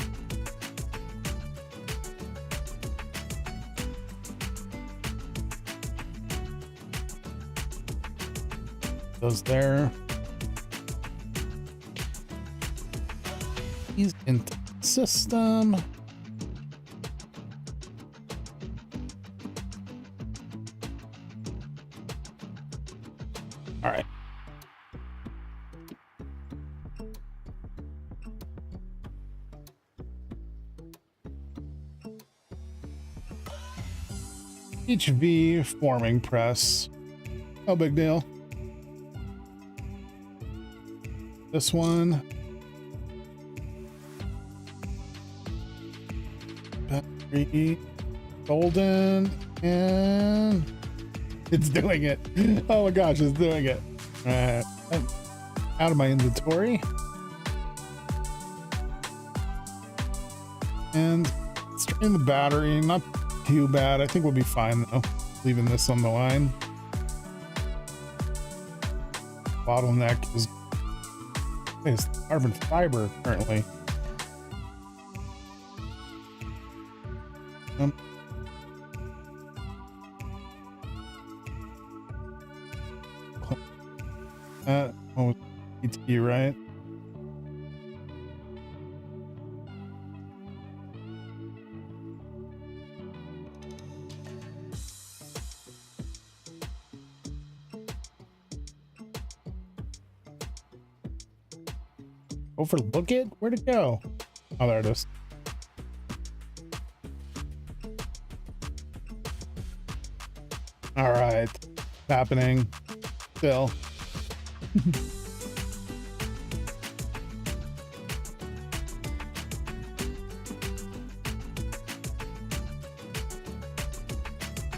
Those there. He's into the system. All right. HV forming press. No big deal. This one. Battery. Golden. And it's doing it. Oh my gosh, it's doing it. Out of my inventory. And let's drain the battery. Not too bad. I think we'll be fine though. Leaving this on the line. Bottleneck is carbon fiber currently. Oh, ET, right? Overlook it? Where'd it go? Oh, there it is. All right, it's happening still.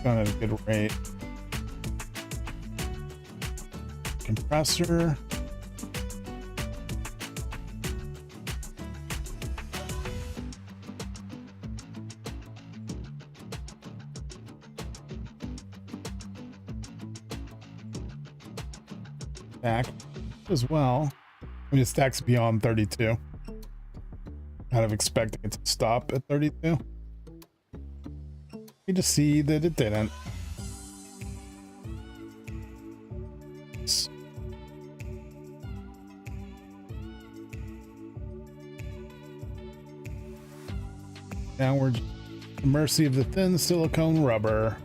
Going at a good rate. Compressor. Stack as well. I mean, it stacks beyond 32. Kind of expecting it to stop at 32. You just see that it didn't. Downward, at the mercy of the thin silicone rubber.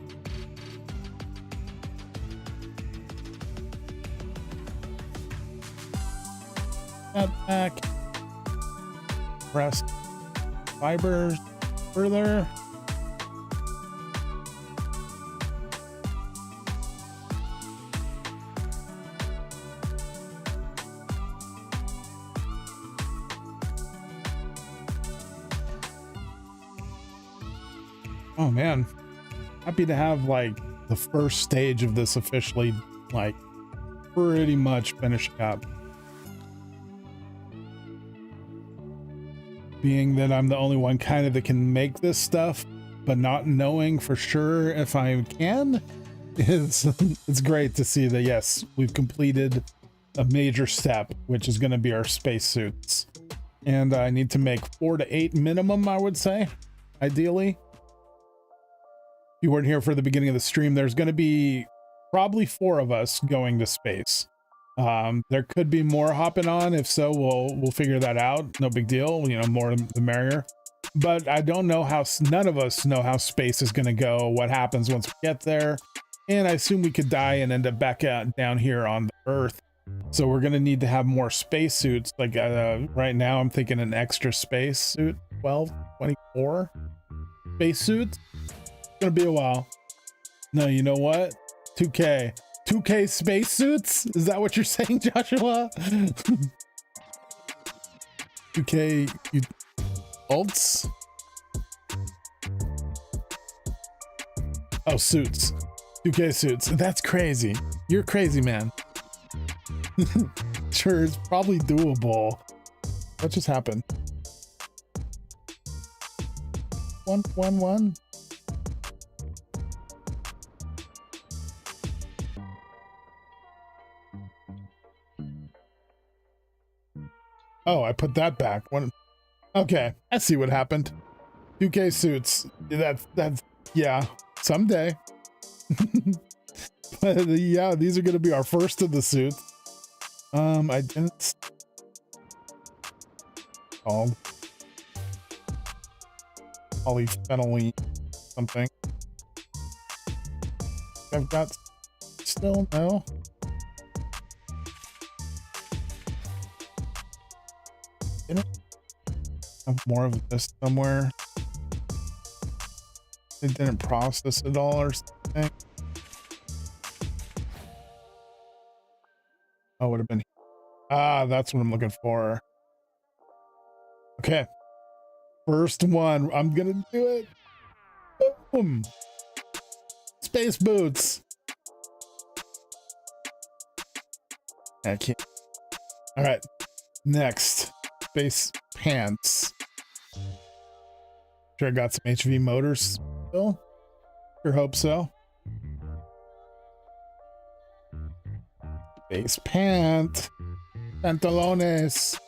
Back, press fibers further. Oh man, happy to have like the first stage of this officially like pretty much finished up. Being that I'm the only one kind of that can make this stuff, but not knowing for sure if I can, it's great to see that yes, we've completed a major step, which is going to be our spacesuits. And I need to make 4 to 8 minimum, I would say, ideally. If you weren't here for the beginning of the stream, there's going to be probably 4 of us going to space. There could be more hopping on. If so, we'll figure that out. No big deal. You know, more the merrier. But I don't know how, none of us know how space is going to go, what happens once we get there. And I assume we could die and end up back out down here on the Earth. So we're going to need to have more space suits. Like right now, I'm thinking an extra space suit, 12, 24 space suits. It's going to be a while. No, you know what? 2K spacesuits? Is that what you're saying, Joshua? 2K alts? Oh, suits. 2K suits. That's crazy. You're crazy, man. Sure, it's probably doable. What just happened? 111. Oh, I put that back. One. Okay, I see what happened. 2K suits. That's yeah. Someday. But yeah, these are gonna be our first of the suits. I didn't called polyphenylene something. I've got still no. Didn't have more of this somewhere. They didn't process it all or something. Oh, would have been. Ah, that's what I'm looking for. Okay. First one. I'm gonna do it. Boom. Space boots. I can't. All right. Next. Space pants. Sure, I got some HV motors still. Sure hope so. Space pant. Pantalones.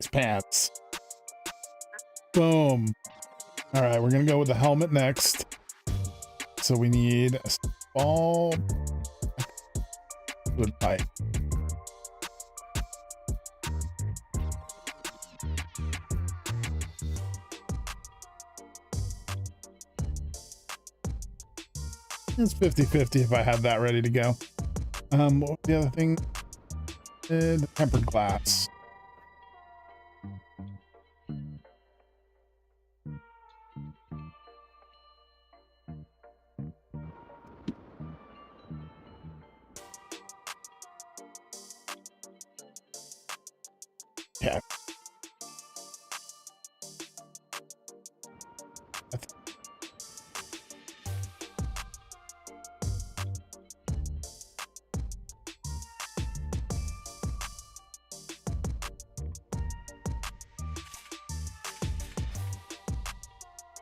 Space pants. Boom. All right, we're gonna go with the helmet next. So we need a small wood pipe. It's 50-50 if I had that ready to go. What was the other thing? The tempered glass. Yeah.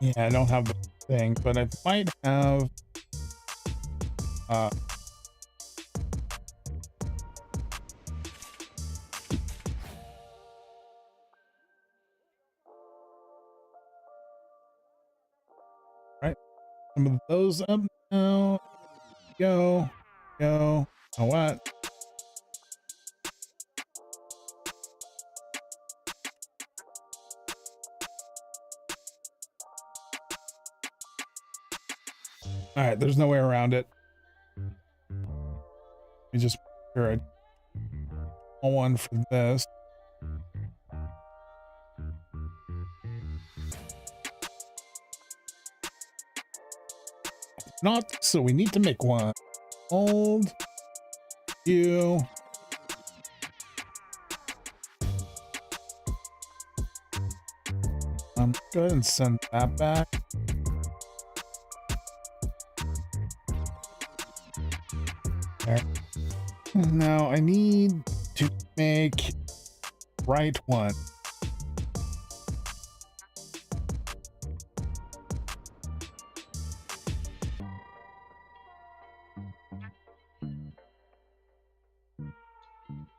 Yeah, I don't have the thing, but I might have right, some of those up now. Go. Oh, what? All right, there's no way around it. Let me just make sure I want one for this. Not, so we need to make one. Old. You. Go ahead and send that back. There. Now I need to make right one.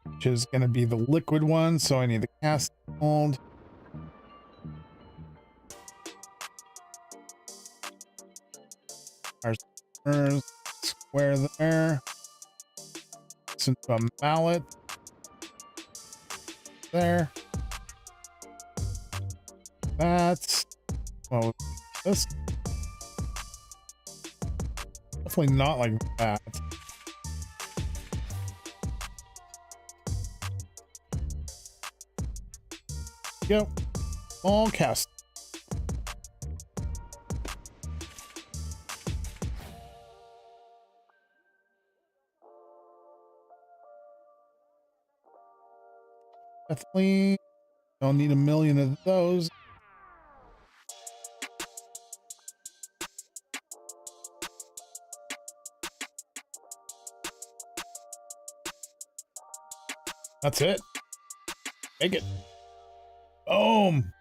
Which is going to be the liquid one, so I need the cast mold. Our square there. Into a mallet. There. That's, well, this definitely not like that. Go. All cast. Definitely don't need a million of those. That's it. Take it. Boom.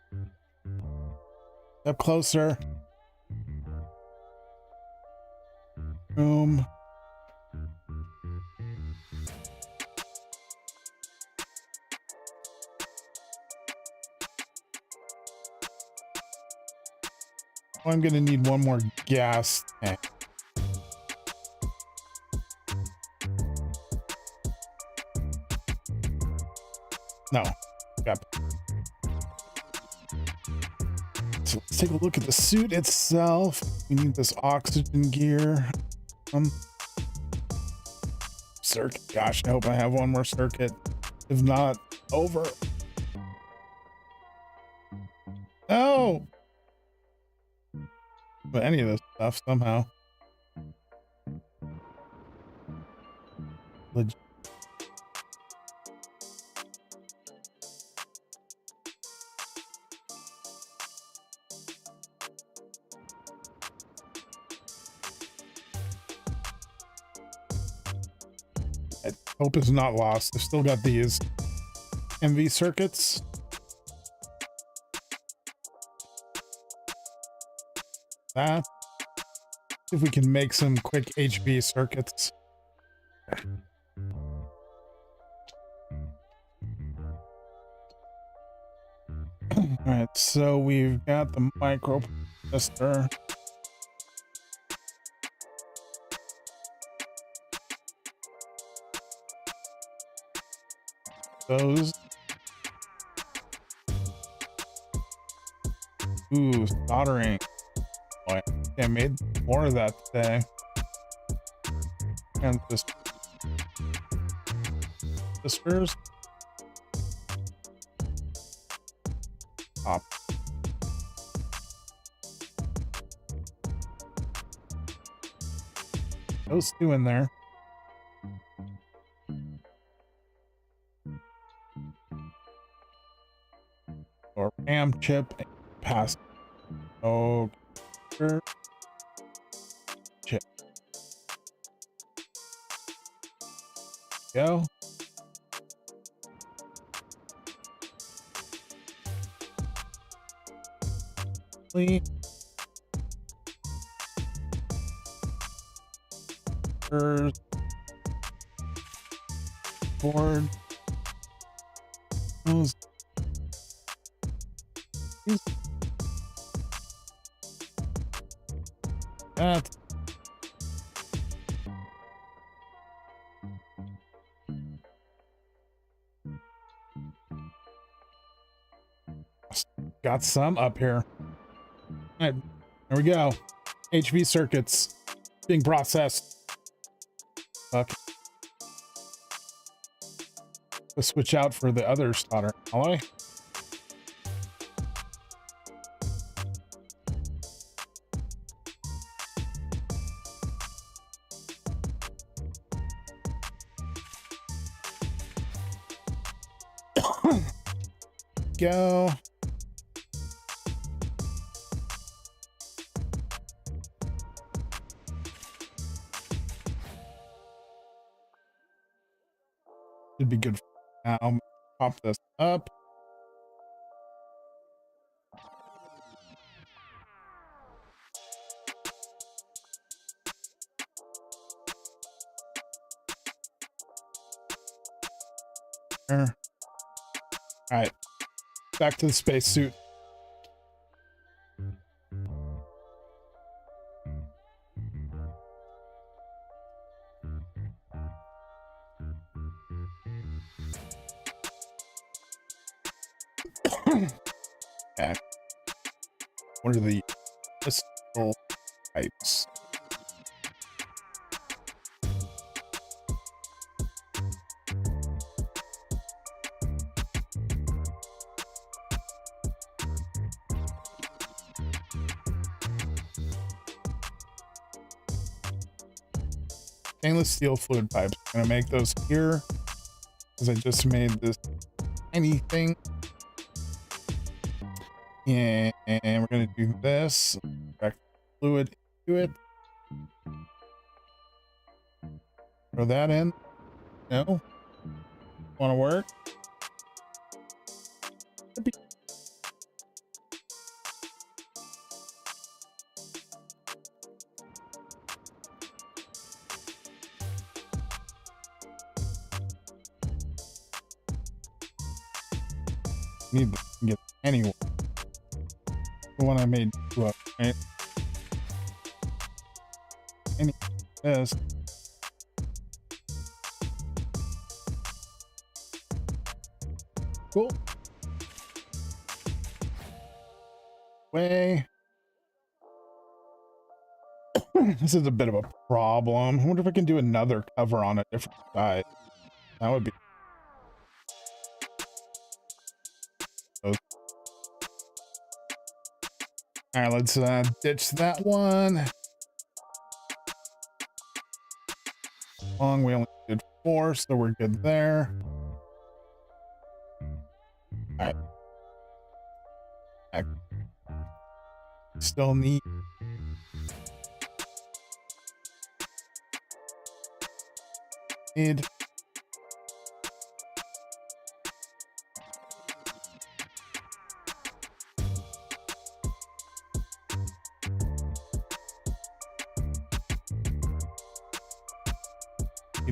Step closer. Boom. Oh, I'm gonna need one more gas tank. No. Yep. So let's take a look at the suit itself. We need this oxygen gear. Circuit. Gosh, I hope I have one more circuit. If not, over. No. But any of this stuff somehow. I hope it's not lost. I've still got these MV circuits. That. See if we can make some quick HV circuits. All right, so we've got the microprocessor. Those. Ooh, soldering. Boy, I made more of that today. And just sisters. Pop. Those two in there. Or RAM chip and pass. Oh, chip. Go. Please. Board. Those. That. Got some up here. All right, there we go. HV circuits being processed. Fuck. Let's switch out for the other solder alloy. Go. Should be good. Now pop this up. All right, back to the spacesuit. Okay. What are the pistol types? Stainless steel fluid pipes. I'm gonna make those here because I just made this tiny thing. And we're gonna do this. Back fluid into it. Throw that in. No. Want to work? Need to get anywhere. The one I made up, right? Any this. Cool. Way. This is a bit of a problem. I wonder if I can do another cover on a different side. That would be. All right, let's ditch that one. Long, we only did 4, so we're good there. All right. Still need. Need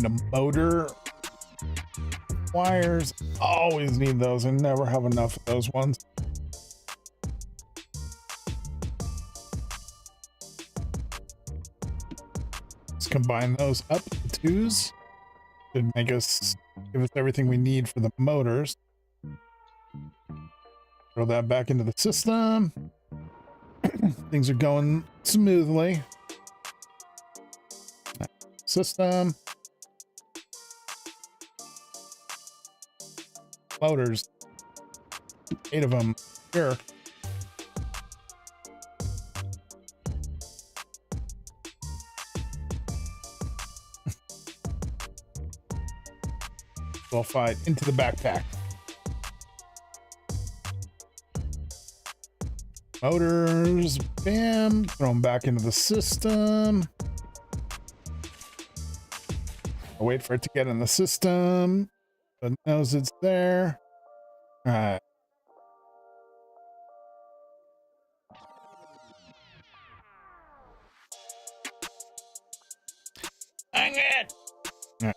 a motor. Wires, always need those. I never have enough of those ones. Let's combine those up to 2s. Should make us, give us everything we need for the motors. Throw that back into the system. Things are going smoothly. System. Motors. 8 of them. Sure. Sulfide into the backpack. Motors. Bam. Throw them back into the system. I'll wait for it to get in the system. It knows it's there. All right. Dang it! All right.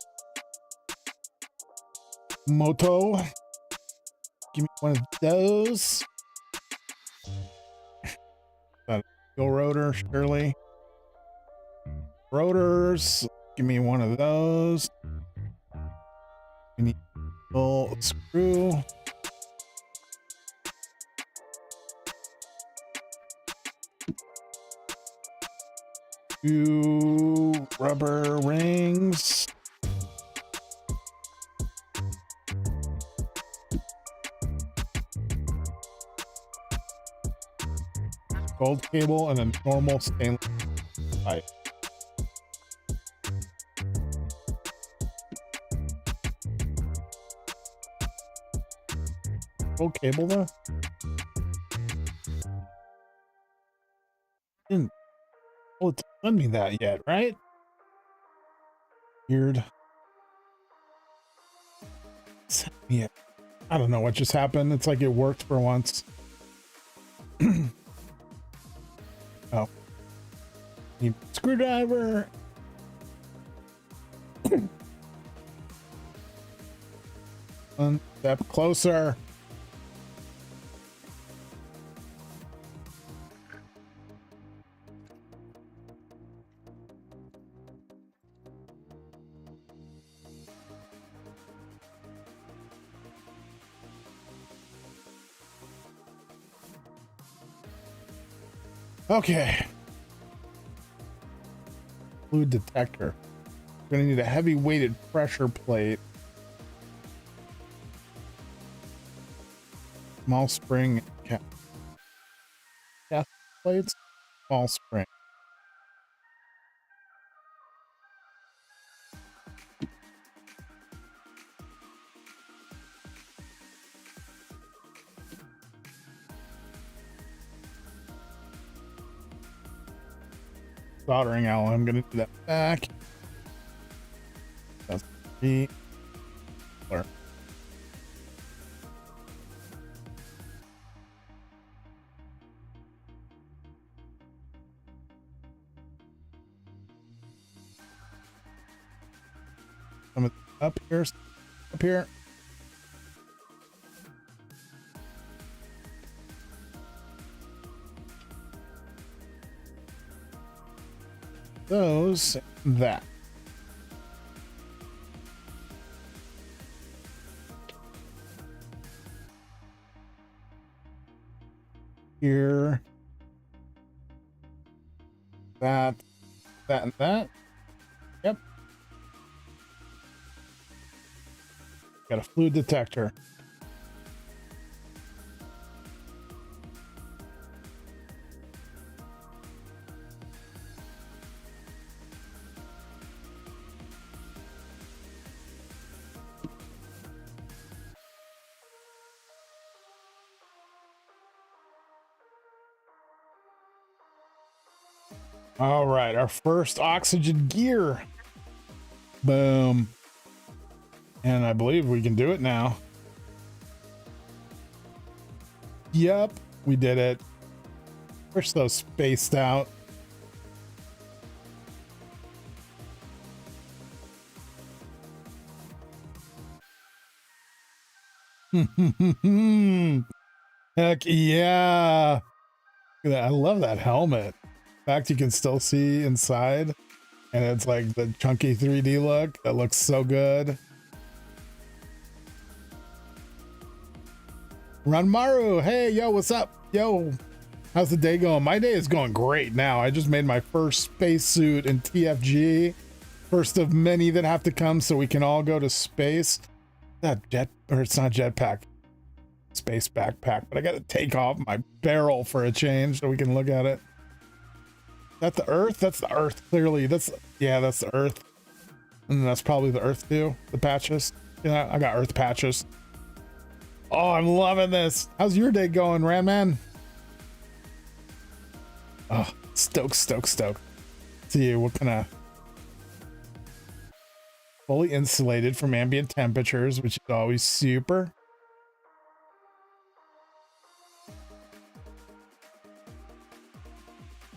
Moto. Give me one of those. That fuel rotor, surely. Rotors. Give me one of those. We need a full screw. 2 rubber rings. Gold cable and a normal stainless pipe. Gold cable though? Didn't send me that yet, right? Weird. Yeah. I don't know what just happened. It's like it worked for once. Oh. Need a screwdriver. One step closer. Okay. Fluid detector. We're gonna need a heavy weighted pressure plate. Small spring cap plates. Small spring. Soldering alloy. I'm gonna do that back. That's the color. Up here, up here. those and that. Here, that, and that. Yep. Got a fluid detector. All right, our first oxygen gear. Boom. And I believe we can do it now. Yep, we did it. We're so spaced out. Heck yeah. I love that helmet. In fact, you can still see inside, and it's like the chunky 3D look. That looks so good. Ranmaru, hey, yo, what's up? Yo, how's the day going? My day is going great now. I just made my first spacesuit in TFG. First of many that have to come so we can all go to space. It's not jetpack. Space backpack, but I got to take off my barrel for a change so we can look at it. That the Earth? That's the Earth, clearly. That's the Earth. And that's probably the Earth too, the patches. Yeah, I got Earth patches. Oh, I'm loving this. How's your day going, Ranman? Oh, stoked. See what kind of fully insulated from ambient temperatures, which is always super.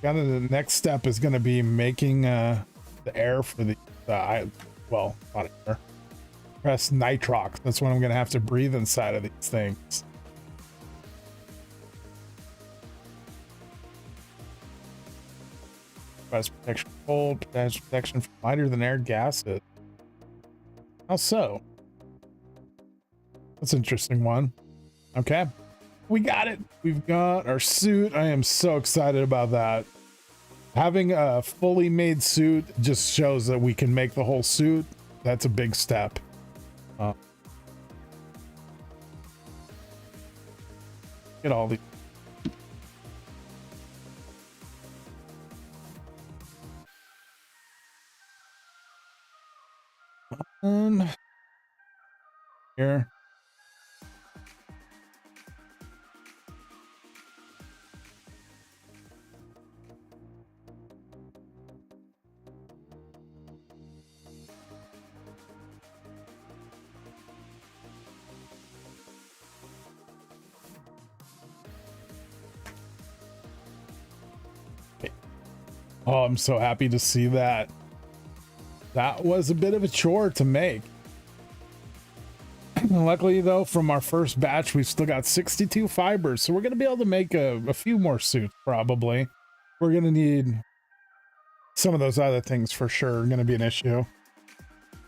Kind of the next step is going to be making the air for the well, not air. Press nitrox. That's what I'm going to have to breathe inside of these things. Press protection cold, protection from lighter than air gases. How so? That's an interesting one. Okay. We got it. We've got our suit. I am so excited about that. Having a fully made suit just shows that we can make the whole suit. That's a big step. Get all these. Here. Oh, I'm so happy to see that. That was a bit of a chore to make. Luckily, though, from our first batch, we've still got 62 fibers, so we're going to be able to make a few more suits, probably. We're going to need some of those other things for sure. Going to be an issue.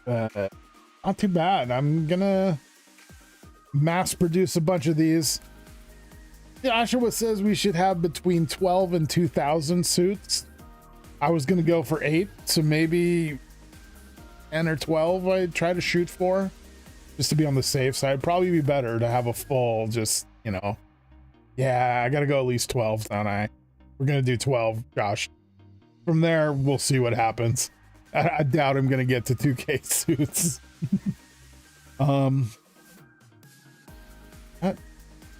Not too bad. I'm going to mass produce a bunch of these. Joshua says we should have between 12 and 2,000 suits. I was going to go for 8, so maybe 10 or 12 I'd try to shoot for, just to be on the safe side. Probably be better to have a full, just, you know. Yeah, I got to go at least 12, don't I? We're going to do 12, Josh. From there, we'll see what happens. I doubt I'm going to get to 2K suits. Not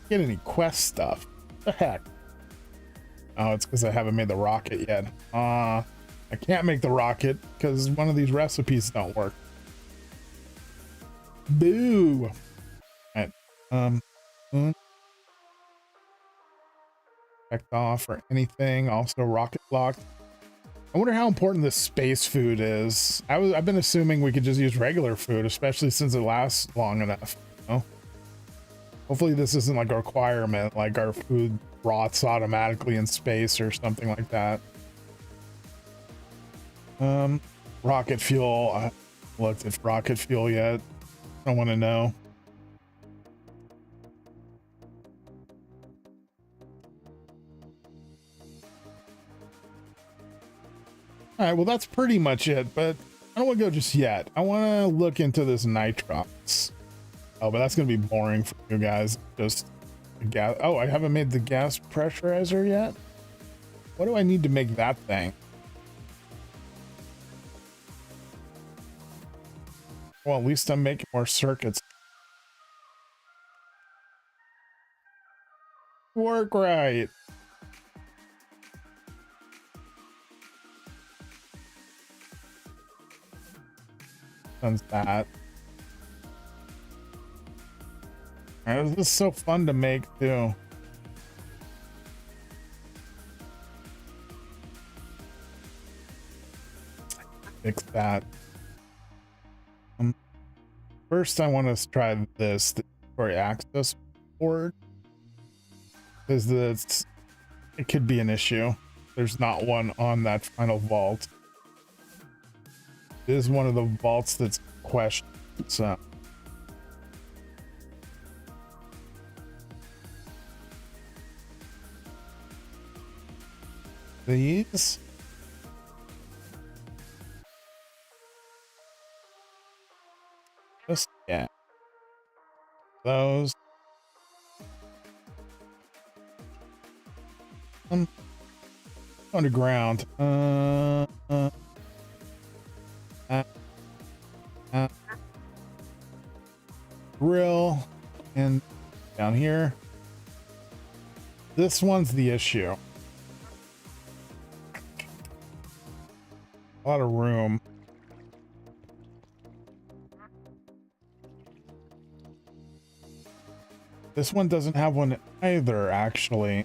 get any quest stuff. What the heck? Oh, it's because I haven't made the rocket yet. I can't make the rocket because one of these recipes don't work. Boo. All right. Checked off or anything. Also rocket locked. I wonder how important this space food is. I've been assuming we could just use regular food, especially since it lasts long enough. You know? Hopefully this isn't like a requirement, like our food rots automatically in space or something like that. Rocket fuel. I haven't looked at rocket fuel yet. I want to know. All right, well, that's pretty much it, but I don't want to go just yet. I want to look into this nitrox. Oh, but that's going to be boring for you guys. Just the gas. Oh, I haven't made the gas pressurizer yet. What do I need to make that thing? Well, at least I'm making more circuits. Work right. Done that. This is so fun to make too. Fix that. First, I want to try this, the inventory access board, because it could be an issue. There's not one on that final vault. It is one of the vaults that's questioned. So these. Just, yeah. Those. Underground. Grill. And down here. This one's the issue. A lot of room. This one doesn't have one either, actually.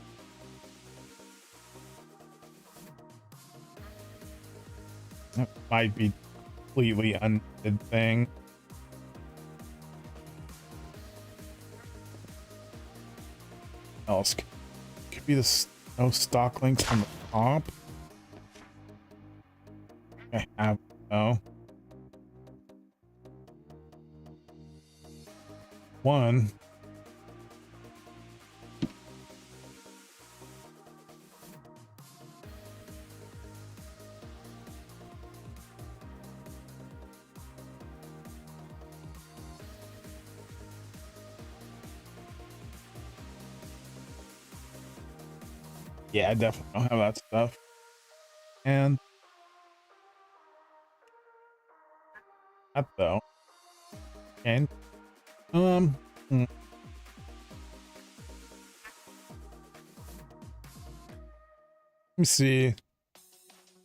That might be completely unneeded thing. Else could be the no stock links on the top. I have no. One. Yeah, I definitely don't have that stuff. And that though. And let me see.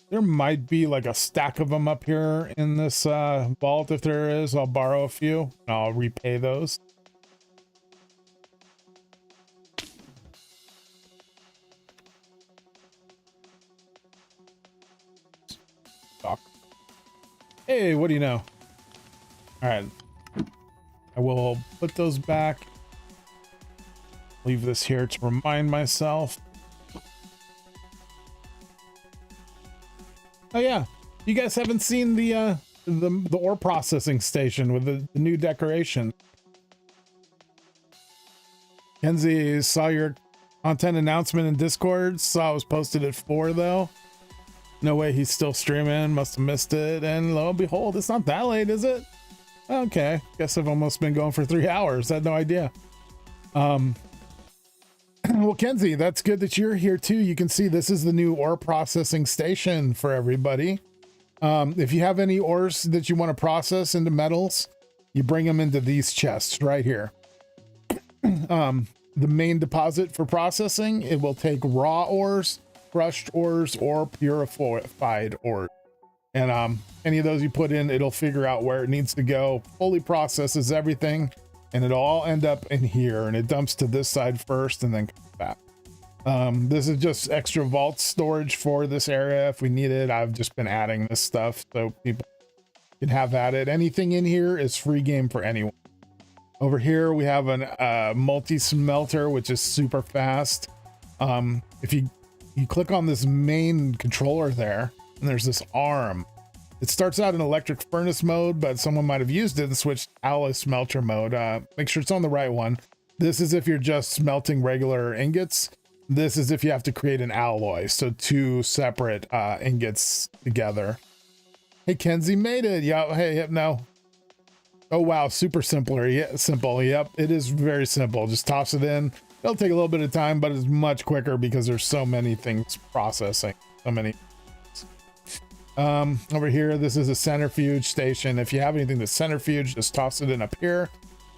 There might be like a stack of them up here in this vault. If there is, I'll borrow a few and I'll repay those. Hey, what do you know? All right, I will put those back. Leave this here to remind myself. Oh yeah, you guys haven't seen the ore processing station with the new decoration. Kenzie saw your content announcement in Discord. Saw it was posted at 4 though. No way, he's still streaming. Must have missed it. And lo and behold, it's not that late, is it? Okay, guess I've almost been going for 3 hours. I had no idea. Well, Kenzie, that's good that you're here too. You can see this is the new ore processing station for everybody. If you have any ores that you want to process into metals, you bring them into these chests right here. The main deposit for processing, it will take raw ores, crushed ores, or purified ores. And any of those you put in, it'll figure out where it needs to go, fully processes everything, and it'll all end up in here, and it dumps to this side first and then comes back. This is just extra vault storage for this area if we need it. I've just been adding this stuff so people can have at it. Anything in here is free game for anyone. Over here we have a multi-smelter, which is super fast. If you click on this main controller there, and there's this arm, It starts out in electric furnace mode, but someone might have used it and switched alloy smelter mode. Make sure it's on the right one. This is if you're just smelting regular ingots. This is if you have to create an alloy, so two separate ingots together. Hey, Kenzie made it. Yeah, hey, yep, no. Oh, wow, super simpler. Yeah, simple. Yep, it is very simple. Just toss it in. It'll take a little bit of time, but it's much quicker because there's so many things processing. So many. Over here, this is a centrifuge station. If you have anything to centrifuge, just toss it in up here.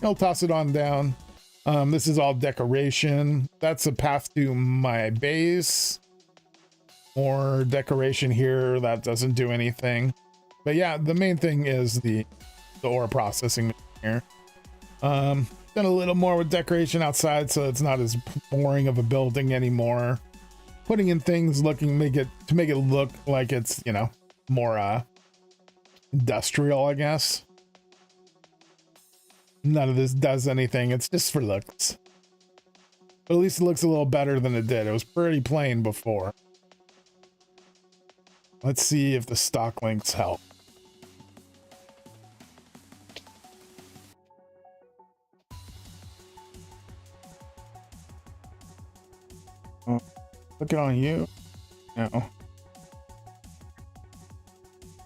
It'll toss it on down. This is all decoration. That's a path to my base. More decoration here. That doesn't do anything. But yeah, the main thing is the ore processing here. Done a little more with decoration outside, so it's not as boring of a building anymore. Putting in things to make it look like it's, you know, more industrial, I guess. None of this does anything. It's just for looks. But at least it looks a little better than it did. It was pretty plain before. Let's see if the stock links help. Oh, click it on you. No.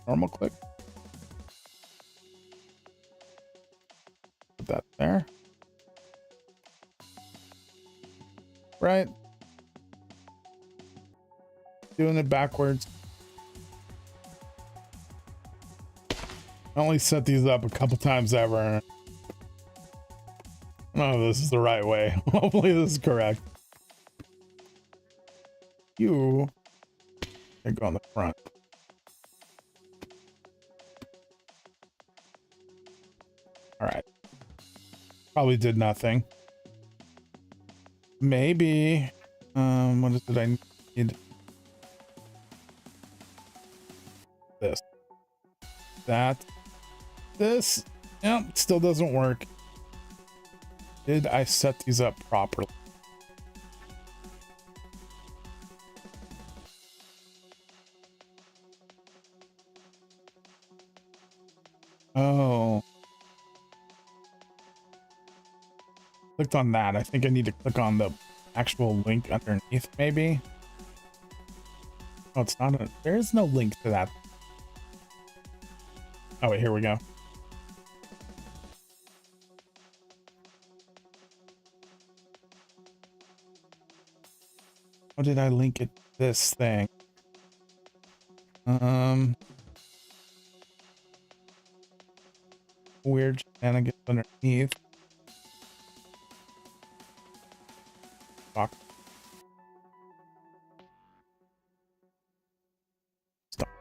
Normal click. Put that there. Right. Doing it backwards. I only set these up a couple times ever. Oh, this is the right way. Hopefully this is correct. You can go on the front. All right. Probably did nothing. Maybe. What is it I need? This. That. This. Yep, still doesn't work. Did I set these up properly? Oh. Clicked on that. I think I need to click on the actual link underneath, maybe. Oh, it's not there is no link to that. Oh, wait, here we go. How did I link it to this thing? Weird shenanigans underneath. Stock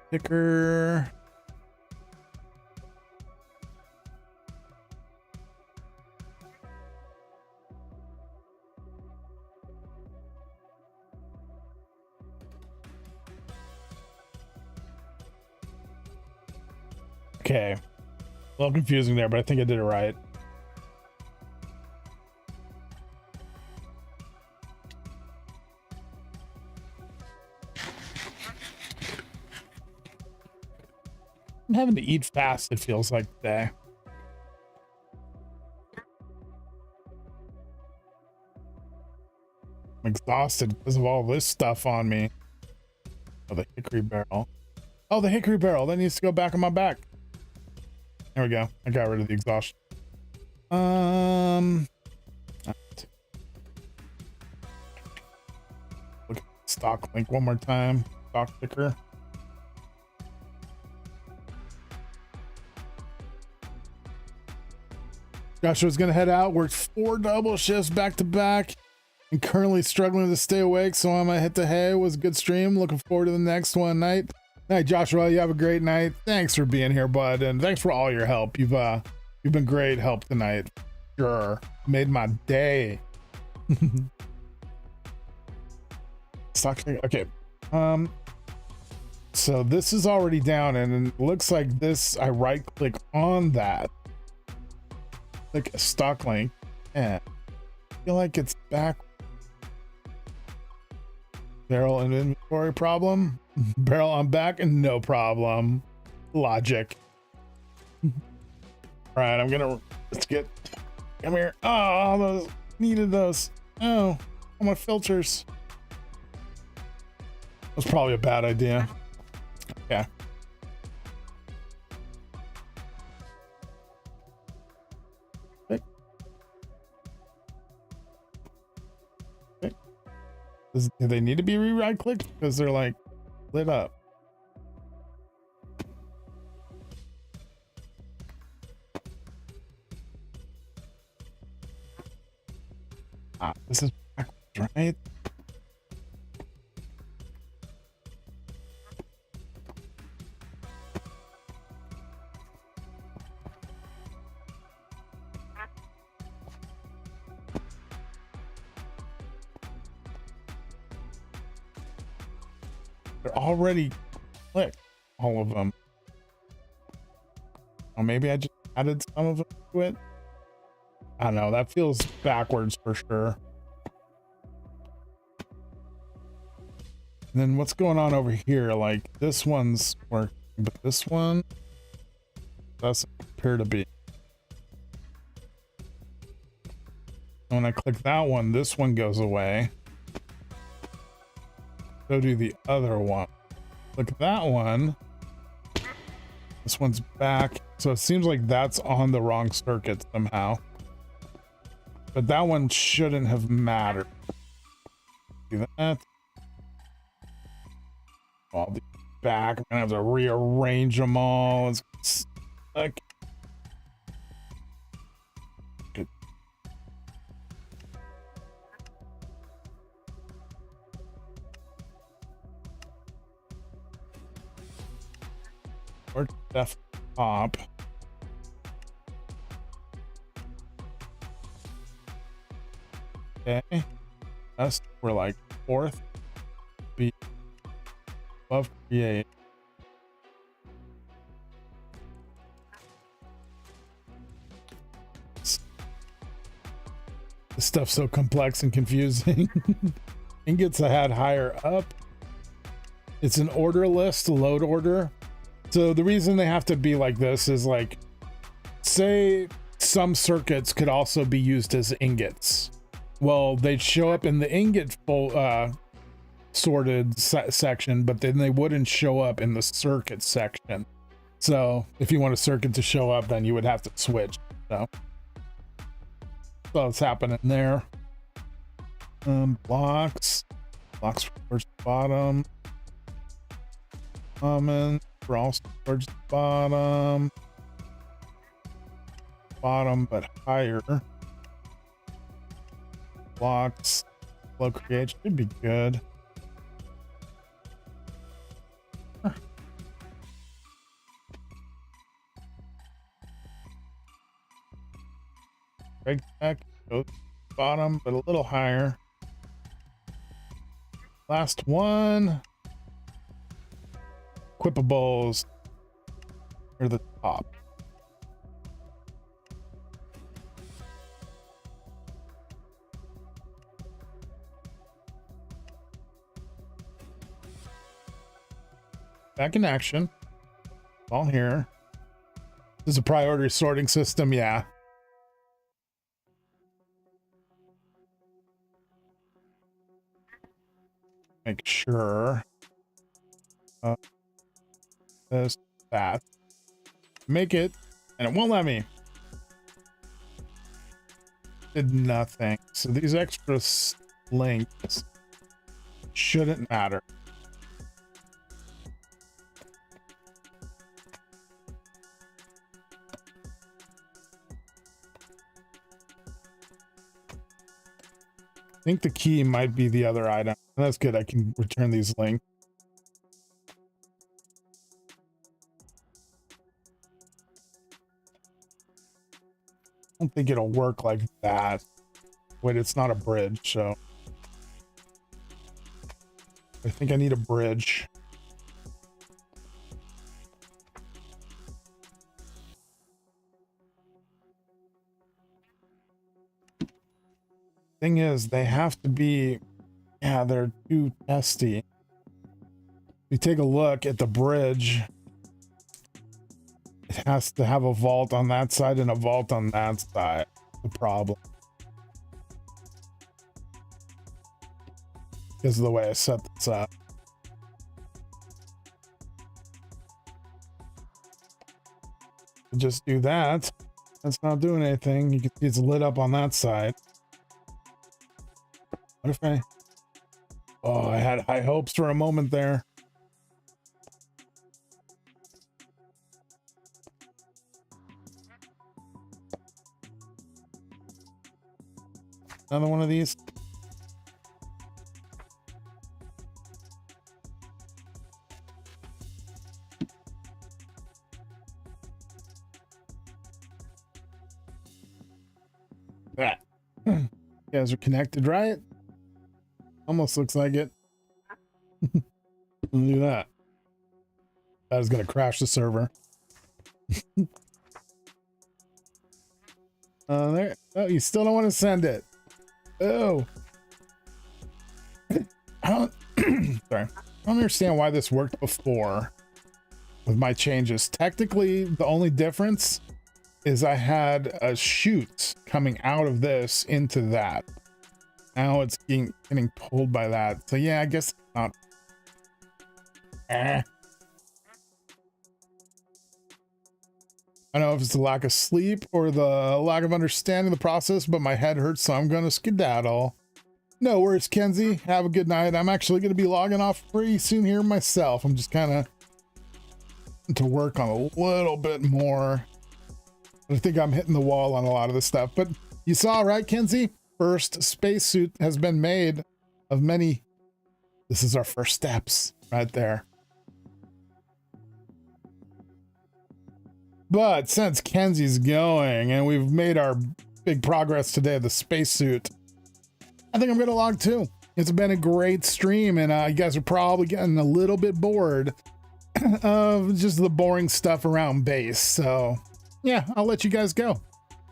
sticker. Okay. A little confusing there, but I think I did it right. I'm having to eat fast, it feels like today. I'm exhausted because of all this stuff on me. Oh, the hickory barrel. Oh, the hickory barrel. That needs to go back on my back. There we go. I got rid of the exhaustion. Look at the stock link one more time. Stock ticker. Joshua's gonna head out. Worked 4 double shifts back to back, and currently struggling to stay awake. So I'm gonna hit the hay. It was a good stream. Looking forward to the next one. Night, Joshua. You have a great night. Thanks for being here, bud, and thanks for all your help. You've been great help tonight. Sure, made my day. Okay. So this is already down, and it looks like this. I right click on that. Like a stock link, and I feel like it's back. Barrel and inventory problem. Barrel on back and no problem. Logic. All right, let's get, come here. Oh, those, needed those. Oh, all my filters. That was probably a bad idea. Okay. Okay. Okay. Do they need to be right clicked? Because they're like lit up. Ah, this is backwards, right? They're already clicked, all of them. Or maybe I just added some of them to it. I don't know. That feels backwards for sure. And then what's going on over here? Like this one's working, but this one doesn't appear to be. When I click that one, this one goes away. So do the other one. Look at that one. This one's back. So it seems like that's on the wrong circuit somehow. But that one shouldn't have mattered. Do that. All the back. I'm gonna have to rearrange them all. It's stuck. Good. Or desktop. Okay. That's we're like fourth. Be above create. This stuff's so complex and confusing. Ingots I had higher up. It's an order list, load order. So the reason they have to be like this is like, say some circuits could also be used as ingots. Well, they'd show up in the ingot sorted section, but then they wouldn't show up in the circuit section. So if you want a circuit to show up, then you would have to switch. So what's happening there? Blocks towards the bottom. Common. We're also towards the bottom. Bottom, but higher. Blocks. Flow create should be good. Gregtech goes bottom, but a little higher. Last one. Equipables near the top. Back in action. All here. This is a priority sorting system, yeah. Make sure. That. Make it, and it won't let me. Did nothing. So these extra links shouldn't matter. I think the key might be the other item. That's good. I can return these links. I don't think it'll work like that. Wait, it's not a bridge, so I think I need a bridge. Thing is, they have to be, yeah, they're too testy. We take a look at the bridge. It has to have a vault on that side and a vault on that side. The problem. Because of the way I set this up. Just do that. That's not doing anything. You can see it's lit up on that side. What if I... Oh, I had high hopes for a moment there. Another one of these. That. You guys are connected, right? Almost looks like it. We'll do that. That is going to crash the server. There. Oh, you still don't want to send it. Oh. I don't, sorry. I don't understand why this worked before with my changes. Technically, the only difference is I had a chute coming out of this into that. Now it's getting pulled by that. So yeah, I guess not. I don't know if it's the lack of sleep or the lack of understanding the process, but my head hurts, so I'm going to skedaddle. No worries, Kenzie. Have a good night. I'm actually going to be logging off pretty soon here myself. I'm just kind of to work on a little bit more. I think I'm hitting the wall on a lot of this stuff, but you saw, right, Kenzie? First spacesuit has been made of many. This is our first steps right there. But since Kenzie's going and we've made our big progress today, the spacesuit, I think I'm going to log too. It's been a great stream, and you guys are probably getting a little bit bored of just the boring stuff around base. So yeah, I'll let you guys go.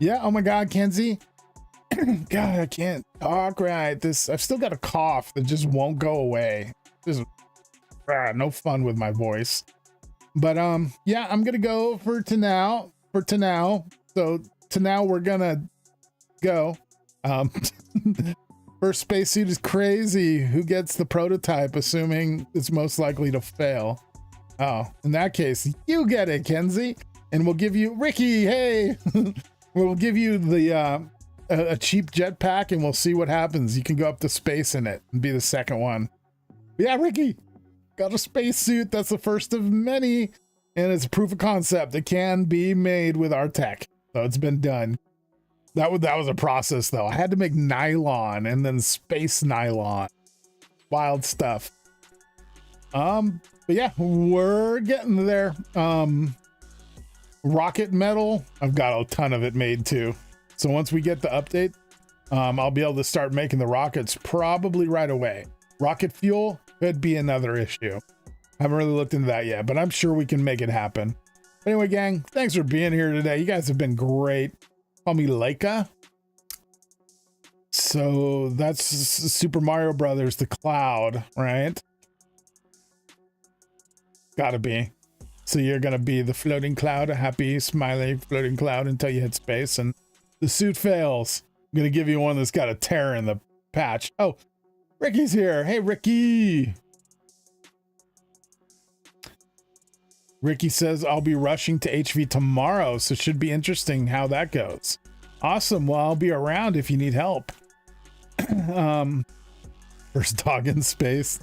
Yeah. Oh my God, Kenzie. God, I can't talk right. I've still got a cough that just won't go away. Just no fun with my voice. But yeah, I'm gonna go for now. So now we're gonna go. First spacesuit is crazy. Who gets the prototype, assuming it's most likely to fail? Oh, in that case, you get it, Kenzie, and we'll give you Ricky. Hey, we'll give you the a cheap jetpack, and we'll see what happens. You can go up to space in it and be the second one. Yeah, Ricky. Got a spacesuit. That's the first of many, and it's a proof of concept. It can be made with our tech, so it's been done. That was a process, though. I had to make nylon and then space nylon. Wild stuff. But yeah, we're getting there. Rocket metal, I've got a ton of it made too. So once we get the update, I'll be able to start making the rockets probably right away. Rocket fuel could be another issue. Haven't really looked into that yet, but I'm sure we can make it happen. Anyway, gang, thanks for being here today. You guys have been great. Call me Leica. So that's Super Mario Brothers, the cloud, right? Gotta be. So you're gonna be the floating cloud, a happy, smiling floating cloud until you hit space and the suit fails. I'm gonna give you one that's got a tear in the patch. Oh, Ricky's here. Hey, Ricky. Ricky says, I'll be rushing to HV tomorrow, so it should be interesting how that goes. Awesome. Well, I'll be around if you need help. First dog in space.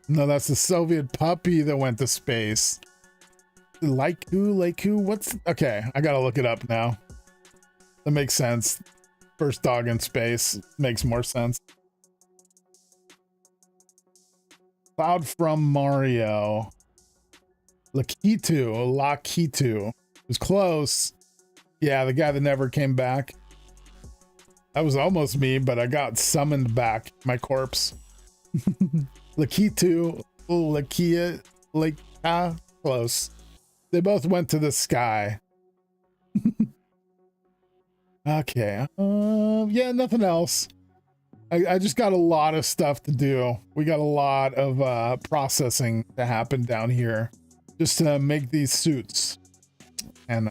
No, that's the Soviet puppy that went to space. Laiku, what's... Okay, I gotta look it up now. That makes sense. First dog in space makes more sense. Cloud from Mario. Lakitu. It was close. Yeah, the guy that never came back. That was almost me, but I got summoned back. My corpse. Lakitu, Lakia, close. They both went to the sky. Okay. Yeah, nothing else. I just got a lot of stuff to do. We got a lot of processing to happen down here just to make these suits. And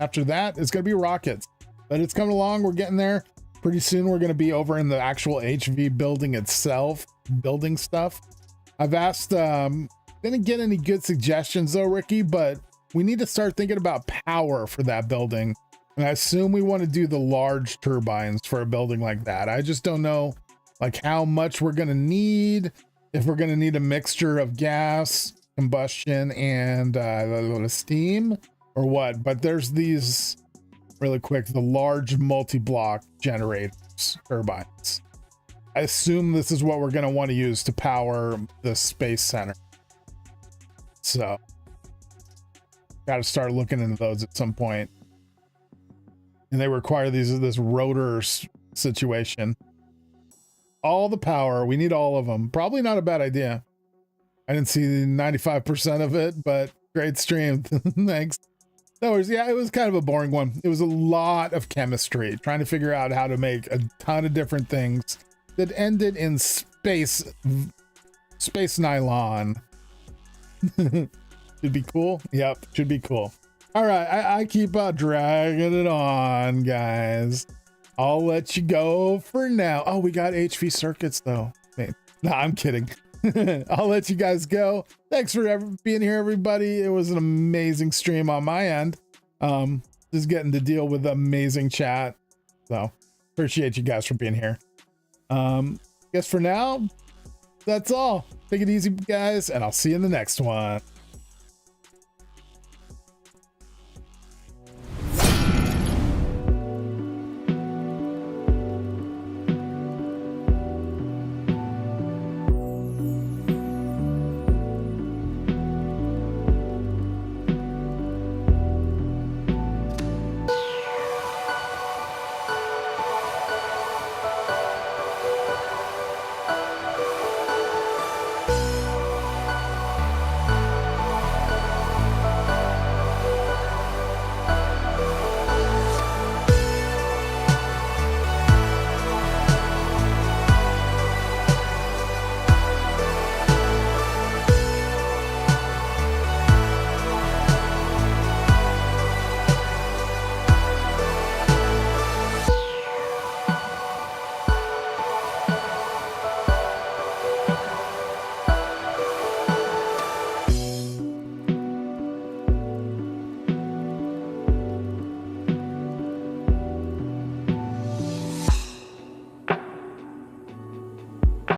after that, it's going to be rockets. But it's coming along. We're getting there. Pretty soon, we're going to be over in the actual HV building itself, building stuff. I've asked, didn't get any good suggestions though, Ricky, but we need to start thinking about power for that building. And I assume we want to do the large turbines for a building like that. I just don't know like how much we're going to need, if we're going to need a mixture of gas, combustion, and steam or what. But there's these really quick, the large multi-block generators, turbines. I assume this is what we're going to want to use to power the space center. So got to start looking into those at some point. And they require this rotors situation. All the power, we need all of them. Probably not a bad idea. I didn't see 95% of it, but great stream. Thanks. No worries. Yeah, it was kind of a boring one. It was a lot of chemistry, trying to figure out how to make a ton of different things that ended in space nylon. Should be cool. Yep, should be cool. All right, I keep dragging it on, guys. I'll let you go for now. Oh, we got HV circuits though. Wait, no, I'm kidding. I'll let you guys go. Thanks for being here, everybody. It was an amazing stream on my end. Just getting to deal with amazing chat. So appreciate you guys for being here. Guess for now, that's all. Take it easy, guys, and I'll see you in the next one.